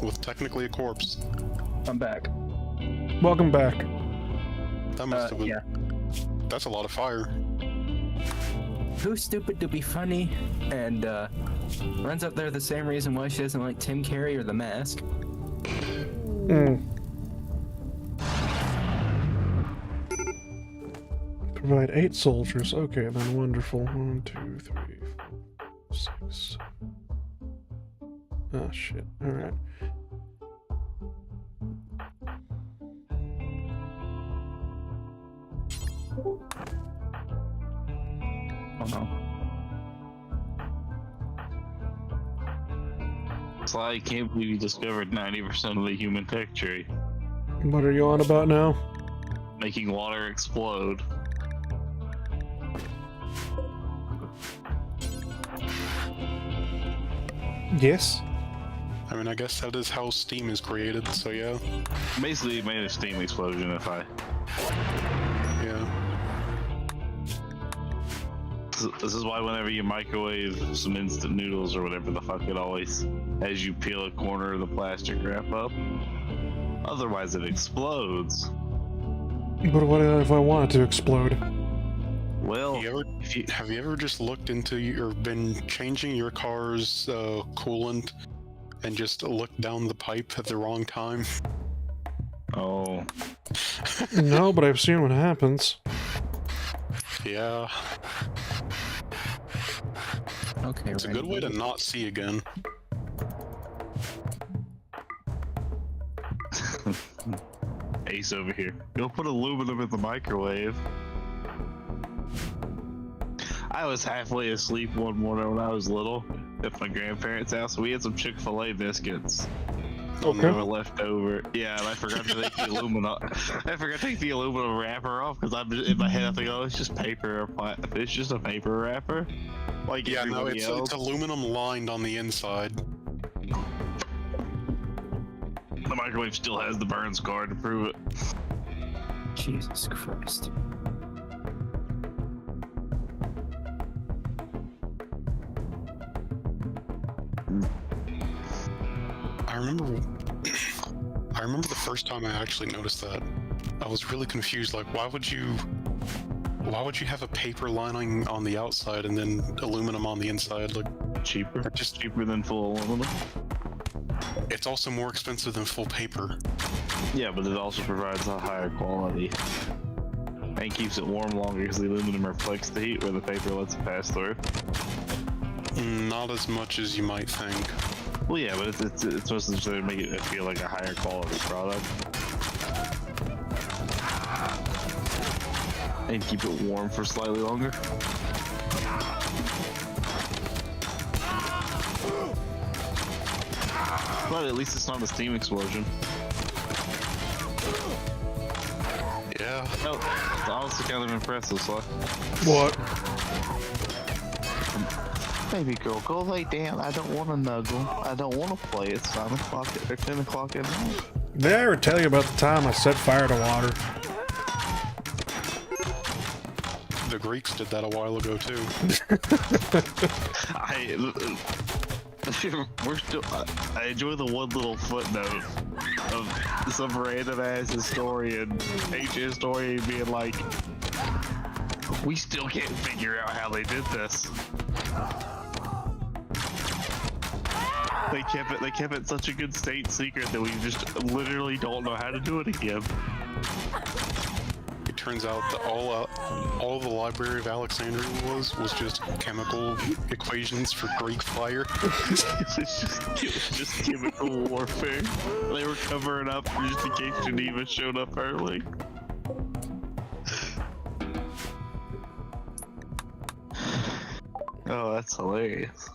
B: With technically a corpse.
C: I'm back.
A: Welcome back.
B: That must have been.
C: Yeah.
B: That's a lot of fire.
C: Who's stupid to be funny? And runs up there the same reason why she doesn't like Tim Curry or The Mask.
A: Provide 8 soldiers. Okay, then wonderful. 1, 2, 3, 4, 6. Oh shit. Alright.
C: Oh no.
D: So I can't believe you discovered 90% of the human tech tree.
A: What are you on about now?
D: Making water explode.
A: Yes.
B: I mean, I guess that is how steam is created, so yeah.
D: Basically, it made a steam explosion if I...
B: Yeah.
D: This is why whenever you microwave some instant noodles or whatever the fuck, it always has you peel a corner of the plastic wrap up. Otherwise it explodes.
A: But what if I want it to explode?
D: Well,
B: Have you ever just looked into or been changing your car's coolant and just looked down the pipe at the wrong time?
D: oh,
A: No, but I've seen what happens.
B: Yeah.
C: Okay,
B: It's a good way to not see again.
D: Ace over here. Go put aluminum in the microwave. I was halfway asleep one morning when I was little at my grandparents' house. We had some Chick-fil-A biscuits.
A: Okay.
D: They were left over. Yeah, and I forgot to take the aluminum. I forgot to take the aluminum wrapper off because I'm just, in my head I think, oh, it's just paper or it's just a paper wrapper. Like
B: Yeah, no,
D: everybody else.
B: it's aluminum lined on the inside.
D: The microwave still has the burn scar to prove it.
C: Jesus Christ.
B: I remember the first time I actually noticed that. I was really confused, like why would you have a paper lining on the outside and then aluminum on the inside? Like
D: Cheaper.
B: just
D: Cheaper than full aluminum.
B: it's also more expensive than full paper.
D: Yeah, but it also provides a higher quality. And keeps it warm longer because the aluminum reflects the heat where the paper lets it pass through.
B: Not as much as you might think.
D: Well, yeah, but it's supposed to make it feel like a higher quality product. And keep it warm for slightly longer. But at least it's not a steam explosion.
B: Yeah.
D: No, it's honestly kind of impressive, so.
A: What?
E: Baby girl, go lay down. I don't want to nuggle. I don't want to play. It's 9 o'clock or 10 o'clock at night.
A: Did I ever tell you about the time I set fire to water?
B: The Greeks did that a while ago too.
D: I enjoy the one little footnote of some random ass historian, ancient historian being like, we still can't figure out how they did this. They kept it such a good state secret that we just literally don't know how to do it again.
B: It turns out that all the Library of Alexandria was just chemical equations for Greek fire.
D: It's just chemical warfare. They were covering up just in case Geneva showed up early. Oh, that's hilarious.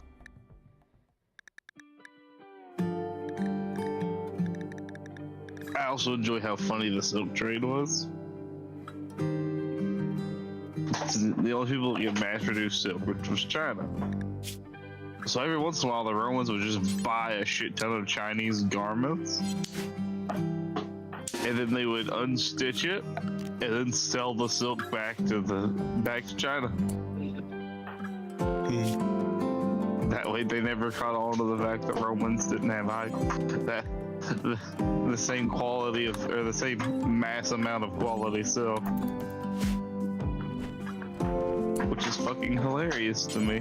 D: I also enjoy how funny the silk trade was. The only people that get mass-produced silk, which was China. So every once in a while, the Romans would just buy a shit ton of Chinese garments, and then they would unstitch it, and then sell the silk back to China. That way, they never caught on to the fact that Romans didn't have the same quality of, or the same mass amount of quality still. Which is fucking hilarious to me.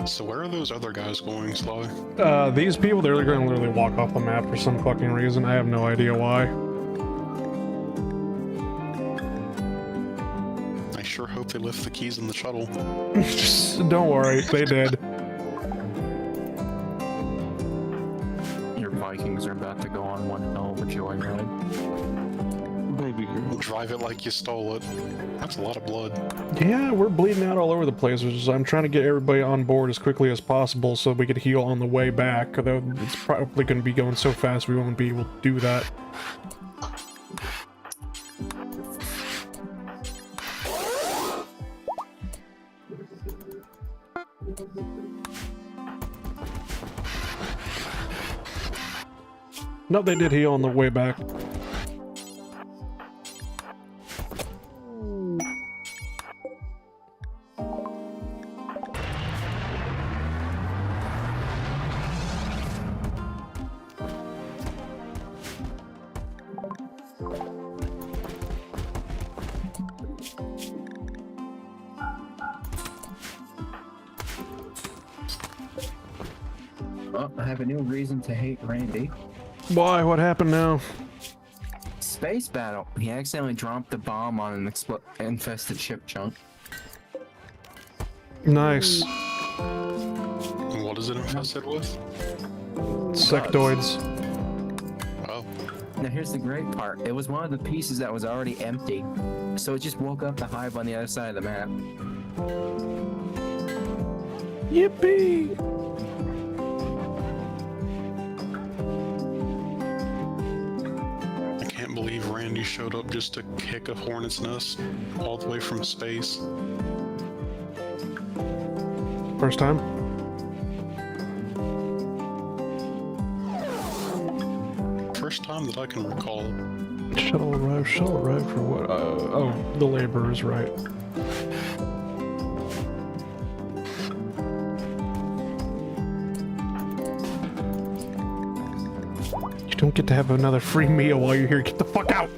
B: So where are those other guys going, Sly?
A: These people, they're gonna literally walk off the map for some fucking reason. I have no idea why.
B: I sure hope they left the keys in the shuttle.
A: Just don't worry, they did.
C: Your Vikings are about to go on one hell of a joyride.
E: Baby girl.
B: Drive it like you stole it. That's a lot of blood.
A: Yeah, we're bleeding out all over the place, which is I'm trying to get everybody on board as quickly as possible so we could heal on the way back, although it's probably going to be going so fast we won't be able to do that. No, they did heal on the way back.
C: Oh, I have a new reason to hate Randy.
A: Why? What happened now?
C: Space battle. He accidentally dropped a bomb on an infested ship chunk.
A: Nice.
B: And what is it infested with?
A: Sectoids.
B: Oh.
C: Now here's the great part. It was one of the pieces that was already empty, so it just woke up the hive on the other side of the map.
A: Yippee!
B: I can't believe Randy showed up just to kick a hornet's nest all the way from space.
A: First time?
B: First time that I can recall.
A: Shuttle arrive for what? Oh, the laborers, right. You don't get to have another free meal while you're here. Get the fuck out!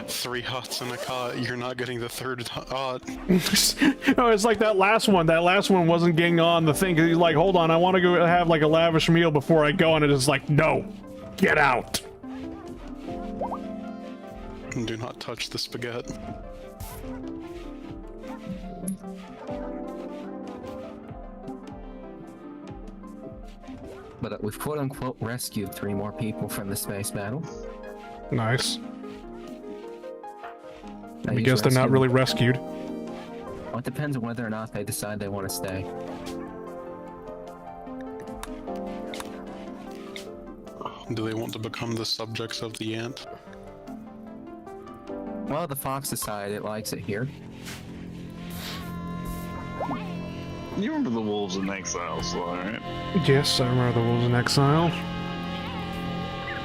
B: 3 hots and a cot, you're not getting the third hot.
A: No, it's like that last one. That last one wasn't getting on the thing. 'Cause he's like, hold on, I want to go have like a lavish meal before I go. And it is like, no, get out.
B: Do not touch the spaghetti.
C: But we've quote unquote rescued 3 more people from the space battle.
A: Nice.
C: Now
A: I
C: use
A: guess they're not
C: rescue.
A: really rescued.
C: Well, it depends on whether or not they decide they want to stay.
B: Do they want to become the subjects of the ant?
C: Well, the fox decided it likes it here.
D: You remember the Wolves in Exile, Sly, right?
A: Yes, I remember the Wolves in Exile.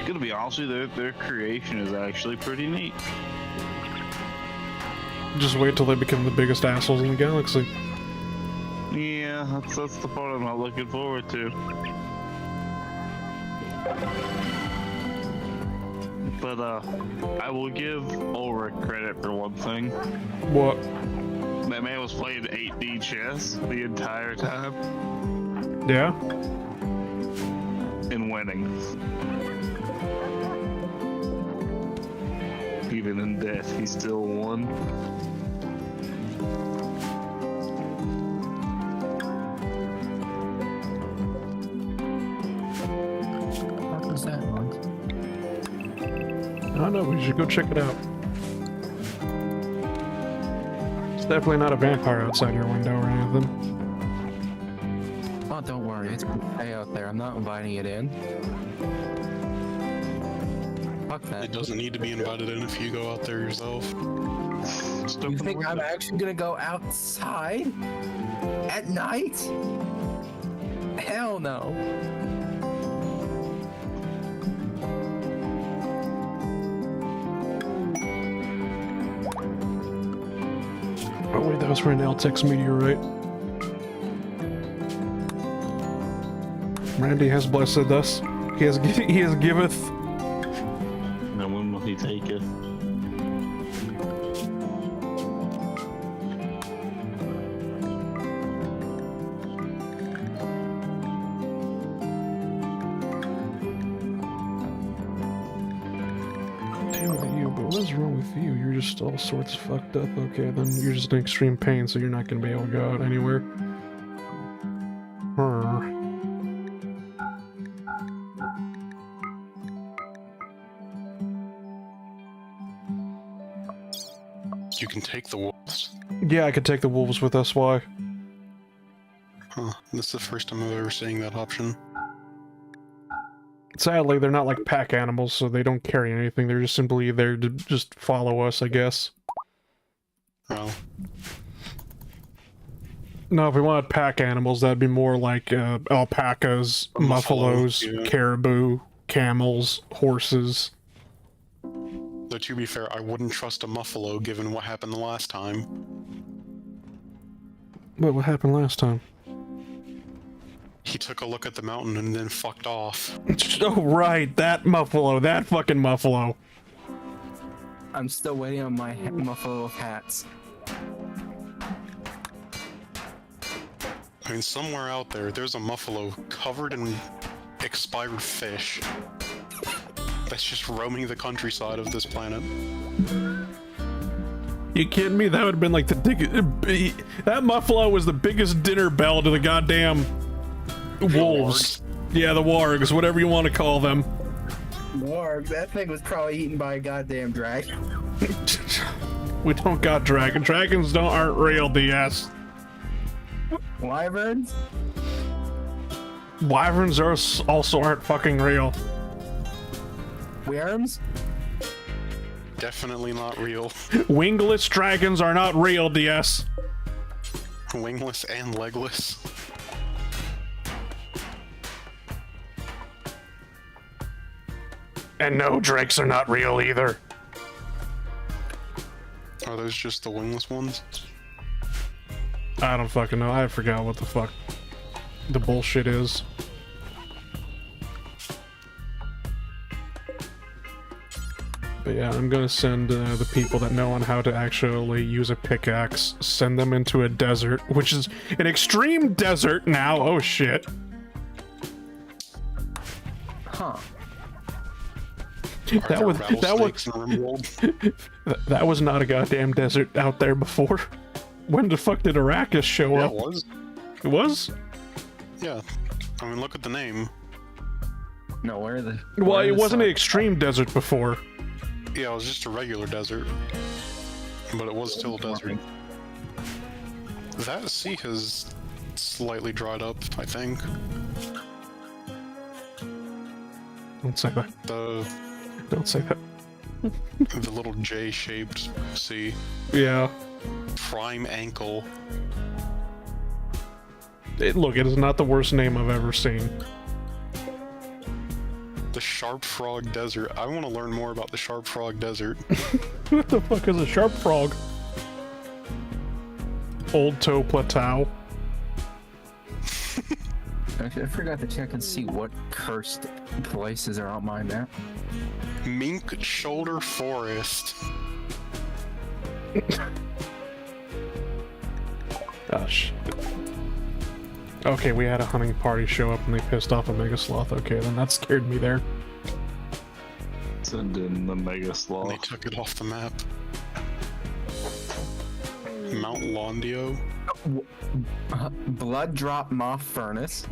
D: Gonna be honest with you, their creation is actually pretty neat.
A: Just wait till they become the biggest assholes in the galaxy.
D: Yeah, that's the part I'm not looking forward to. But I will give Ulrich credit for one thing.
A: What?
D: That man was playing 8D chess the entire time
A: Yeah?
D: and winning. Even in death, he still won.
C: What was that one?
A: I don't know, we should go check it out. It's definitely not a vampire outside your window or anything.
C: Oh, don't worry, it's okay out there. I'm not inviting it in. Fuck that.
B: It doesn't need to be invited in if you go out there yourself.
C: You think I'm actually gonna go outside? At night? Hell no.
A: Oh wait, that was for an Altex meteorite. Randy has blessed us. He has giveth.
D: Now when will he take it?
A: Damn it, you, but what's wrong with you? You're just all sorts fucked up. Okay, then you're just in extreme pain, so you're not gonna be able to go out anywhere. Brr.
B: You can take the wolves.
A: Yeah, I could take the wolves with us. Why?
B: Huh. This is the first time I've ever seen that option.
A: Sadly, they're not like pack animals, so they don't carry anything. They're just simply there to just follow us, I guess.
B: Well,
A: No, if we wanted pack animals, that'd be more like alpacas, buffaloes,
B: yeah.
A: caribou, camels, horses.
B: though to be fair, I wouldn't trust a muffalo given what happened the last time.
A: Wait, what happened last time?
B: He took a look at the mountain and then fucked off.
A: Oh, right, that muffalo, that fucking muffalo.
C: I'm still waiting on my muffalo hats.
B: I mean, somewhere out there, there's a muffalo covered in expired fish that's just roaming the countryside of this planet.
A: You kidding me? That would have been like the that muffalo was the biggest dinner bell to the goddamn wolves. Yeah, the wargs, whatever you want to call them.
C: Warg, that thing was probably eaten by a goddamn dragon.
A: We don't got dragon. Dragons aren't real, DS.
C: Wyverns?
A: Wyverns also aren't fucking real.
C: Worms?
B: Definitely not real.
A: Wingless dragons are not real, DS.
B: Wingless and legless.
A: And no, drakes are not real either.
B: Are those just the wingless ones?
A: I don't fucking know. I forgot what the fuck the bullshit is. But yeah, I'm gonna send the people that know on how to actually use a pickaxe, send them into a desert, which is an extreme desert now. Oh shit.
C: Huh.
A: That was
B: Rattlesnakes in Rimworld?
A: that was not a goddamn desert out there before. When the fuck did Arrakis show
B: Yeah,
A: up?
B: it was.
A: It was?
B: Yeah. I mean, look at the name.
C: No, where are the...
A: Well,
C: where are
A: it
C: the
A: wasn't an
C: sun-
A: extreme desert before.
B: Yeah, it was just a regular desert. But it was still a desert. That sea has slightly dried up, I think.
A: Don't say that. Don't say that.
B: The little J-shaped sea.
A: Yeah.
B: Prime ankle.
A: Look, it is not the worst name I've ever seen.
B: The Sharp Frog Desert. I want to learn more about the Sharp Frog Desert.
A: What the fuck is a sharp frog? Old Toe Plateau.
C: Actually, I forgot to check and see what cursed places are on my map.
B: Mink Shoulder Forest.
A: Oh shit. Okay, we had a hunting party show up and they pissed off a mega sloth. Okay, then that scared me there.
D: Send in the mega
B: And they
D: sloth.
B: took it off the map. Mount Londio.
C: Blood Drop Moth Furnace.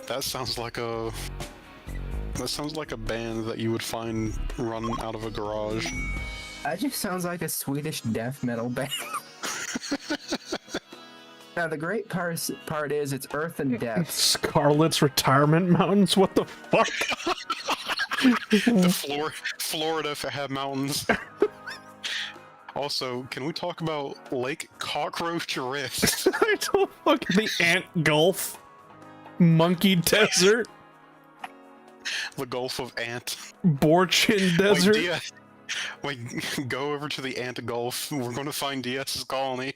B: That sounds like a... That sounds like a band that you would find run out of a garage.
C: That just sounds like a Swedish death metal band. Now, the great part is it's Earth and Depths.
A: Scarlet's Retirement Mountains? What the fuck?
B: Florida if it had mountains. Also, can we talk about Lake Cockroach Rift?
A: I don't fucking... The Ant Gulf. Monkey Desert.
B: The Gulf of Ant.
A: Borchin
B: Like,
A: Desert.
B: Like, go over to the Ant Gulf. We're going to find DS's colony.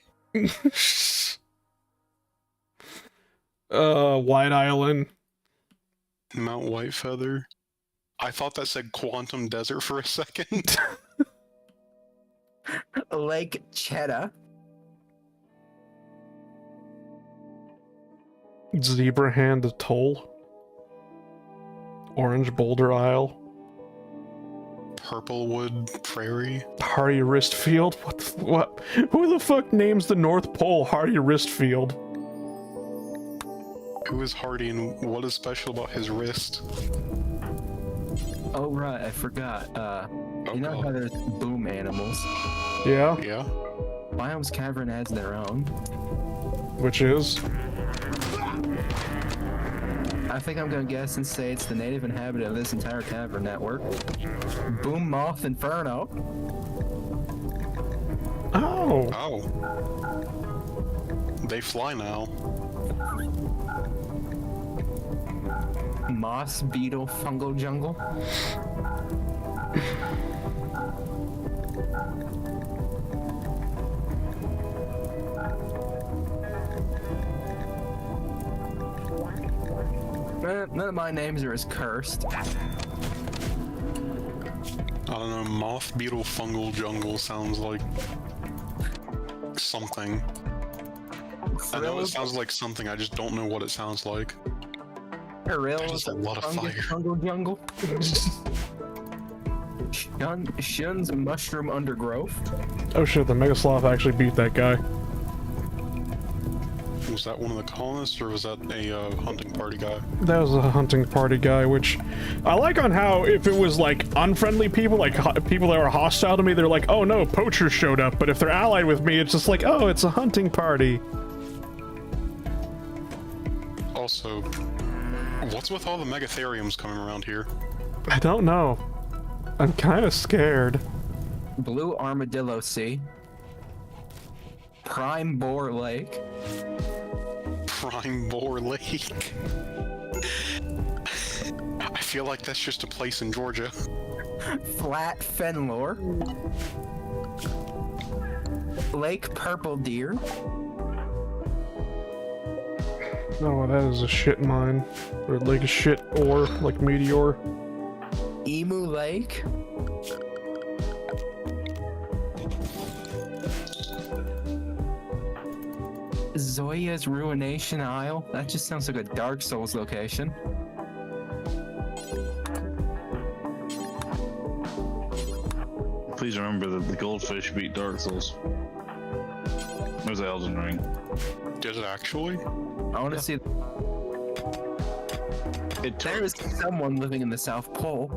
A: White Island.
B: Mount Whitefeather. I thought that said Quantum Desert for a second.
C: Lake Cheddar.
A: Zebra Hand Atoll. Orange Boulder Isle.
B: Purplewood Prairie.
A: Hardy Wrist Field? What? Who the fuck names the North Pole Hardy Wrist Field?
B: Who is Hardy and what is special about his wrist?
C: Oh right, I forgot. You know how there's boom animals?
A: Yeah?
B: Yeah.
C: Biomes Cavern has their own.
A: Which is?
C: I think I'm gonna guess and say it's the native inhabitant of this entire cavern network. Boom Moth Inferno.
A: Oh!
B: Oh. They fly now.
C: Moss Beetle Fungal Jungle. None of my names are as cursed.
B: I don't know, Moth Beetle Fungal Jungle sounds like something. I know it sounds like something, I just don't know what it sounds like. There's a lot of fire.
C: Fungal Jungle. Shun's Mushroom Undergrowth.
A: Oh shit, the Mega Sloth actually beat that guy.
B: Was that one of the colonists, or was that a hunting party guy?
A: That was a hunting party guy, which I like on how if it was like unfriendly people, like people that were hostile to me, they're like, oh no, poachers showed up. But if they're allied with me, it's just like, oh, it's a hunting party.
B: Also, what's with all the megatheriums coming around here?
A: I don't know. I'm kind of scared.
C: Blue Armadillo Sea. Prime Boar Lake.
B: Prime Boar Lake. I feel like that's just a place in Georgia.
C: Flat Fenlore. Lake Purple Deer.
A: Oh, that is a shit mine. Or like a shit ore, like meteor.
C: Emu Lake. Zoya's Ruination Isle. That just sounds like a Dark Souls location.
D: Please remember that the goldfish beat Dark Souls. There's Elden Ring.
B: Did it actually?
C: I want to see. There is someone living in the South Pole.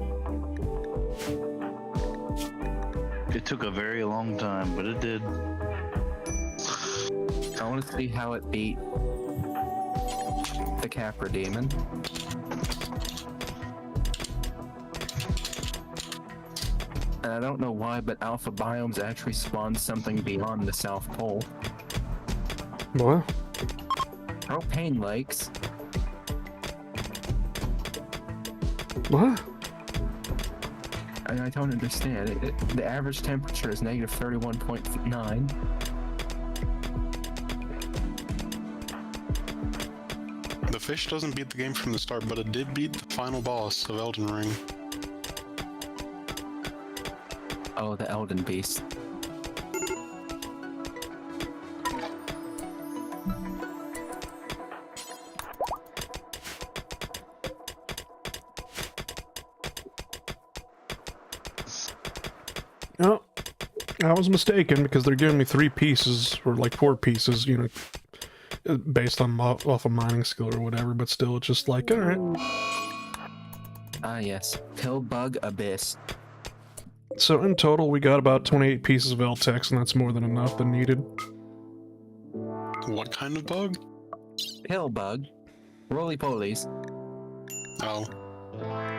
E: It took a very long time, but it did.
C: I want to see how it beat the Capra Demon. And I don't know why, but Alpha Biomes actually spawned something beyond the South Pole.
A: What?
C: Propane Lakes.
A: What?
C: I don't understand. The average temperature is negative 31.9.
B: The fish doesn't beat the game from the start, but it did beat the final boss of Elden Ring.
C: Oh, the Elden Beast.
A: Oh, I was mistaken because they're giving me 3 pieces, or like 4 pieces, you know, based on off a mining skill or whatever, but still, it's just like, alright.
C: Ah, yes. Pillbug Abyss.
A: So in total, we got about 28 pieces of L-Tex, and that's more than enough than needed.
B: What kind of bug?
C: Pillbug. Roly-polies.
B: Oh.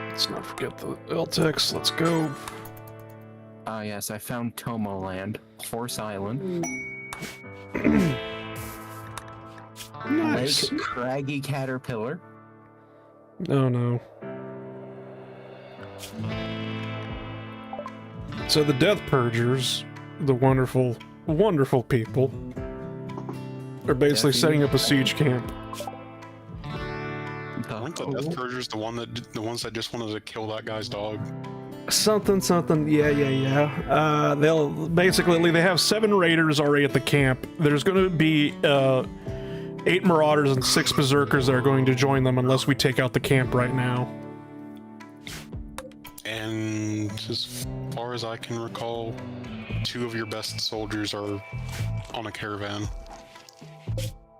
A: Let's not forget the L-Tex, let's go.
C: Ah, yes, I found Tomoland. Horse Island.
A: Nice.
C: Lake Craggy Caterpillar.
A: Oh no. So the Death Purgers, the wonderful, wonderful people, are basically setting up a siege camp.
B: Weren't the Death Purgers the ones that just wanted to kill that guy's dog?
A: Something, yeah. They'll basically, they have 7 raiders already at the camp. There's going to be 8 marauders and 6 berserkers that are going to join them unless we take out the camp right now.
B: And as far as I can recall, 2 of your best soldiers are on a caravan.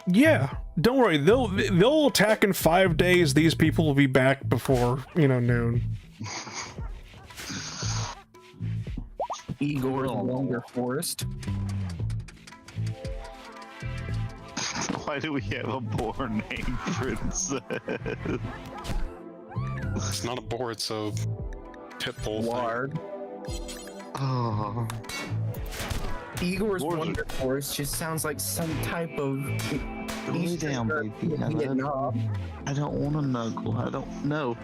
A: Yeah, don't worry. They'll attack in 5 days. These people will be back before, noon.
C: Igor's Wonder Forest.
D: Why do we have a boar named Princess?
B: It's not a boar, it's a pit bull thing.
C: Ward.
E: Oh.
C: Igor's
D: Boars
C: Wonder Forest just sounds like some type of
E: Lay down, baby. I don't want to snuggle. I don't. No.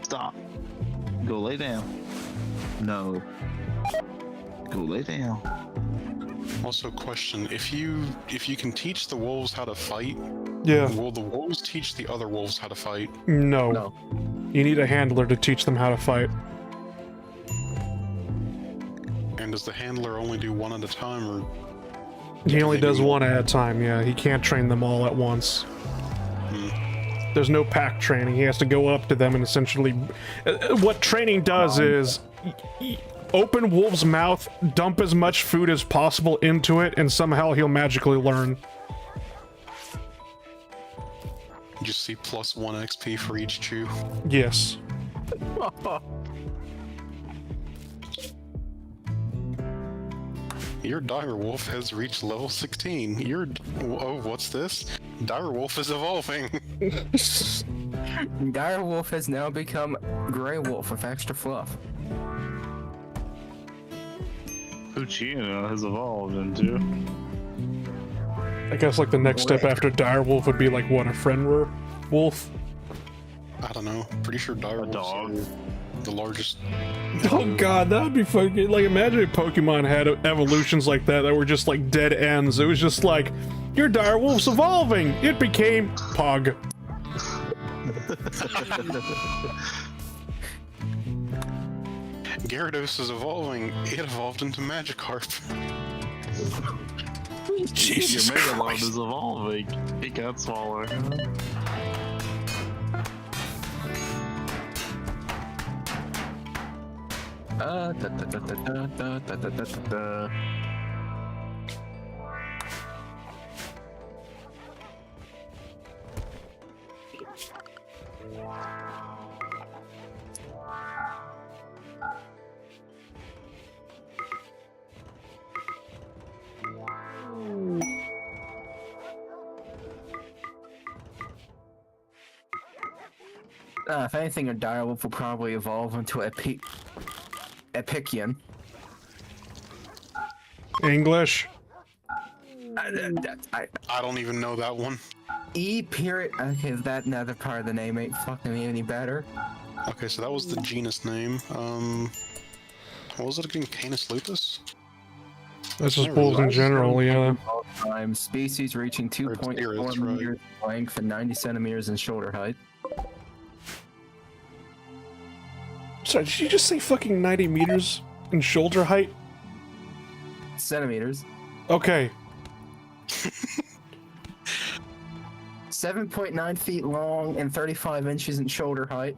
E: Stop. Go lay down. No. Go lay down.
B: Also, question: if you can teach the wolves how to fight,
A: Yeah.
B: will the wolves teach the other wolves how to fight?
A: No.
C: No.
A: You need a handler to teach them how to fight.
B: And does the handler only do one at a time, or
A: He only does one at a time, yeah. He can't train them all at once. There's no pack training. He has to go up to them and essentially... what training does is... open wolf's mouth, dump as much food as possible into it, and somehow he'll magically learn.
B: you just see +1 XP for each chew?
A: Yes.
B: Your direwolf has reached level 16. Oh, what's this? Direwolf is evolving.
C: Direwolf has now become Grey Wolf with extra fluff.
D: Uchino has evolved into.
A: I guess like the next step after direwolf would be like what, a friend wolf?
B: I don't know. Pretty sure direwolves
D: dog.
B: are the largest.
A: Oh god, that would be fucking... like, imagine if Pokemon had evolutions like that were just like dead ends. It was just like, your direwolf's evolving! It became Pug.
B: Gyarados is evolving. It evolved into Magikarp.
A: Jesus
D: Your Megalon
A: Christ.
D: is evolving. It got smaller.
C: If anything, a direwolf will probably evolve into a Epician.
A: English.
C: I
B: don't even know that one.
C: period. Okay, that another part of the name ain't fucking me any better.
B: Okay, so that was the genus name. What was it again? Canis lupus?
A: That's just wolves in general, yeah.
C: All time, species reaching 2.4 meters in length and 90 centimeters in shoulder height.
A: Sorry, did you just say fucking 90 meters in shoulder height?
C: Centimeters.
A: Okay.
C: 7.9 feet long and 35 inches in shoulder height.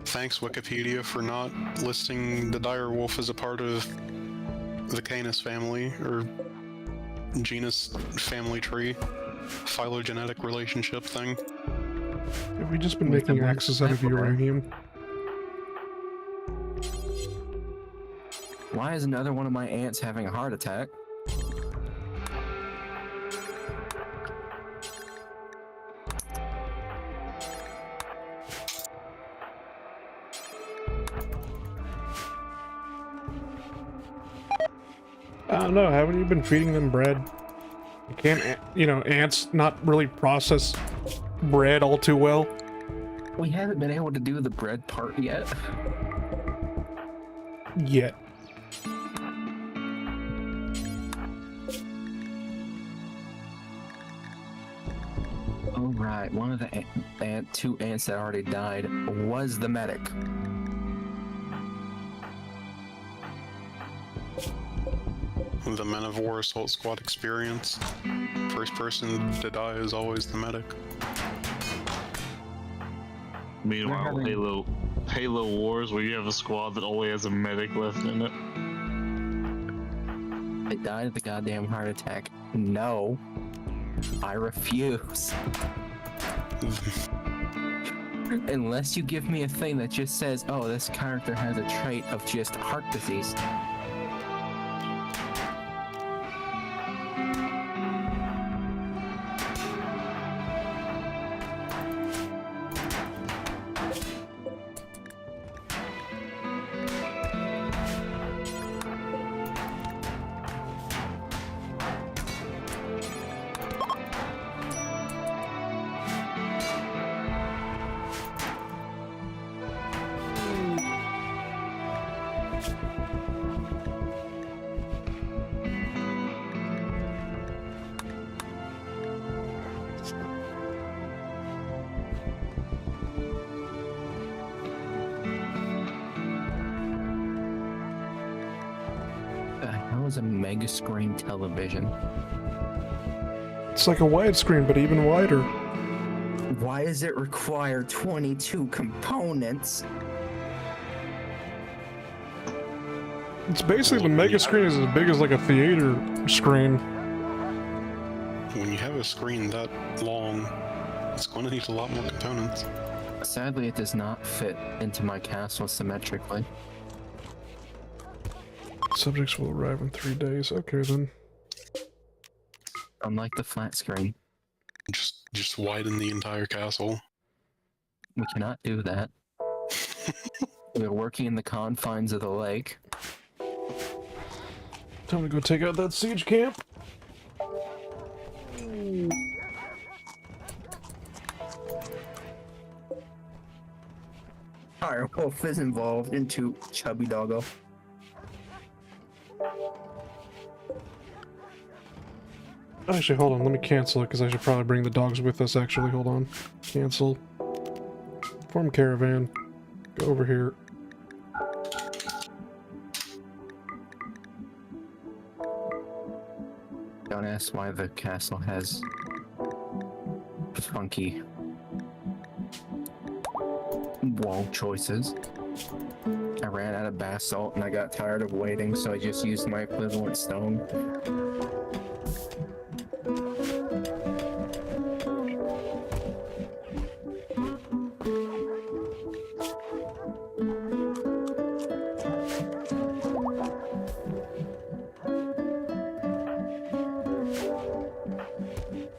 B: Thanks, Wikipedia, for not listing the direwolf as a part of the Canis family, or genus family tree, phylogenetic relationship thing.
A: Have we just been making axes out of uranium?
C: Why is another one of my ants having a heart attack?
A: I don't know, haven't you been feeding them bread? You can't, you know, ants not really process bread all too well.
C: We haven't been able to do the bread part yet.
A: Yet.
C: Oh right, one of the two ants that already died was the medic.
B: The Men of War Assault Squad experience. First person to die is always the medic.
D: Meanwhile, Halo Wars, where you have a squad that only has a medic left in it.
C: I died of the goddamn heart attack. No. I refuse. Unless you give me a thing that just says, oh, this character has a trait of just heart disease. Is a mega screen television.
A: It's like a widescreen, but even wider.
C: Why does it require 22 components?
A: It's basically the mega screen is as big as like a theater screen.
B: When you have a screen that long, it's going to need a lot more components.
C: Sadly, it does not fit into my castle symmetrically.
A: Subjects will arrive in 3 days. Okay, then.
C: Unlike the flat screen.
B: Just widen the entire castle.
C: We cannot do that. We're working in the confines of the lake.
A: Time to go take out that siege camp.
C: Our wolf is involved into Chubby Doggo.
A: Actually, hold on. Let me cancel it because I should probably bring the dogs with us. Actually, hold on. Cancel. Form caravan. Go over here.
C: Don't ask why the castle has funky wall choices. I ran out of basalt and I got tired of waiting, so I just used my equivalent stone.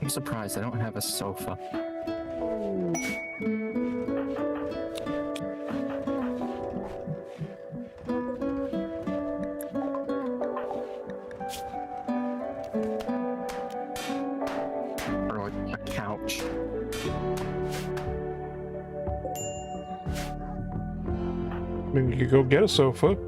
C: I'm surprised I don't have a sofa. Or like a couch.
A: I mean, you could go get a sofa.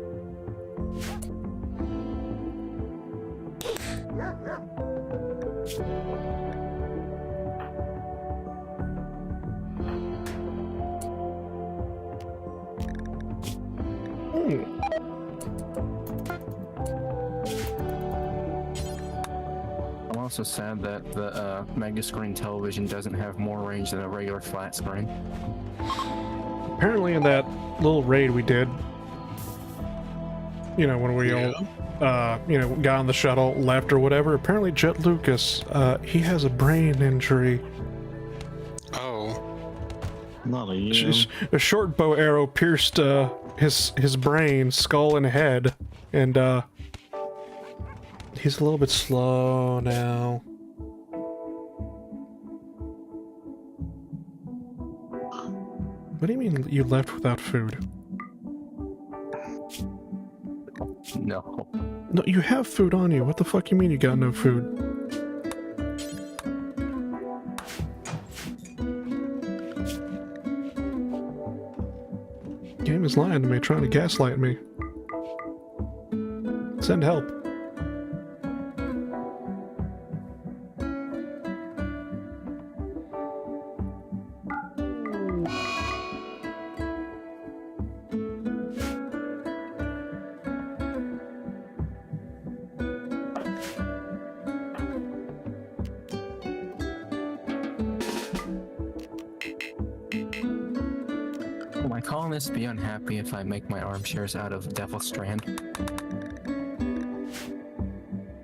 C: I'm also sad that the mega screen television doesn't have more range than a regular flat screen.
A: Apparently in that little raid we did, you know, when we all, you know, got on the shuttle, left or whatever, apparently Jet Lucas, he has a brain injury.
B: Oh.
D: Not a year.
A: A short bow arrow pierced his brain, skull and head, and he's a little bit slow now. What do you mean you left without food?
C: No.
A: No, you have food on you. What the fuck you mean you got no food? Game is lying to me, trying to gaslight me. Send help.
C: Will my colonists be unhappy if I make my armchairs out of devil strand?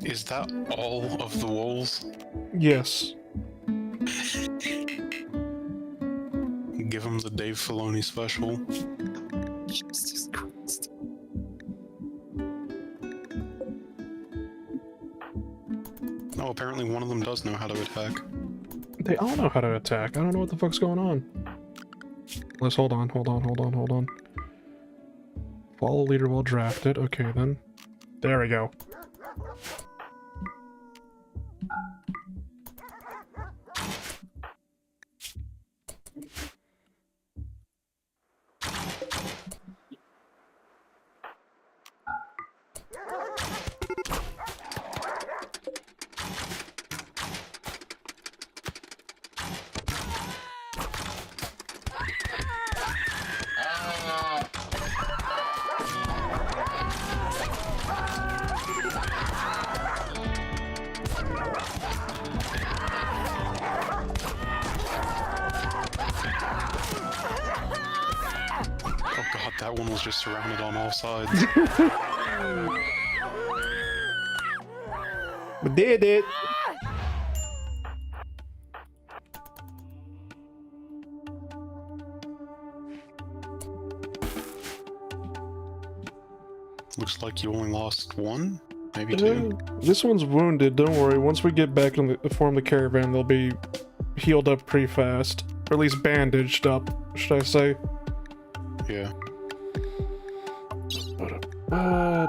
B: Is that all of the walls?
A: Yes.
B: Give him the Dave Filoni special.
C: Jesus Christ.
B: Oh, apparently one of them does know how to attack.
A: They all know how to attack. I don't know what the fuck's going on. Let's hold on. Follow leader while drafted. Okay, then. There we go.
B: Oh god, that one was just surrounded on all sides.
A: We did it!
B: Looks like you only lost one? Maybe two?
A: This one's wounded, don't worry. Once we get back in the form the caravan, they'll be healed up pretty fast. Or at least bandaged up, should I say.
B: Yeah.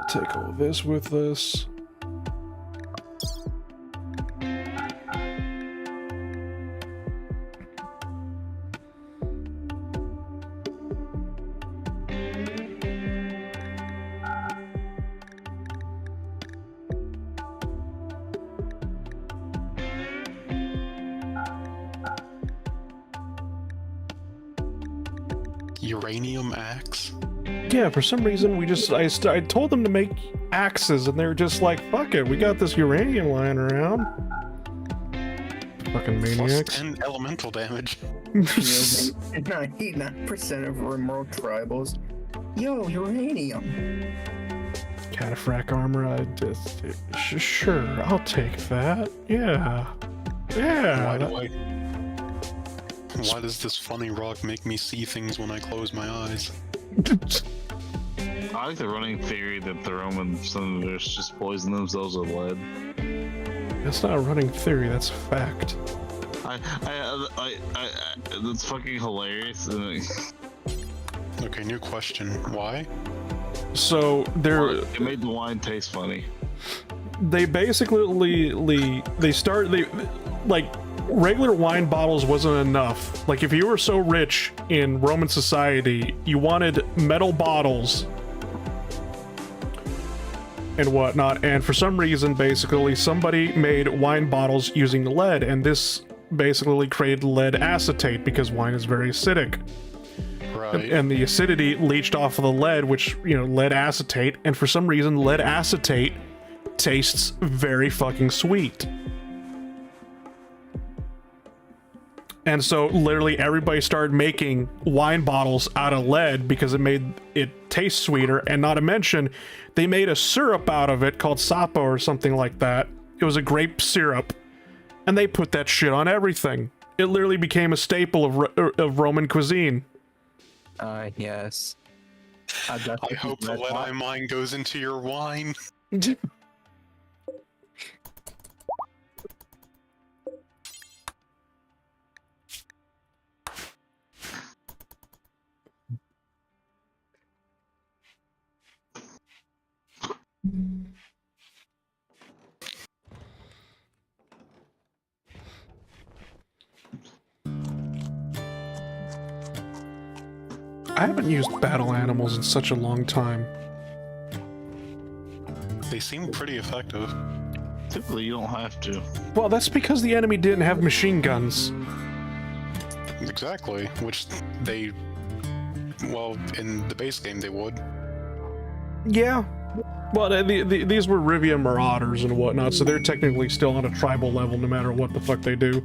A: Take all this with us.
B: Uranium axe?
A: Yeah, for some reason I told them to make axes and they were just like, fuck it, we got this uranium lying around. Fucking
B: Plus
A: maniacs.
B: 10 elemental damage.
C: 99% of Rimworld tribals. Yo, uranium.
A: Cataphractic armor, sure, I'll take that. Yeah.
B: Why does this funny rock make me see things when I close my eyes?
D: I like the running theory that the Roman senators just poison themselves with lead.
A: That's not a running theory, that's a fact.
D: That's fucking hilarious.
B: Okay, new question. Why?
A: So
D: It made the wine taste funny.
A: they basically like regular wine bottles wasn't enough. Like if you were so rich in Roman society, you wanted metal bottles and whatnot, and for some reason basically somebody made wine bottles using lead, and this basically created lead acetate because wine is very acidic.
B: Right.
A: And the acidity leached off of the lead, which, you know, lead acetate, and for some reason lead acetate tastes very fucking sweet. And so literally everybody started making wine bottles out of lead because it made it taste sweeter, and not to mention they made a syrup out of it called Sapo or something like that. It was a grape syrup, and they put that shit on everything. It literally became a staple of Roman cuisine.
C: Yes.
B: I hope the lead-eye mine goes into your wine.
A: I haven't used battle animals in such a long time.
B: They seem pretty effective.
D: Typically, you don't have to.
A: Well, that's because the enemy didn't have machine guns.
B: Exactly, which they... Well, in the base game they would.
A: Yeah. Well, these were Rivia Marauders and whatnot, so they're technically still on a tribal level no matter what the fuck they do.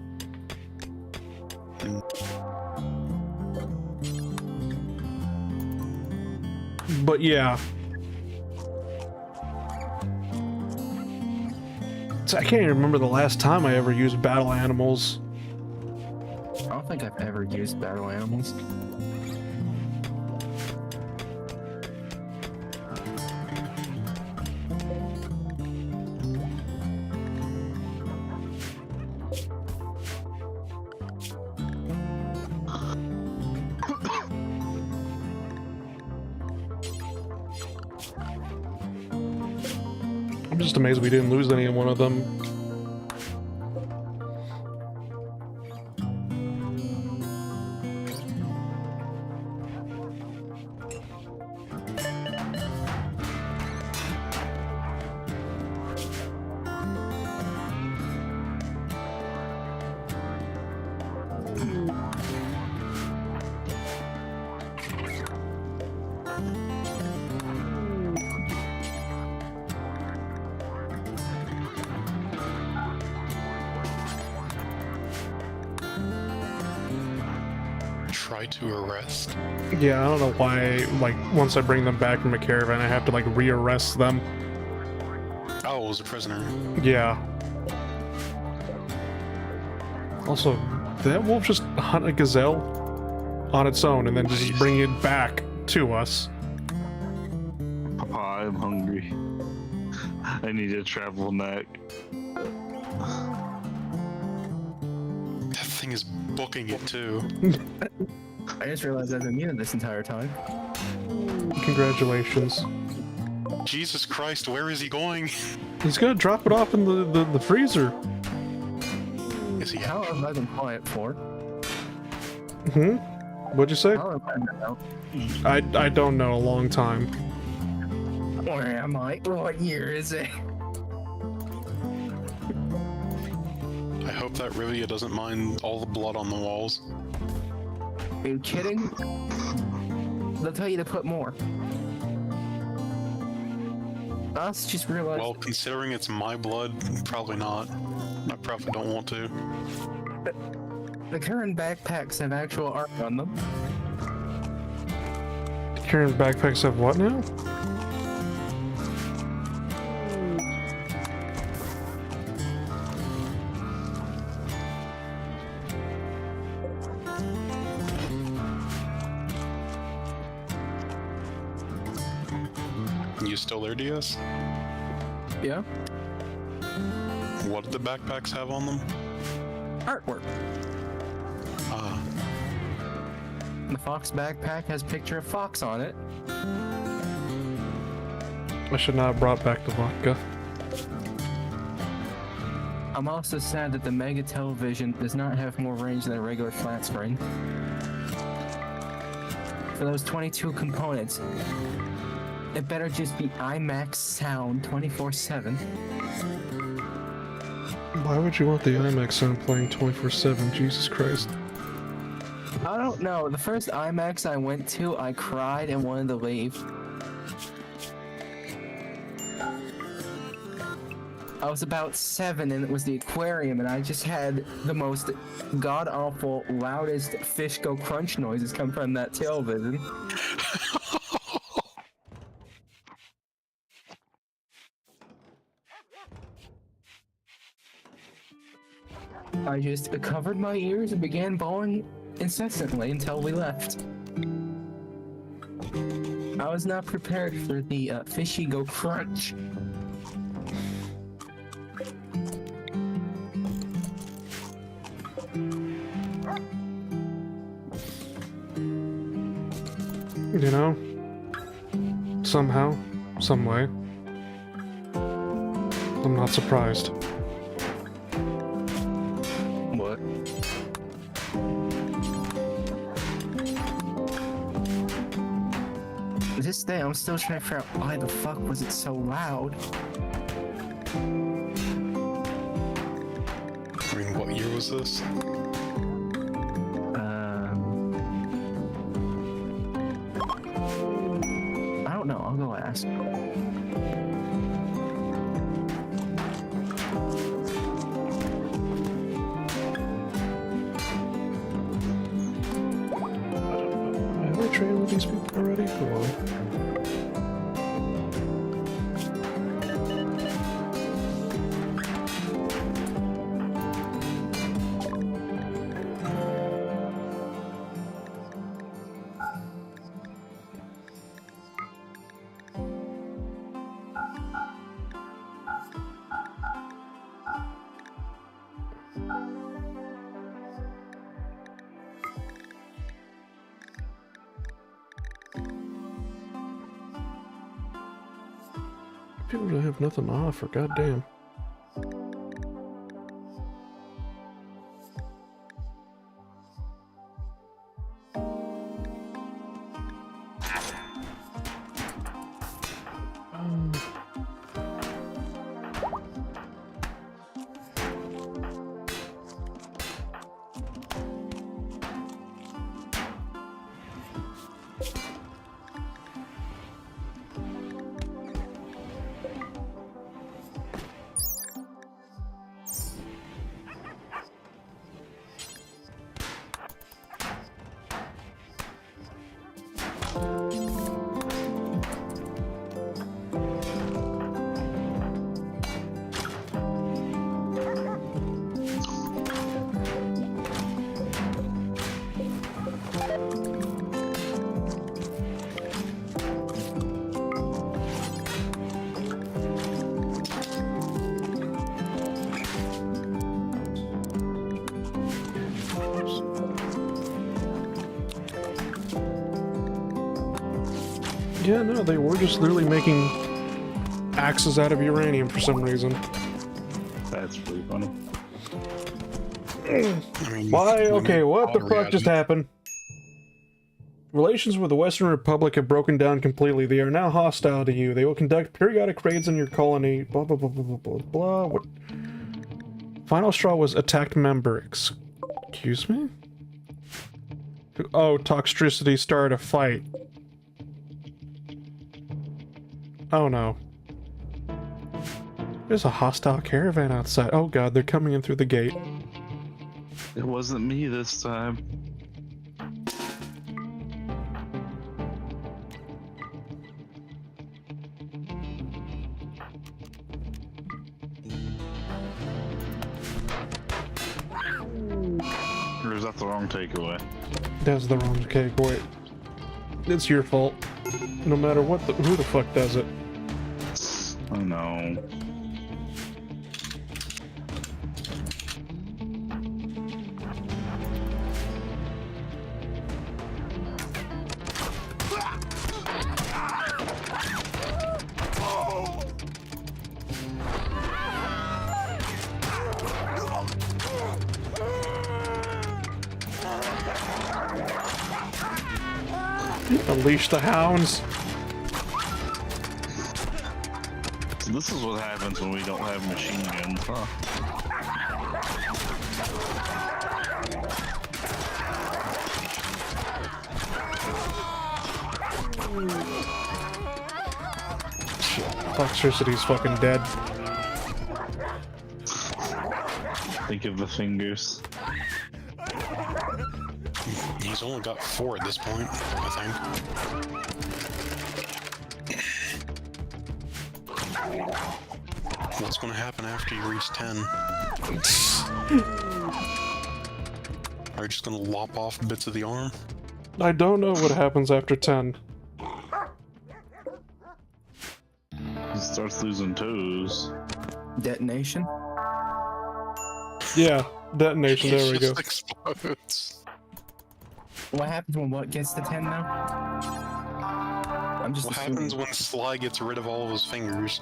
A: But yeah. So I can't even remember the last time I ever used battle animals.
C: I don't think I've ever used battle animals.
A: I'm just amazed we didn't lose any one of them.
B: Try to arrest.
A: Yeah, I don't know why, like, once I bring them back from a caravan, I have to, like, re-arrest them.
B: Oh, it was a prisoner.
A: Yeah. Also, did that wolf just hunt a gazelle on its own and then just bring it back to us?
D: Papa, I'm hungry. I need a travel neck.
B: That thing is booking it too.
C: I just realized I've been muted this entire time.
A: Congratulations.
B: Jesus Christ, where is he going?
A: He's gonna drop it off in the freezer.
B: Is he
C: How have I been quiet for?
A: Hmm? What'd you say?
C: How have I been out?
A: I don't know, a long time.
C: Where am I? What year is it?
B: I hope that Rivia doesn't mind all the blood on the walls.
C: Are you kidding? They'll tell you to put more. Us just realized.
B: Well, considering it's my blood, probably not. I probably don't want to.
C: The current backpacks have actual art on them.
A: Current backpacks have what now?
B: You still there, DS?
C: Yeah.
B: What do the backpacks have on them?
C: Artwork.
B: Ah,
C: The Fox backpack has a picture of Fox on it.
A: I should not have brought back the vodka.
C: I'm also sad that the Mega Television does not have more range than a regular flat screen. For those 22 components, it better just be IMAX sound 24/7.
A: Why would you want the IMAX sound playing 24/7? Jesus Christ.
C: I don't know. The first IMAX I went to, I cried and wanted to leave. I was about 7 and it was the aquarium and I just had the most god-awful, loudest fish go crunch noises come from that television. I just covered my ears and began bawling incessantly until we left. I was not prepared for the fishy go crunch.
A: You know? Somehow, some way. I'm not surprised.
C: What? This day, I'm still trying to figure out why the fuck was it so loud.
B: I mean, what year was this?
C: I don't know. I'll go ask.
A: Have I trained with these people already? Come on. People don't have nothing to offer, goddamn. Yeah, no, they were just literally making axes out of uranium for some reason.
D: That's pretty funny.
B: I mean,
A: Why? Okay, what the fuck
B: reality.
A: just happened? Relations with the Western Republic have broken down completely. They are now hostile to you. They will conduct periodic raids on your colony. Blah, blah, blah, blah, blah, blah, blah. What? Final straw was attacked member. Excuse me? Oh, toxicity started a fight. Oh no. There's a hostile caravan outside. Oh god, they're coming in through the gate.
D: It wasn't me this time. Or is that the wrong takeaway?
A: That's the wrong takeaway. It's your fault. No matter what who the fuck does it.
D: Oh no.
A: Unleash the hounds.
D: So this is what happens when we don't have machine guns, huh?
A: Toxicity's fucking dead.
D: Think of the fingers.
B: He's only got 4 at this point, I think. What's going to happen after you reach 10? Are you just going to lop off bits of the arm?
A: I don't know what happens after 10.
E: starts losing toes.
C: Detonation.
A: Yeah, detonation.
B: It
A: There we go.
B: just explodes.
C: What happens when what gets to 10 now? I'm just
B: What
C: assuming.
B: happens when Sly gets rid of all of his fingers?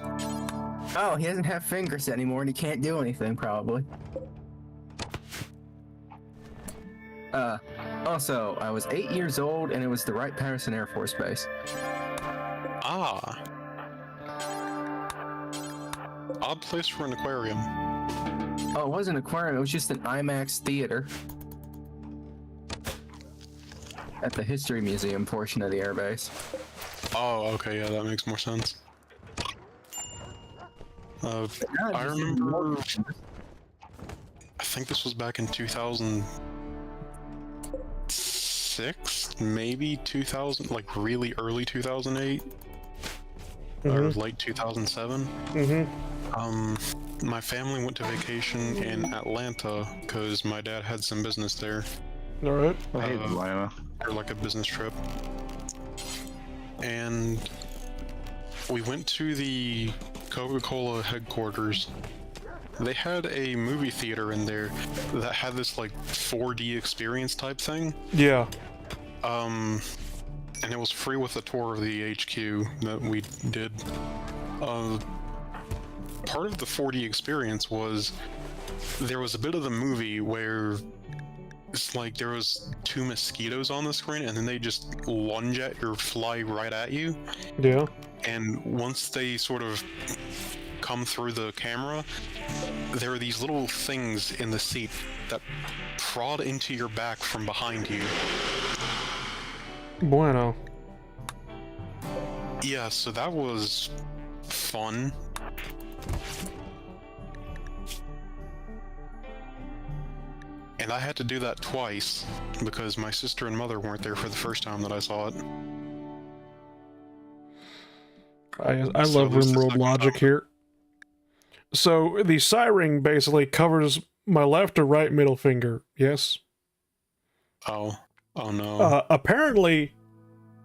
C: Oh, he doesn't have fingers anymore and he can't do anything, probably. Also, I was 8 years old and it was the Wright-Patterson Air Force Base.
B: Ah. Odd place for an aquarium.
C: Oh, it wasn't an aquarium, it was just an IMAX theater. At the History Museum portion of the airbase.
B: Oh, okay, yeah, that makes more sense. I remember... I think this was back in 2006? Maybe 2000, like really early 2008? Or late 2007? My family went to vacation in Atlanta because my dad had some business there.
A: Alright.
E: I hate Atlanta.
B: Or like a business trip. And we went to the Coca-Cola headquarters. They had a movie theater in there that had this like 4D experience type thing.
A: Yeah.
B: And it was free with a tour of the HQ that we did. Part of the 4D experience was there was a bit of the movie where it's like there was 2 mosquitoes on the screen and then they just lunge at or fly right at you.
A: Yeah.
B: And once they sort of come through the camera, there are these little things in the seat that prod into your back from behind you.
A: Bueno.
B: Yeah, so that was fun. And I had to do that twice because my sister and mother weren't there for the first time that I saw it.
A: I
B: So
A: love
B: this is
A: Rimworld
B: like-
A: logic here. So the siren basically covers my left or right middle finger. Yes.
B: Oh no.
A: Apparently,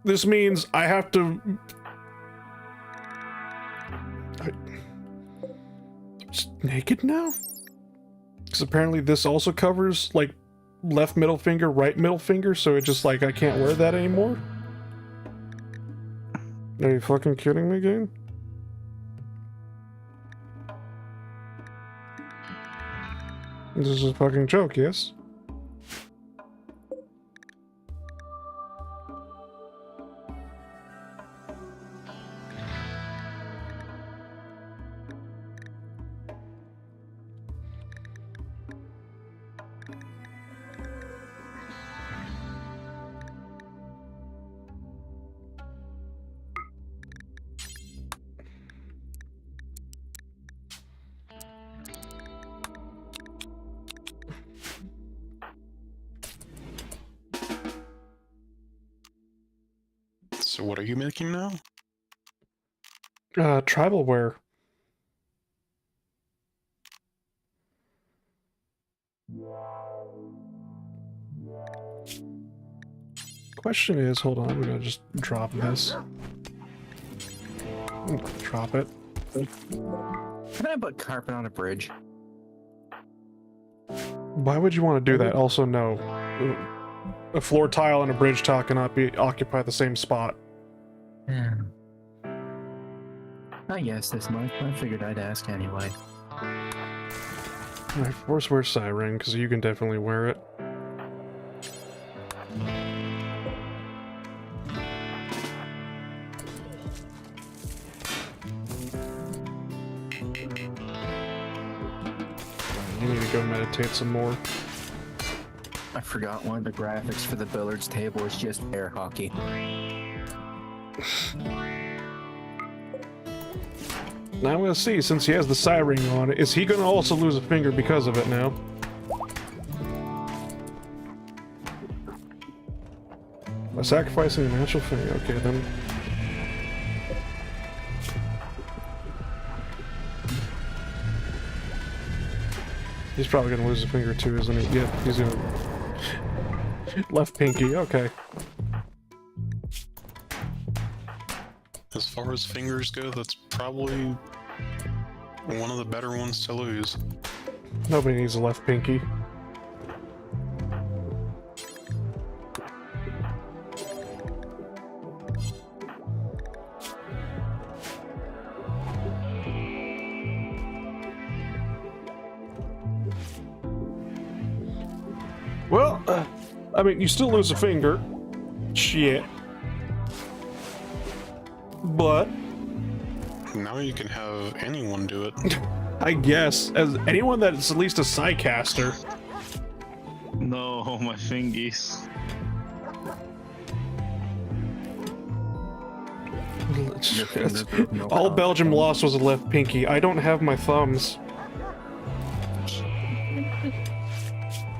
A: this means I have to. Just naked now? Because apparently this also covers like left middle finger, right middle finger, so it's just like I can't wear that anymore. Are you fucking kidding me, game? This is a fucking joke, yes?
B: So what are you making now?
A: Tribal wear. Question is, hold on, we're gonna just drop this. Drop it.
C: Can I put carpet on a bridge?
A: Why would you want to do that? Also, no. A floor tile and a bridge tile cannot occupy the same spot.
C: Yeah. I guess this much. I figured I'd ask anyway.
A: Alright, force wear siren, because you can definitely wear it. You need to go meditate some more.
C: I forgot one of the graphics for the billiards table is just air hockey.
A: Now I'm gonna see, since he has the siren on, is he gonna also lose a finger because of it now? By sacrificing a natural finger, okay then. He's probably gonna lose a finger too, isn't he? Yeah, he's gonna... Left pinky, okay.
B: His far as fingers go, that's probably one of the better ones to lose.
A: Nobody needs a left pinky. Well, I mean, you still lose a finger. Shit. But
B: Now you can have anyone do it.
A: I guess, as anyone that's at least a psycaster.
D: No, my fingies.
A: All Belgium lost was a left pinky. I don't have my thumbs.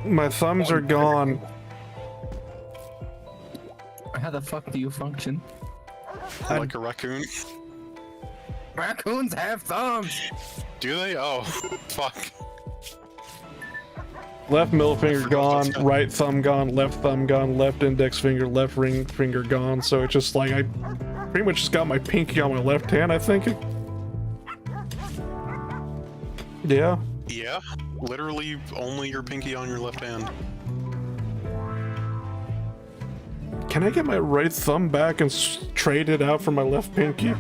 A: My thumbs are gone.
C: How the fuck do you function?
B: Like a raccoon.
C: Raccoons have thumbs!
B: Do they? Oh, fuck.
A: Left middle finger gone, right thumb gone, left index finger, left ring finger gone. So it's just like I pretty much just got my pinky on my left hand, I think. Yeah.
B: Yeah, literally only your pinky on your left hand.
A: Can I get my right thumb back and trade it out for my left pinky?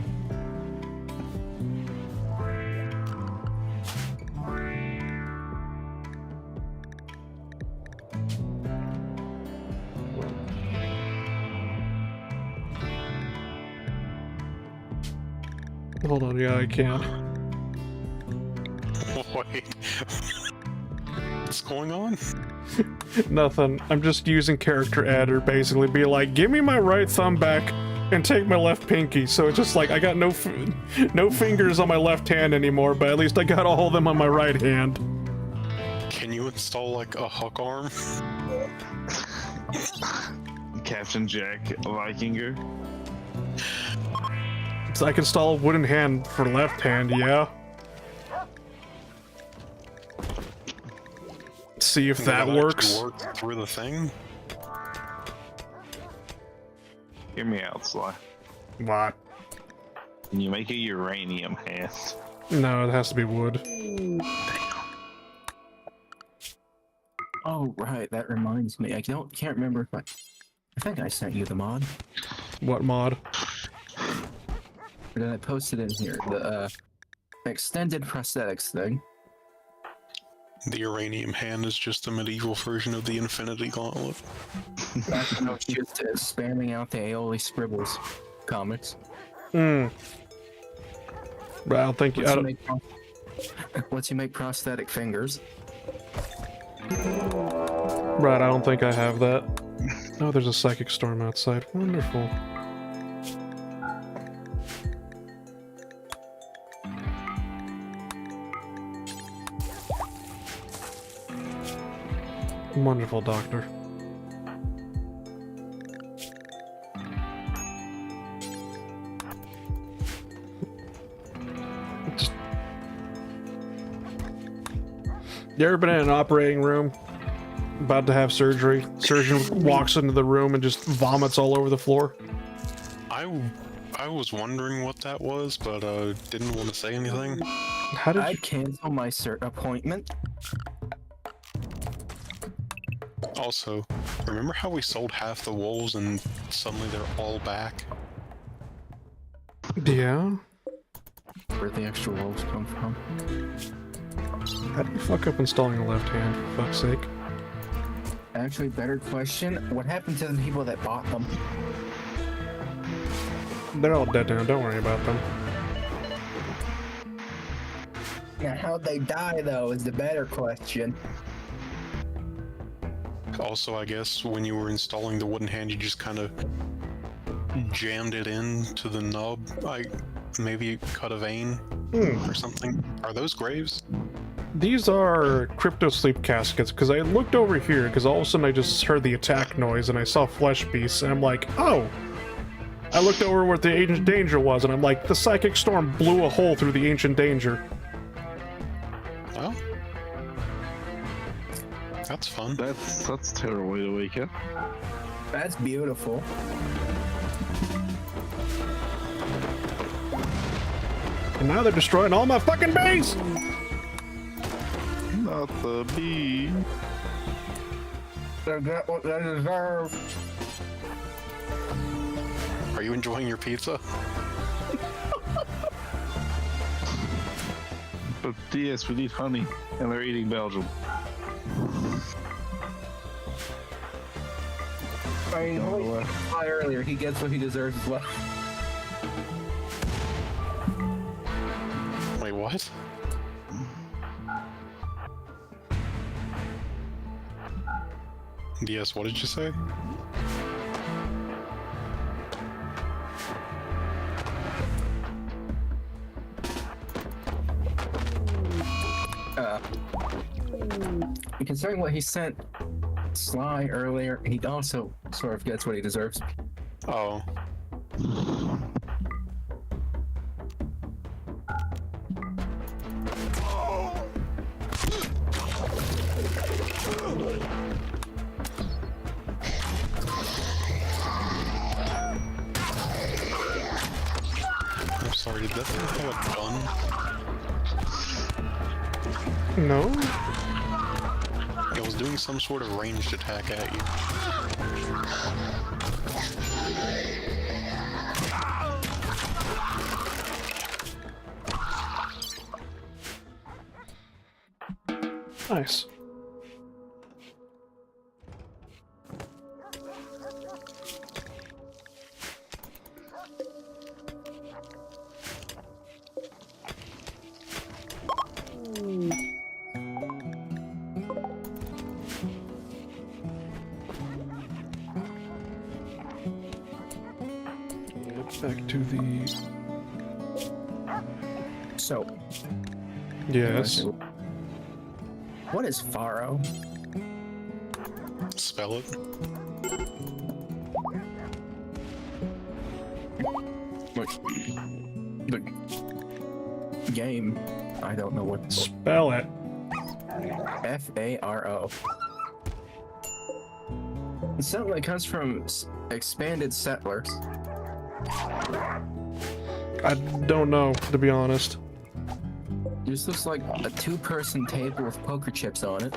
A: Hold on, yeah, I can.
B: Wait. What's going on?
A: Nothing. I'm just using character adder, basically. Be like, give me my right thumb back and take my left pinky. So it's just like, I got no fingers on my left hand anymore, but at least I got all of them on my right hand.
B: Can you install like a hook arm?
D: Captain Jack Vikinger.
A: So I can install a wooden hand for left hand, yeah. See if that works.
B: Work through the thing?
D: Hear me out, Sly.
A: What?
D: Can you make a uranium hand?
A: No, it has to be wood.
C: Oh, right, that reminds me. Can't remember if I think I sent you the mod.
A: What mod?
C: Or did I post it in here? The extended prosthetics thing.
B: The uranium hand is just a medieval version of the Infinity Gauntlet.
C: I was just spamming out the aioli scribbles comics.
A: Hmm. But I don't think you.
C: Once you make prosthetic fingers.
A: Right, I don't think I have that. Oh, there's a psychic storm outside. Wonderful. Wonderful, Doctor. You ever been in an operating room, about to have surgery? Surgeon walks into the room and just vomits all over the floor.
B: I was wondering what that was, but didn't want to say anything.
A: How did
C: I'd cancel my appointment.
B: Also, remember how we sold half the wolves and suddenly they're all back?
A: Yeah?
C: Where'd the extra wolves come from?
A: How do you fuck up installing a left hand, for fuck's sake?
C: Actually, better question. What happened to the people that bought them?
A: They're all dead now, don't worry about them.
C: Now, how'd they die, though, is the better question.
B: Also, I guess when you were installing the wooden hand, you just kind of jammed it into the nub. Maybe cut a vein or something. Are those graves?
A: These are crypto sleep caskets, because I looked over here, because all of a sudden I just heard the attack noise and I saw flesh beasts, and I'm like, oh! I looked over where the ancient danger was, and I'm like, the psychic storm blew a hole through the ancient danger.
B: Well, that's fun.
D: That's a terrible way to wake up.
C: That's beautiful.
A: And now they're destroying all my fucking base!
E: Not the bee.
C: They get what they deserve.
B: Are you enjoying your pizza?
E: But yes, we need honey, and they're eating Belgium.
C: I mean, earlier, he gets what he deserves as well.
B: Wait, what? DS, what did you say?
C: Considering what he sent Sly earlier, he also sort of gets what he deserves.
B: Oh. I'm sorry, did that thing have a gun?
A: No?
B: It was doing some sort of ranged attack at you.
A: Nice. Back to the...
C: So,
A: Yes.
C: what is Faro?
B: Spell it.
C: The game. I don't know what.
A: Spell it.
C: Faro. It's something that comes from expanded settlers.
A: I don't know, to be honest.
C: This looks like a two-person table with poker chips on it.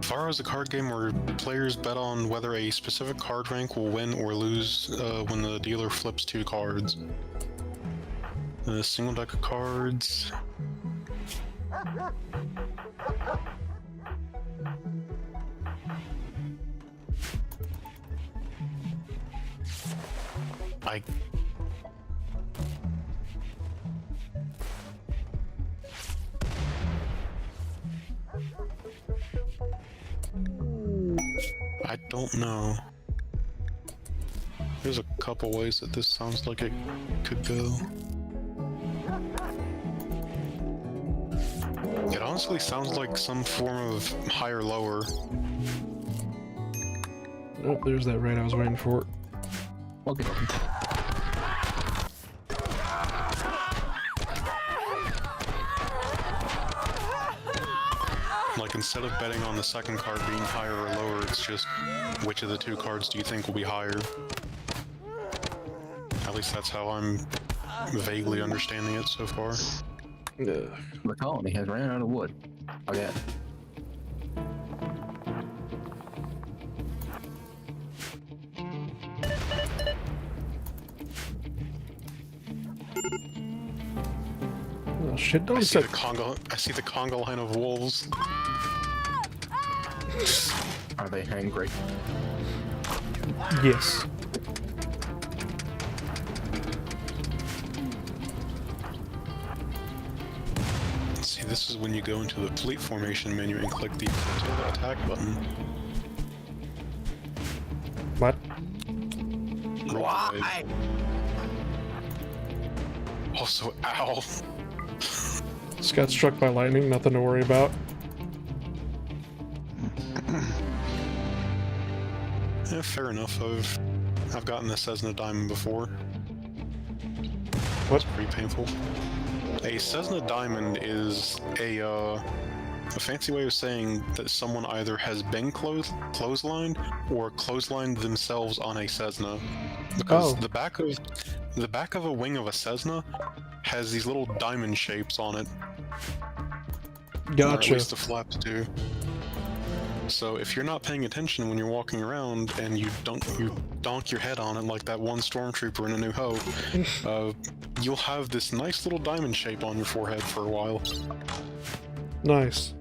B: Faro is a card game where players bet on whether a specific card rank will win or lose when the dealer flips two cards. A single deck of cards. I don't know. There's a couple ways that this sounds like it could go. It honestly sounds like some form of higher lower.
A: Oh, there's that raid I was waiting for.
C: Okay.
B: Like, instead of betting on the second card being higher or lower, it's just which of the two cards do you think will be higher? At least that's how I'm vaguely understanding it so far.
A: Ugh.
C: The colony has ran out of wood. Again.
A: Oh, shit,
B: I
A: don't
B: see
A: set...
B: I see the conga line of wolves.
C: Are they hangry?
A: Yes.
B: See, this is when you go into the fleet formation menu and click the attack button.
A: What?
C: Why?
B: Also, ow.
A: Just got struck by lightning, nothing to worry about.
B: Yeah, fair enough. I've gotten this as a diamond before. That's pretty painful. A Cessna diamond is a fancy way of saying that someone either has been clotheslined or clotheslined themselves on a Cessna. Because the back of a wing of a Cessna has these little diamond shapes on it.
A: Gotcha.
B: Or at least the flaps do. So if you're not paying attention when you're walking around and you donk your head on it like that one stormtrooper in A New Hope, you'll have this nice little diamond shape on your forehead for a while.
A: Nice.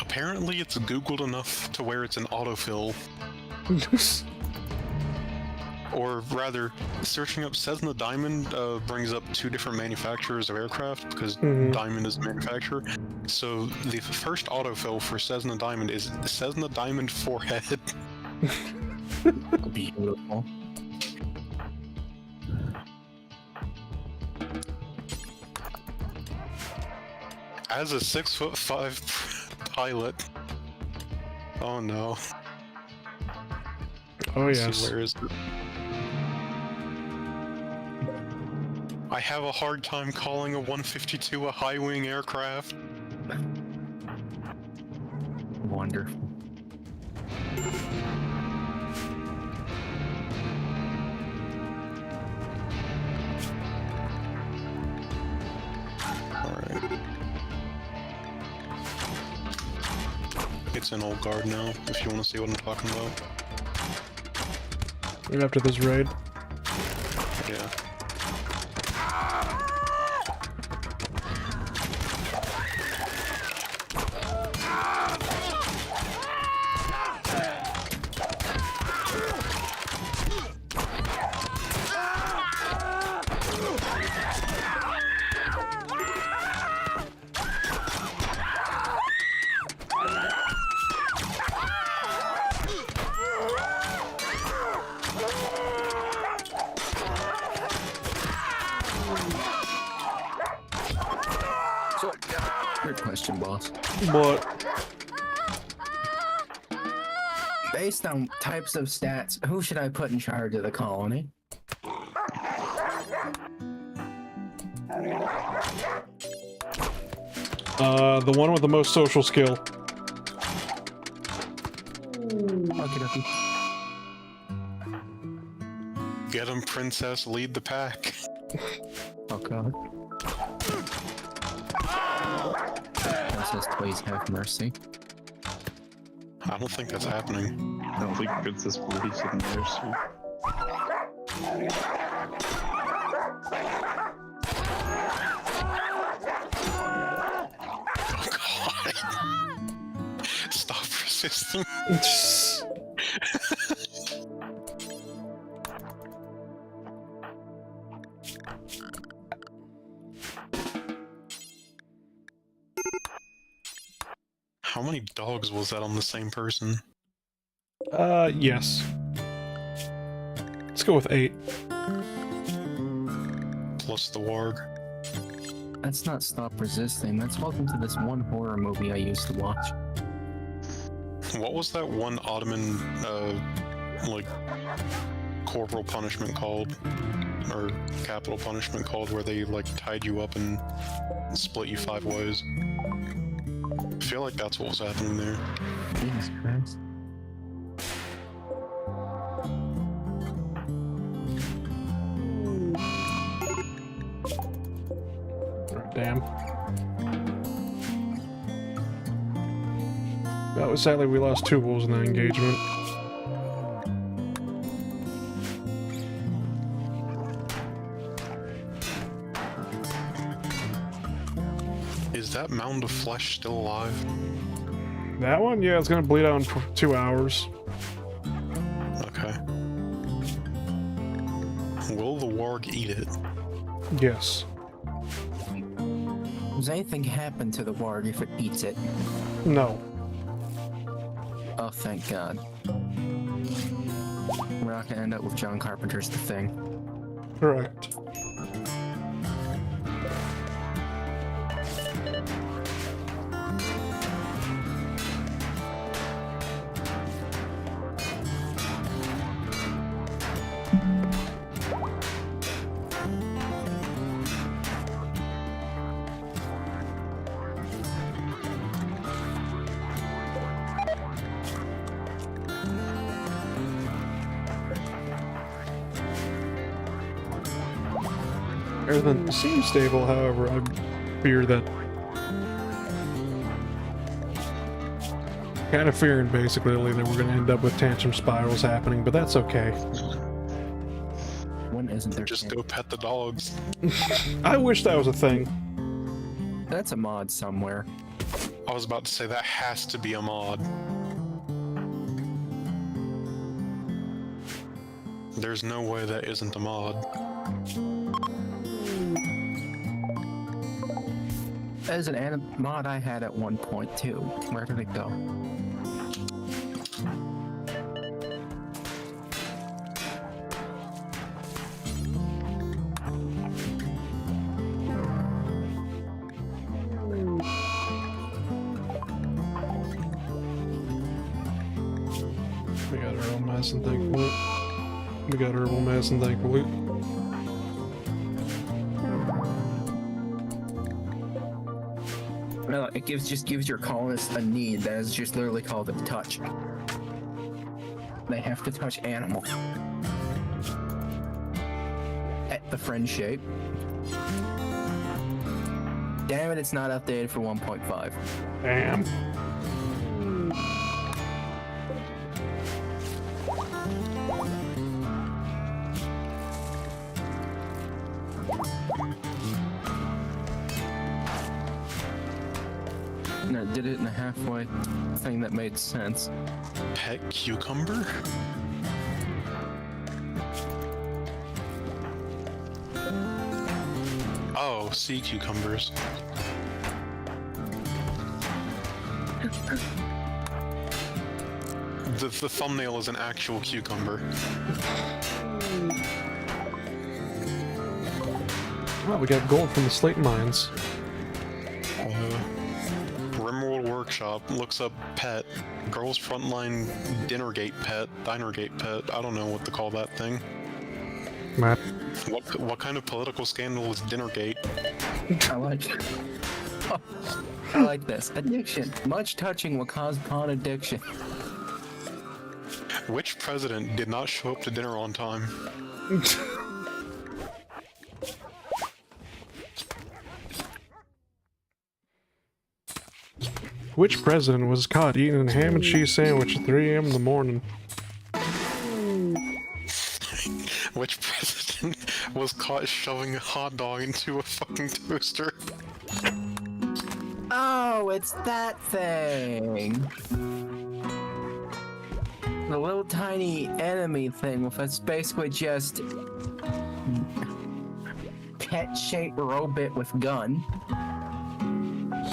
B: Apparently it's Googled enough to where it's an autofill. Or rather, searching up Cessna Diamond brings up two different manufacturers of aircraft, because Diamond is a manufacturer. So the first autofill for Cessna Diamond is Cessna Diamond Forehead.
C: Beautiful.
B: As a 6'5" pilot. Oh no.
A: Oh
B: Let's see,
A: yes.
B: where is it? I have a hard time calling a 152 a high-wing aircraft.
C: Wonderful.
B: Alright. It's in Old Guard now, if you want to see what I'm talking about.
A: Right after this raid.
B: Yeah.
C: Good question, boss.
A: But
C: Based on types of stats, who should I put in charge of the colony?
A: the one with the most social skill.
C: Okie dokie.
B: Get him, princess, lead the pack.
C: Oh god. Princess, please have mercy.
B: I don't think that's happening.
D: I don't think Princess believes in mercy.
B: Oh god. Stop resisting. How many dogs was that on the same person?
A: Yes. Let's go with 8.
B: Plus the warg.
C: That's not Stop Resisting. That's Welcome to This One Horror Movie I used to watch.
B: What was that one Ottoman, like, corporal punishment called? Or capital punishment called, where they, like, tied you up and split you 5 ways? I feel like that's what was happening there.
C: Jesus Christ.
A: Damn. Well, sadly we lost 2 wolves in that engagement.
B: Is that mound of flesh still alive?
A: That one? Yeah, it's gonna bleed out in 2 hours.
B: Okay. eat it.
A: Yes.
C: Does anything happen to the warg if it eats it?
A: No.
C: Oh, thank God. We're not gonna end up with John Carpenter's The Thing.
A: Correct. Everything seems stable, however, I fear that... Kind of fearing, basically, that we're going to end up with tantrum spirals happening, but that's okay.
C: When isn't there?
B: Just go pet the dogs.
A: I wish that was a thing.
C: That's a mod somewhere.
B: I was about to say that has to be a mod. There's no way that isn't a mod.
C: As an mod I had at 1.2. Where did it go?
A: We got herbal mess and thankfully. We got herbal mess and thankfully.
C: No, it just gives your colonists a need that is just literally called a touch. They have to touch animal. At the friend shape. Damn it, it's not updated for 1.5.
A: Damn.
C: No, it did it in a halfway thing that made sense.
B: Pet cucumber? Oh, sea cucumbers. The thumbnail is an actual cucumber.
A: Well, we got gold from the slate mines.
B: Rimworld Workshop looks up pet. Girls Frontline Dinergate pet. Dinergate pet. I don't know what to call that thing.
A: Map.
B: What kind of political scandal is Dinergate?
C: I like it. Oh, I like this. Addiction. Much touching will cause pawn addiction.
B: Which president did not show up to dinner on time?
A: Which president was caught eating a ham and cheese sandwich at 3 a.m. in the morning?
B: Which president was caught shoving a hot dog into a fucking toaster?
C: Oh, it's that thing. The little tiny enemy thing with us basically just pet-shaped robot with gun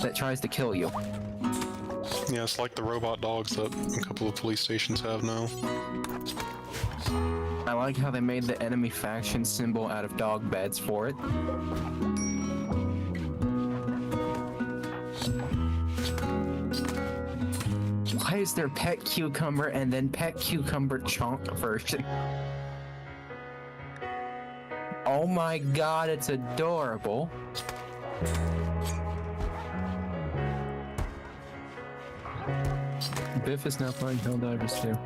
C: that tries to kill you.
B: Yeah, it's like the robot dogs that a couple of police stations have now.
C: I like how they made the enemy faction symbol out of dog beds for it. Why is there pet cucumber and then pet cucumber chonk version? Oh my god, it's adorable. Biff is now playing Helldivers too.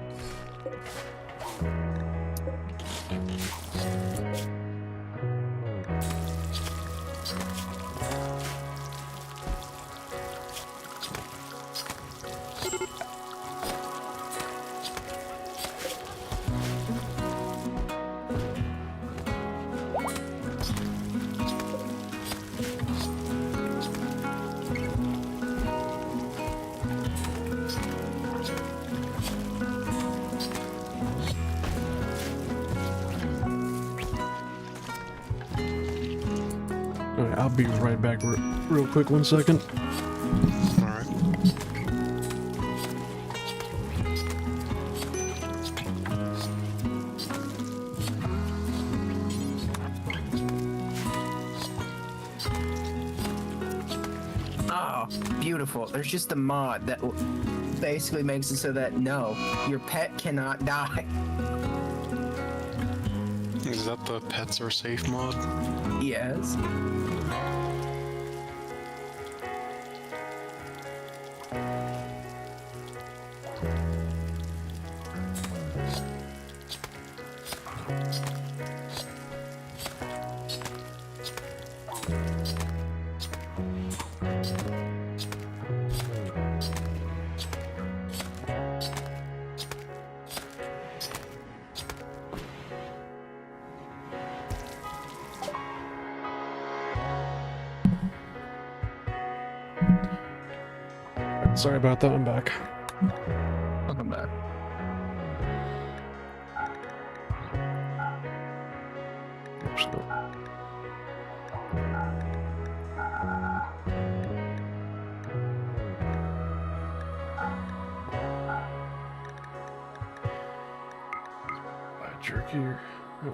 A: Alright, I'll be right back real quick, 1 second.
B: Alright.
C: Oh, beautiful. There's just a mod that basically makes it so that no, your pet cannot die.
B: Is that the pets are safe mod?
C: Yes.
A: Sorry about that, I'm back.
C: Welcome back.
A: Oops, no. Jerky. No,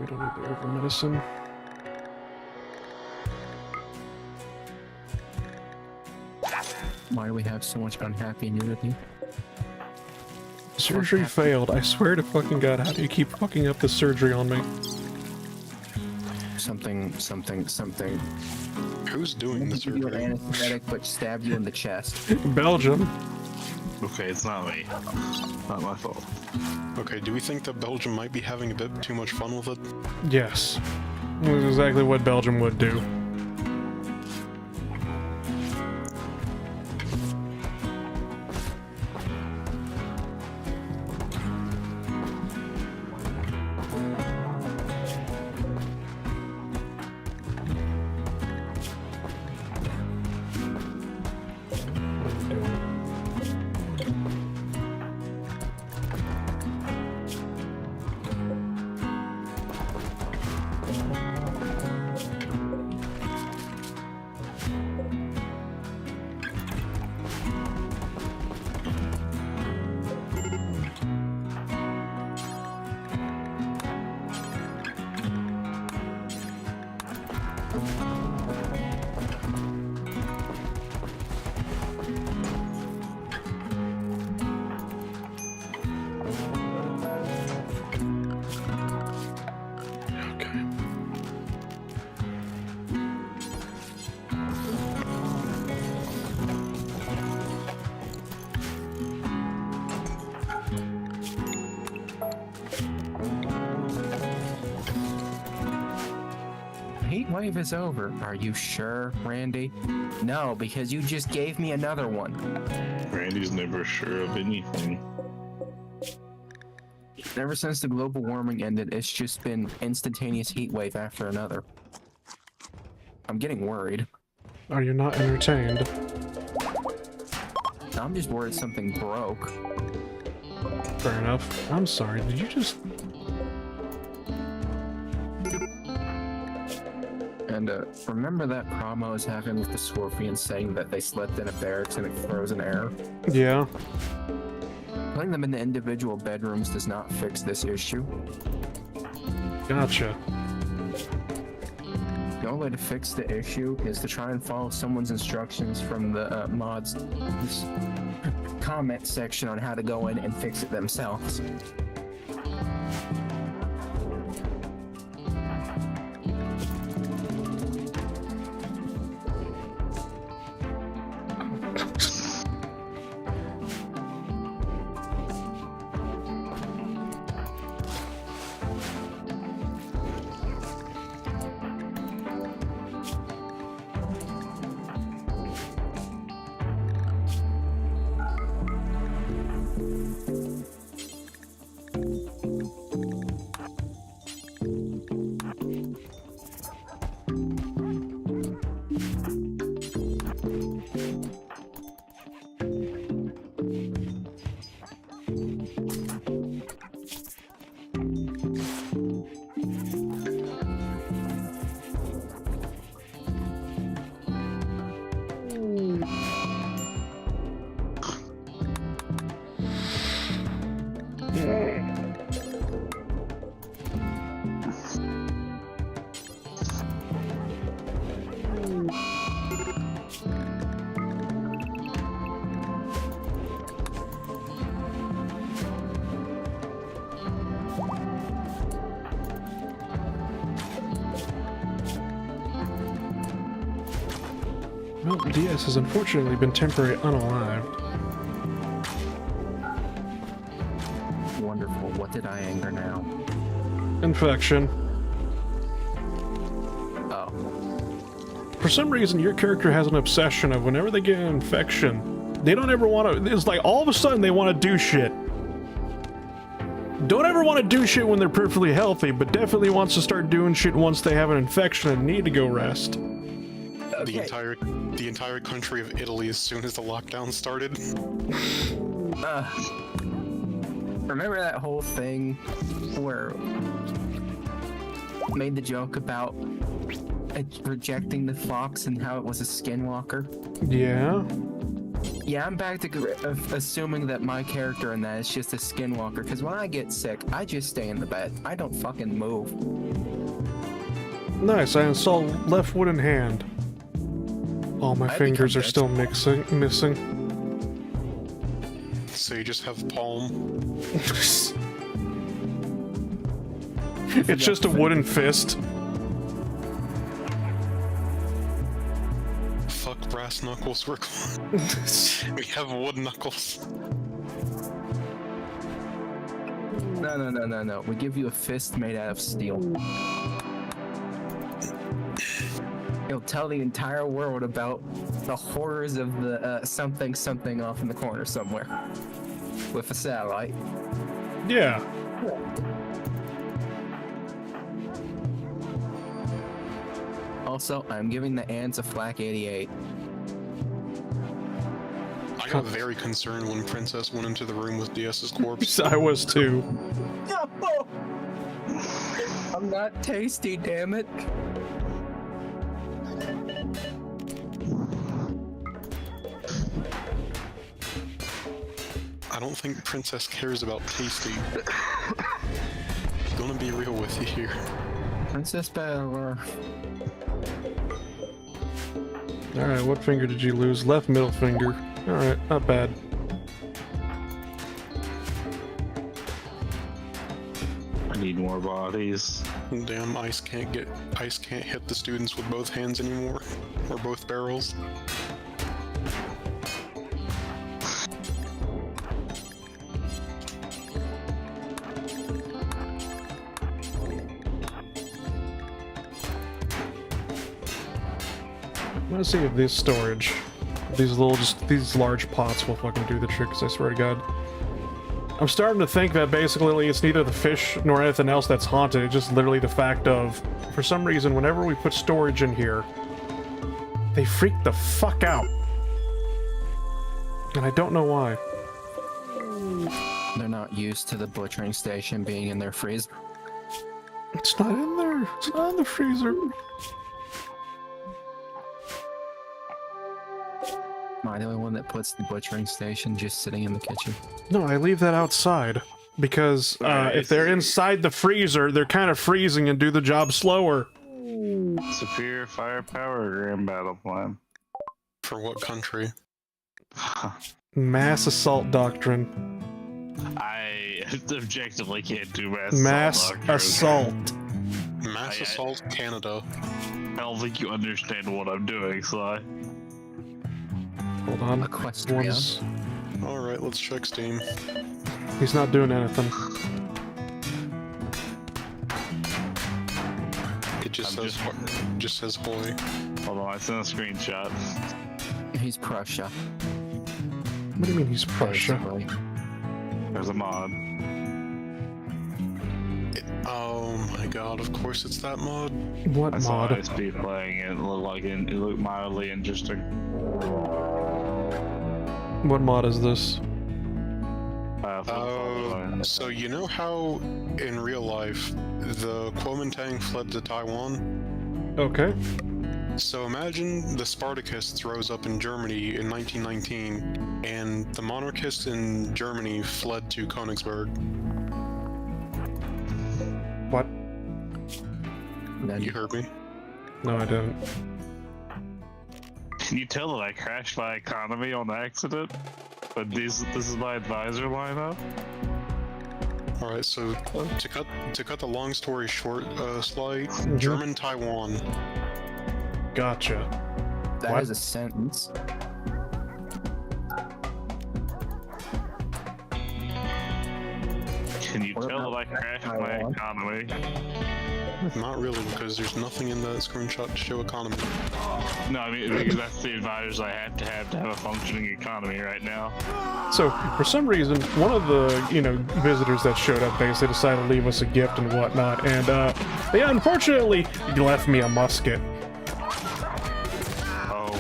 A: we don't need the over medicine.
C: Why do we have so much unhappy nudity?
A: Surgery failed. I swear to fucking God, how do you keep fucking up this surgery on me?
C: Something.
B: Who's doing the
C: Give you an
B: surgery?
C: anesthetic, but stab you in the chest.
A: Belgium.
D: Okay, it's not me. Not my fault.
B: Okay, do we think that Belgium might be having a bit too much fun with it?
A: Yes. That's exactly what Belgium would do.
C: Heat wave is over. Are you sure, Randy? No, because you just gave me another one.
D: Randy's never sure of anything.
C: Ever since the global warming ended, it's just been instantaneous heat wave after another. I'm getting worried.
A: Are you not entertained?
C: I'm just worried something broke.
A: Fair enough. I'm sorry, did you just...
C: And remember that problem I was having with the scorpions saying that they slept in a barracks in a frozen air?
A: Yeah.
C: Putting them in the individual bedrooms does not fix this issue.
A: Gotcha.
C: The only way to fix the issue is to try and follow someone's instructions from the mods comment section on how to go in and fix it themselves.
A: Well, DS has unfortunately been temporarily unalived.
C: Wonderful. What did I anger now?
A: Infection.
C: Oh.
A: For some reason, your character has an obsession of whenever they get an infection, they don't ever want to. It's like all of a sudden they want to do shit. Don't ever want to do shit when they're perfectly healthy, but definitely wants to start doing shit once they have an infection and need to go rest.
C: Okay.
B: The entire country of Italy as soon as the lockdown started.
C: Remember that whole thing where made the joke about rejecting the fox and how it was a skinwalker?
A: Yeah.
C: Yeah, I'm back to assuming that my character in that is just a skinwalker, because when I get sick, I just stay in the bed. I don't fucking move.
A: Nice, I installed left wooden hand. All my fingers are still missing.
B: So you just have palm.
A: It's just a wooden fist.
B: Fuck brass knuckles, we have wood knuckles.
C: No. We give you a fist made out of steel. It'll tell the entire world about the horrors of the something off in the corner somewhere with a satellite.
A: Yeah.
C: Also, I'm giving the ants a flak 88.
B: I got very concerned when Princess went into the room with DS's corpse.
A: I was too.
C: No! I'm not tasty, damn it.
B: I don't think Princess cares about tasty. Gonna be real with you here.
C: Princess Battle.
A: Alright, what finger did you lose? Left middle finger. Alright, not bad.
D: I need more bodies.
B: Damn, ice can't hit the students with both hands anymore. Or both barrels.
A: I'm gonna see if this storage, these large pots will fucking do the trick, 'cause I swear to God. I'm starting to think that basically it's neither the fish nor anything else that's haunted, it's just literally the fact of, for some reason, whenever we put storage in here, they freak the fuck out. And I don't know why.
C: They're not used to the butchering station being in their freezer.
A: It's not in there. It's not in the freezer.
C: Am I the only one that puts the butchering station just sitting in the kitchen?
A: No, I leave that outside. Because if they're inside the freezer, they're kind of freezing and do the job slower.
D: Superior firepower or grand battle plan?
B: For what country?
A: Mass assault doctrine.
D: I objectively can't do
A: Mass assault.
B: Mass assault Canada.
D: I don't think you understand what I'm doing, Sly.
A: Hold on.
C: Equestria.
B: Alright, let's check Steam.
A: He's not doing anything.
B: It just says hoy.
D: Hold on, I sent a screenshot.
C: He's Prussia.
A: What do you mean he's Prussia?
C: Basically.
D: There's a mod.
B: Oh my god, of course it's that mod.
A: What
D: I saw
A: mod?
D: ISP playing it. It looked like it looked mildly interesting.
A: What mod is this?
B: So you know how in real life the Kuomintang fled to Taiwan?
A: Okay.
B: So imagine the Spartacists rose up in Germany in 1919 and the monarchists in Germany fled to Königsberg.
A: What?
C: Then
B: You heard me?
A: No, I didn't.
D: Can you tell that I crashed my economy on accident? But this is my advisor lineup?
B: Alright, so to cut the long story short, Sly, German Taiwan.
A: Gotcha.
C: That
A: What?
C: is a sentence.
D: Can you
C: What
D: tell
C: about
D: that I crashed my
C: Taiwan?
D: economy?
B: Not really, because there's nothing in that screenshot to show economy.
D: No, I mean, because that's the advisors I have to have a functioning economy right now.
A: So, for some reason, one of the, visitors that showed up basically decided to leave us a gift and whatnot, and, they unfortunately left me a musket.
D: Oh,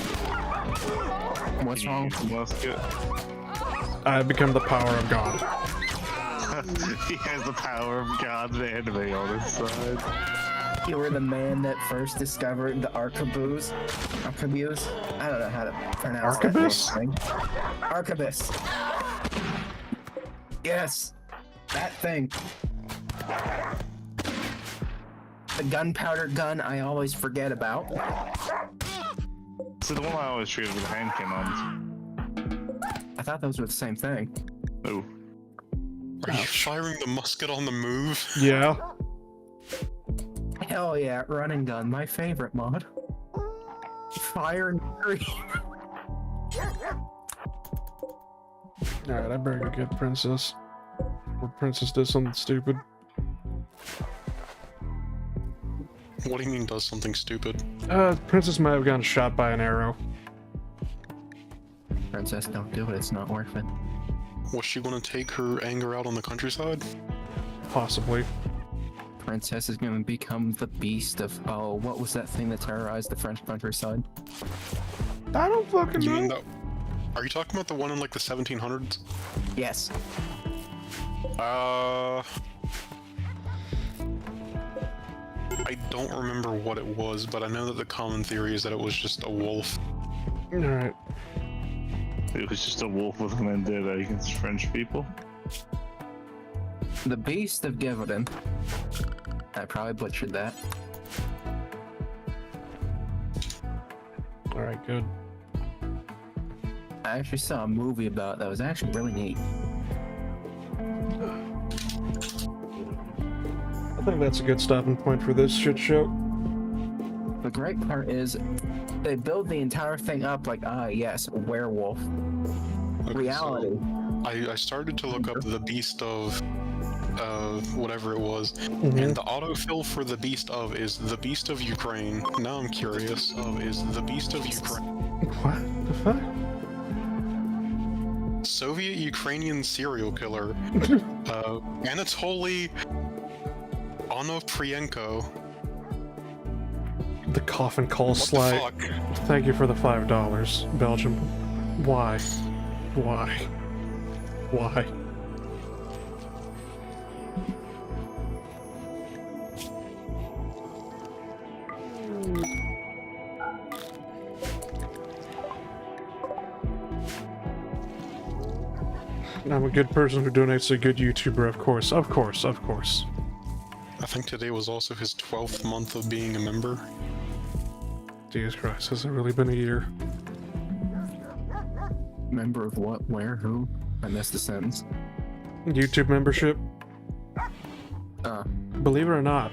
C: What's wrong?
D: Musket.
A: I've become the power of God.
D: He has the power of God's enemy on his side.
C: You were the man that first discovered the arquebus. Arquebus? I don't know how to pronounce
A: Arquebus?
C: that thing. Arquebus. Yes, that thing. The gunpowder gun I always forget about.
D: So the one I always treated with hand cannons.
C: I thought those were the same thing.
D: Oh.
B: Are you firing the musket on the move?
A: Yeah.
C: Hell yeah, run and gun, my favorite mod. Fire and fury.
A: Alright, I better go get Princess. Or Princess did something stupid.
B: What do you mean does something stupid?
A: Princess might have gotten shot by an arrow.
C: Princess, don't do it, it's not worth it.
B: Was she gonna take her anger out on the countryside?
A: Possibly.
C: Princess is gonna become the beast of, oh, what was that thing that terrorized the French countryside?
A: I don't fucking
B: You mean
A: know.
B: that? Are you talking about the one in like the 1700s?
C: Yes.
B: I don't remember what it was, but I know that the common theory is that it was just a wolf.
A: Alright.
D: It was just a wolf with a vendetta against French people.
C: The beast of Givaudan. I probably butchered that.
A: Alright, good.
C: I actually saw a movie about it that was actually really neat.
A: I think that's a good stopping point for this shit show.
C: The great part is they build the entire thing up like, ah, yes, a werewolf.
B: Okay,
C: Reality.
B: So I started to look up the beast of whatever it was,
A: Mhm.
B: and the autofill for the beast of is the beast of Ukraine. Now I'm curious. Is the beast of Ukraine
A: What the fuck?
B: Soviet Ukrainian serial killer Anatoly Onoprienko?
A: The coffin call
B: What the
A: slide.
B: fuck?
A: Thank you for the $5, Belgium. Why? Why? Why? I'm a good person who donates to a good YouTuber, of course, of course, of course.
B: I think today was also his 12th month of being a member.
A: Jesus Christ, has it really been a year?
C: Member of what, where, who? I missed the sentence.
A: YouTube membership? Believe it or not,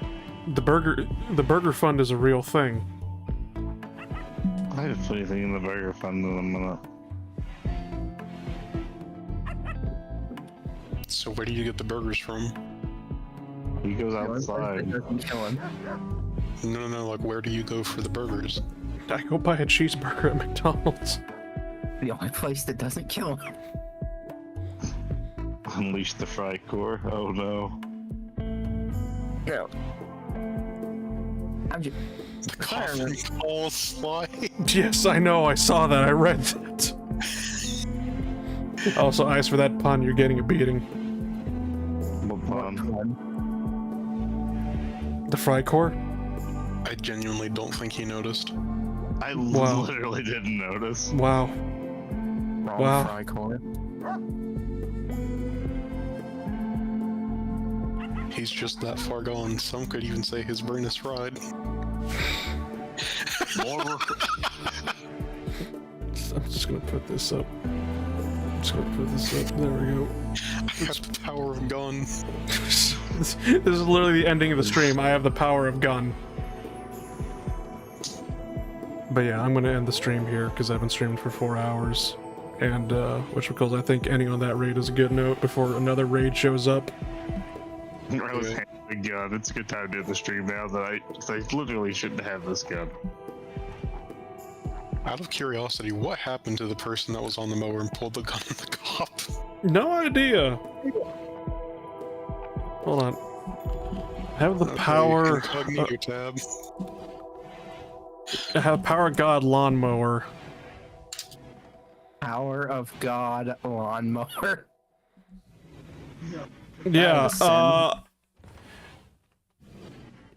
A: the burger fund is a real thing.
D: I have a funny thing in the burger fund in a minute.
B: So where do you get the burgers from?
D: He goes outside.
B: No, like where do you go for the burgers?
A: I go buy a cheeseburger at McDonald's.
C: The only place that doesn't kill him.
D: Unleash the fry core. Oh no.
C: No. I'm just.
B: The coffin call slide.
A: Yes, I know, I saw that, I read that. Also, eyes for that pun, you're getting a beating.
D: What pun?
A: The fry core?
B: I genuinely don't think he noticed.
D: I
A: Wow.
D: literally didn't notice.
A: Wow.
C: Wrong
A: Wow.
C: fry core.
B: He's just that far gone. Some could even say his brain is fried.
D: More
A: I'm just gonna put this up. I'm just gonna put this up. There we go.
B: I have the power of gun.
A: This is literally the ending of the stream. I have the power of gun. But yeah, I'm gonna end the stream here because I've been streaming for 4 hours. And, because I think ending on that raid is a good note before another raid shows up.
D: I was having a gun. It's a good time to do the stream now that I literally shouldn't have this gun.
B: Out of curiosity, what happened to the person that was on the mower and pulled the gun on the cop?
A: No idea. Hold on. Have the power.
B: Incognito tab.
A: I have Power God lawnmower.
C: Power of God lawnmower.
A: Yeah,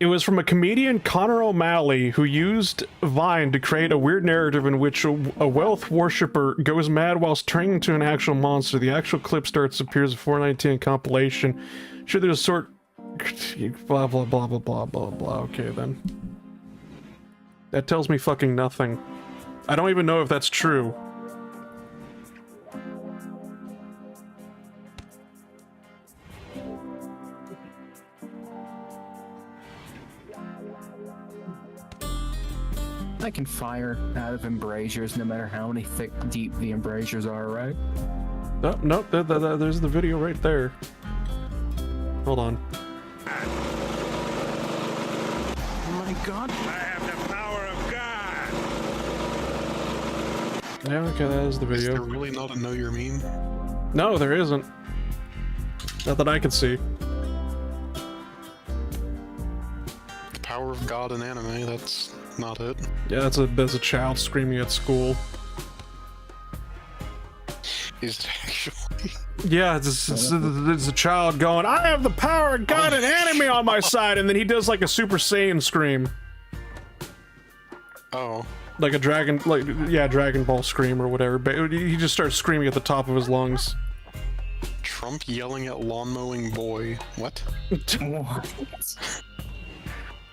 A: it was from a comedian, Connor O'Malley, who used Vine to create a weird narrative in which a wealth worshipper goes mad whilst turning into an actual monster. The actual clip starts appears in 419 compilation. Sure, there's a sort blah blah blah blah blah blah blah. Okay then. That tells me fucking nothing. I don't even know if that's true.
C: I can fire out of embrasures no matter how many thick, deep the embrasures are, right?
A: Oh, no, there's the video right there. Hold on.
C: Oh my god.
F: I have the power of God.
A: Yeah, okay, that is the
B: Is
A: video.
B: there really not a know your meme?
A: No, there isn't. Not that I can see.
B: The power of God in anime, that's not it.
A: Yeah, that's a child screaming at school.
B: Is it actually?
A: Yeah, it's a child going, I have the power of God and anime on my side, and then he does like a Super Saiyan scream.
B: Oh.
A: Like a Dragon Ball scream or whatever, but he just starts screaming at the top of his lungs.
B: Trump yelling at lawn mowing boy. What?
C: What?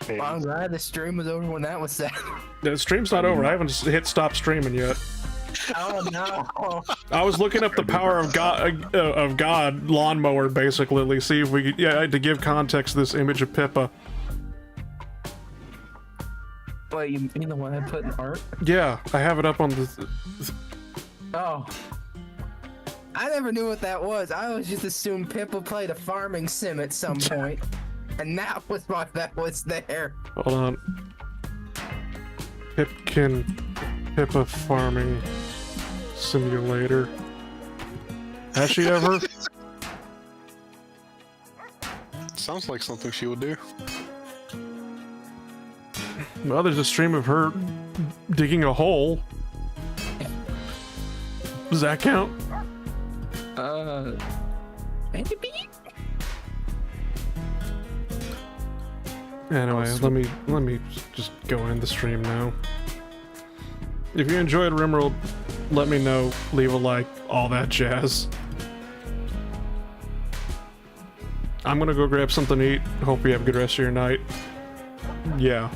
C: Well, I'm glad the stream was over when that was said.
A: The stream's not over. I haven't hit stop streaming yet.
C: Oh no!
A: I was looking up the power of God lawnmower, basically, see if we could, to give context to this image of Pippa.
C: Wait, you mean the one I put in art?
A: Yeah, I have it up on the.
C: Oh. I never knew what that was. I always just assumed Pippa played a farming sim at some point. And that was why that was there.
A: Hold on. Pippa farming simulator. Has she ever?
B: Sounds like something she would do.
A: Well, there's a stream of her digging a hole. Does that count?
C: Maybe?
A: Anyway, let me just go end the stream now. If you enjoyed Rimworld, let me know. Leave a like, all that jazz. I'm gonna go grab something to eat. Hope you have a good rest of your night. Yeah.